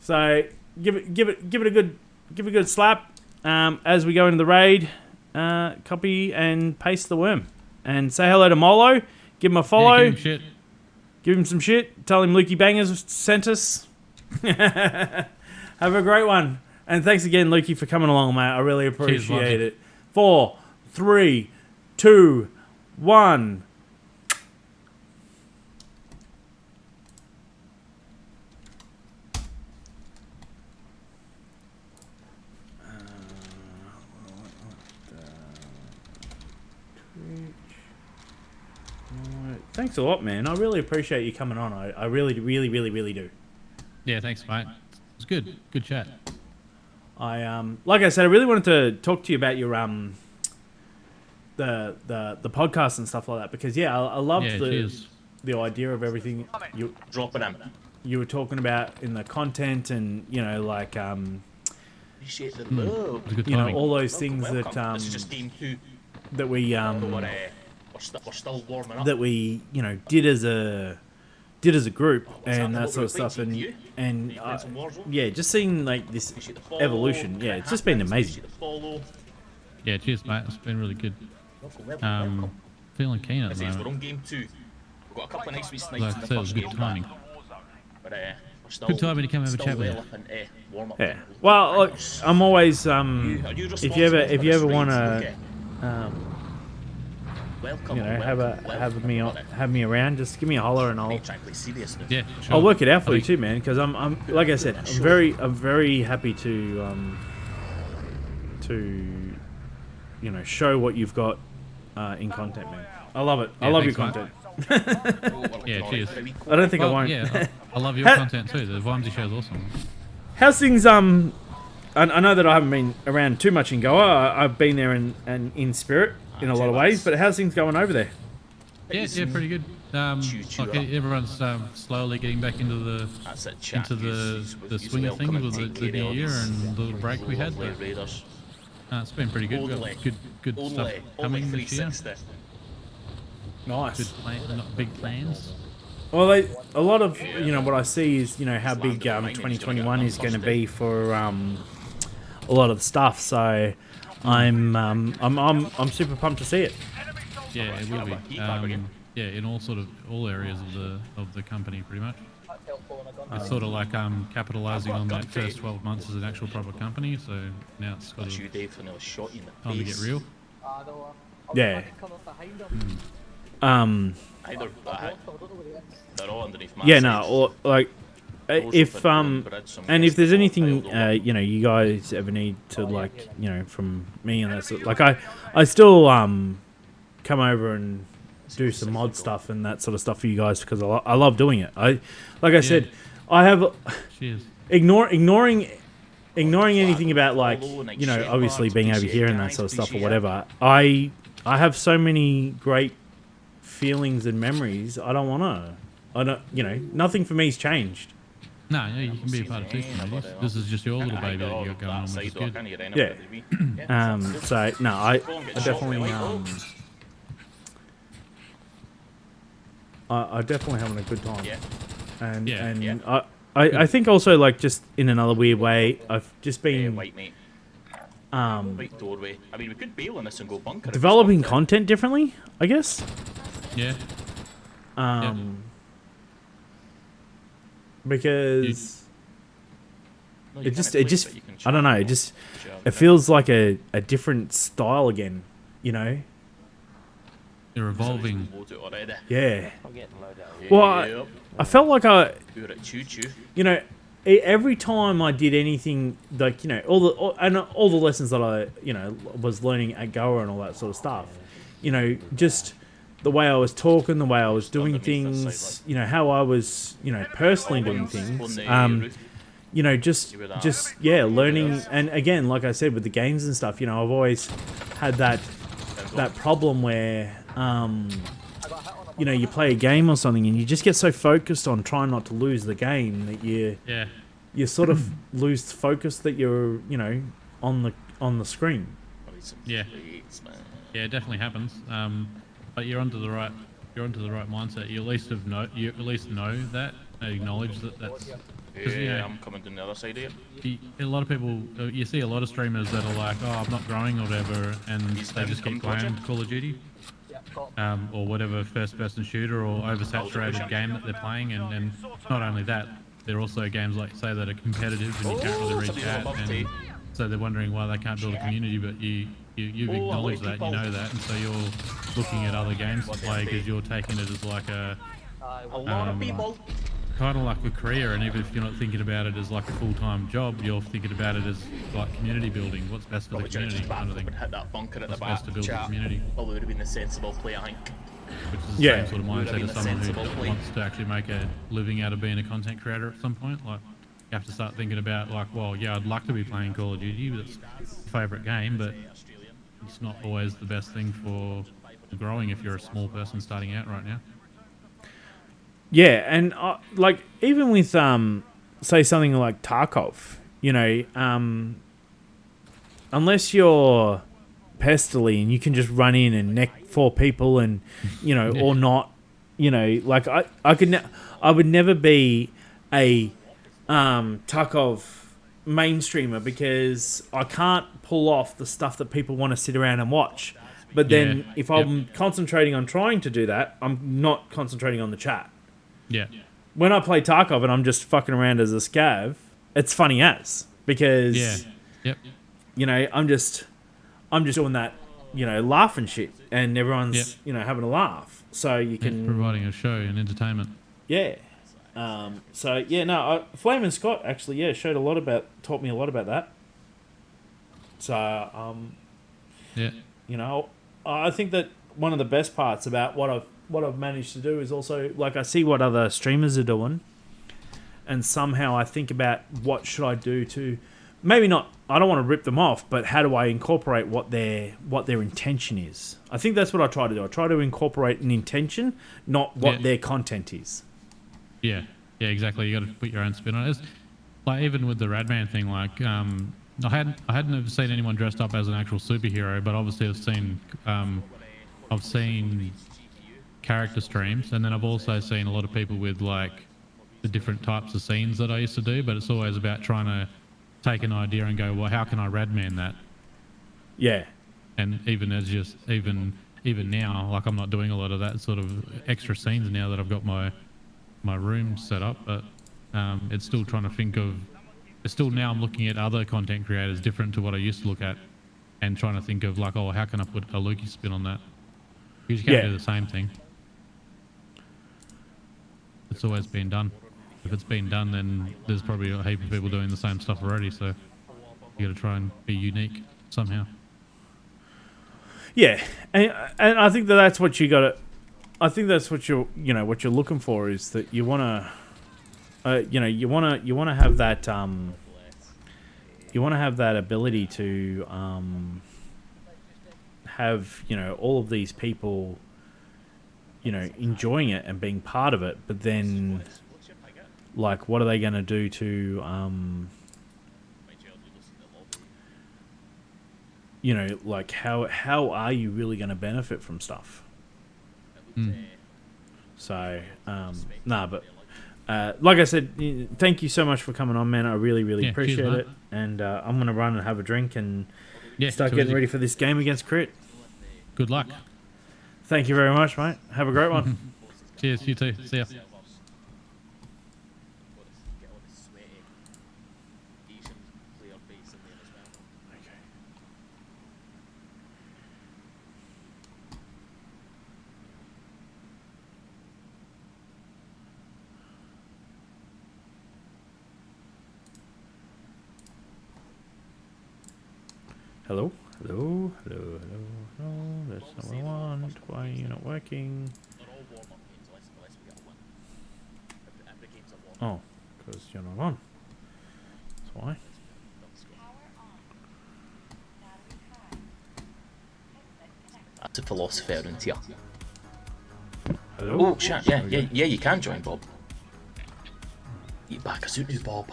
So give it a good slap. As we go into the raid, copy and paste the worm. And say hello to Molo. Give him a follow. Yeah, give him shit. Give him some shit. Tell him Lukey Bangers sent us. Have a great one. And thanks again, Lukey, for coming along, mate. I really appreciate it. 4, 3, 2, 1. Thanks a lot, man. I really appreciate you coming on. I really do. Yeah, thanks, mate. It's good. Good chat. Like I said, I really wanted to talk to you about your the podcast and stuff like that, because I loved the idea of everything you dropping them. You were talking about in the content, and like appreciate the love. All those things This is just game 2. that we we're still warming up. that we did as a group and that sort of stuff, and just seeing like this evolution. Yeah, it's just been amazing. Yeah, cheers, mate. It's been really good. Feeling keen at the moment. We're on game 2. We've got a couple of nice wee snipes Like I in the said, it first was good game. timing. But we're still, Good timing to come have a chat with you. Yeah. Well, look, I'm always if you ever want to have me around, just give me a holler and I'll I'll work it out for you too, man. Because I'm like I said, I'm very happy to show what you've got in content, man. I love it. I love your content. Yeah, cheers. I don't think I won't. Yeah, I love your content too. The Vimesy Show is awesome. How's things? I know that I haven't been around too much in Goa. I've been there and in spirit in a lot of ways. But how's things going over there? Yeah, pretty good. Like everyone's slowly getting back into the swing of things with the new year and the little break we had. But, it's been pretty good. We've got good stuff coming this year. Nice. Not big plans. Well, a lot of what I see is how big 2021 is going to be for a lot of the stuff. So I'm super pumped to see it. Yeah, it will be. In all areas of the company, pretty much. It's sort of like capitalising on that first 12 months as an actual proper company. So now it's got time to get real. Yeah. If there's anything you guys ever need to from me and that sort, like I still come over and do some mod stuff and that sort of stuff for you guys, because I love doing it. I said, I have ignoring anything about obviously being over here and that sort of stuff or whatever. I have so many great feelings and memories. Nothing for me's changed. No, you can be a part of two communities. This is just your little baby that you got going on, which is good. Yeah. So no, I definitely I definitely having a good time. And I think also just in another weird way, I've just been developing content differently, I guess. Yeah. Because it just I don't know, it feels like a different style again, They're evolving. Yeah. Well, I felt like every time I did anything, all the lessons that I was learning at Goa and all that sort of stuff, just the way I was talking, the way I was doing things, you know, how I was, you know, personally doing things. You know, just yeah, learning. And again, like I said, with the games and stuff, you know, I've always had that problem where, you know, you play a game or something and you just get so focused on trying not to lose the game that you sort of lose focus that you're, you know, on the screen. Yeah, yeah, it definitely happens. But you're onto the right mindset. You at least know that, acknowledge that that's. You know, I'm coming to the other side here. A lot of people, you see a lot of streamers that are like, oh, I'm not growing or whatever, and they just keep playing Call of Duty. Or whatever first-person shooter or oversaturated game that they're playing, and not only that, there are also games like, say, that are competitive and you can't really reach out, and so they're wondering why they can't build a community, but you've acknowledged that, you know that, and so you're looking at other games to play because you're taking it as like a kind of like a career, and even if you're not thinking about it as like a full-time job, you're thinking about it as like community building. What's best for the community kind of thing. Hit that bunker at the back. Best to build the community. Well, it would have been the sensible play, I think. Which is the same sort of mindset as someone who wants to actually make a living out of being a content creator at some point. Like, you have to start thinking about like, well, yeah, I'd like to be playing Call of Duty, but it's my favourite game, but it's not always the best thing for growing if you're a small person starting out right now. Yeah, and like even with say something like Tarkov, you know, unless you're Pestily and you can just run in and neck 4 people and, you know, or not, you know, like I would never be a Tarkov mainstreamer because I can't pull off the stuff that people want to sit around and watch. But then if I'm concentrating on trying to do that, I'm not concentrating on the chat. Yeah. When I play Tarkov and I'm just fucking around as a scav, it's funny as because you know, I'm just doing that, you know, laughing shit and everyone's you know, having a laugh. So you can providing a show and entertainment. Yeah. So yeah, no, Flame and Scott actually taught me a lot about that. So you know, I think that one of the best parts about what I've managed to do is also, like, I see what other streamers are doing, and somehow I think about what should I do to, maybe not, I don't want to rip them off, but how do I incorporate what their intention is? I think that's what I try to do. I try to incorporate an intention, not what their content is. Yeah, exactly. You got to put your own spin on it. It's, like, even with the Radman thing, like, I hadn't ever seen anyone dressed up as an actual superhero, but obviously I've seen character streams, and then I've also seen a lot of people with like the different types of scenes that I used to do, but it's always about trying to take an idea and go, well, how can I Radman that? Yeah. And even now, like, I'm not doing a lot of that sort of extra scenes now that I've got my room set up, but it's still trying to think of, it's still now I'm looking at other content creators different to what I used to look at and trying to think of like, oh, how can I put a Lukey spin on that? You just can't do the same thing. It's always been done. If it's been done, then there's probably a heap of people doing the same stuff already, so you got to try and be unique somehow. Yeah, and I think that's what you got to. I think that's what you're looking for, is that you want to, you want to have that ability to have, you know, all of these people, you know, enjoying it and being part of it, but then, like, what are they going to do to, you know, like, how are you really going to benefit from stuff? So, but like I said, thank you so much for coming on, man. I really appreciate it. And I'm going to run and have a drink and start getting ready for this game against Crit. Good luck. Thank you very much, mate. Have a great one. Cheers, you too. See ya. Hello? Hello? Hello? Hello? Hello? That's not what I want. not? Why are you not working? They're all warm-up games unless we get a win. Every game's a warm-up. Oh, because you're not on. That's why. That's a philosophy out here. Hello? Oh shit! Yeah, you can join, Bob. Eat back a suit, Bob.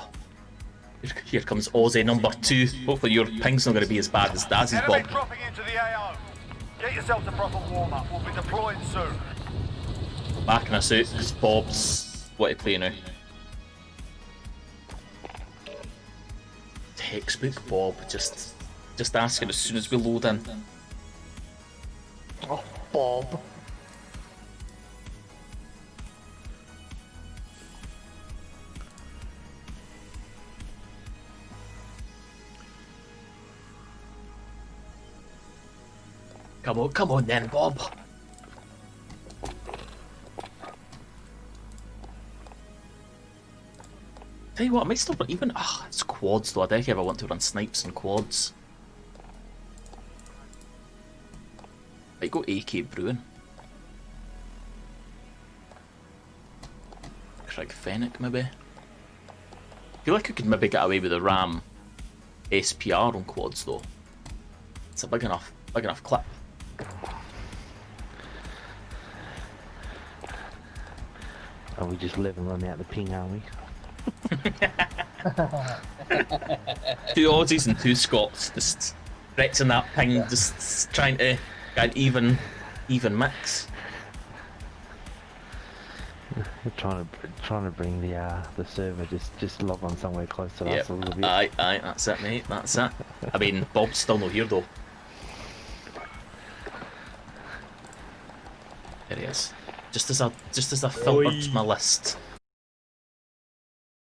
Here comes Aussie number 2. Hopefully your ping's not going to be as bad as Daz's, Bob. Enemy dropping into the AO. Get yourself to proper warm-up. We'll be deploying soon. Back in a suit, because Bob's what to play now. Textbook Bob, just asking as soon as we load in. Oh, Bob. Come on then, Bob. Tell you what, I might still even it's quads though. I don't ever want to run snipes and quads. Might go AK Bruin. Craig Fennec maybe. I feel like I could maybe get away with a Ram SPR on quads though. It's a big enough clip. Are we just live and run out the ping, are we? 2 Aussies and 2 Scots, just stretching that ping, just trying to get an even mix. We're trying to bring the server just log on somewhere close to us a little bit. Aye, that's it, mate. That's it. I mean, Bob's still not here though. There he is. Just as I filtered my list.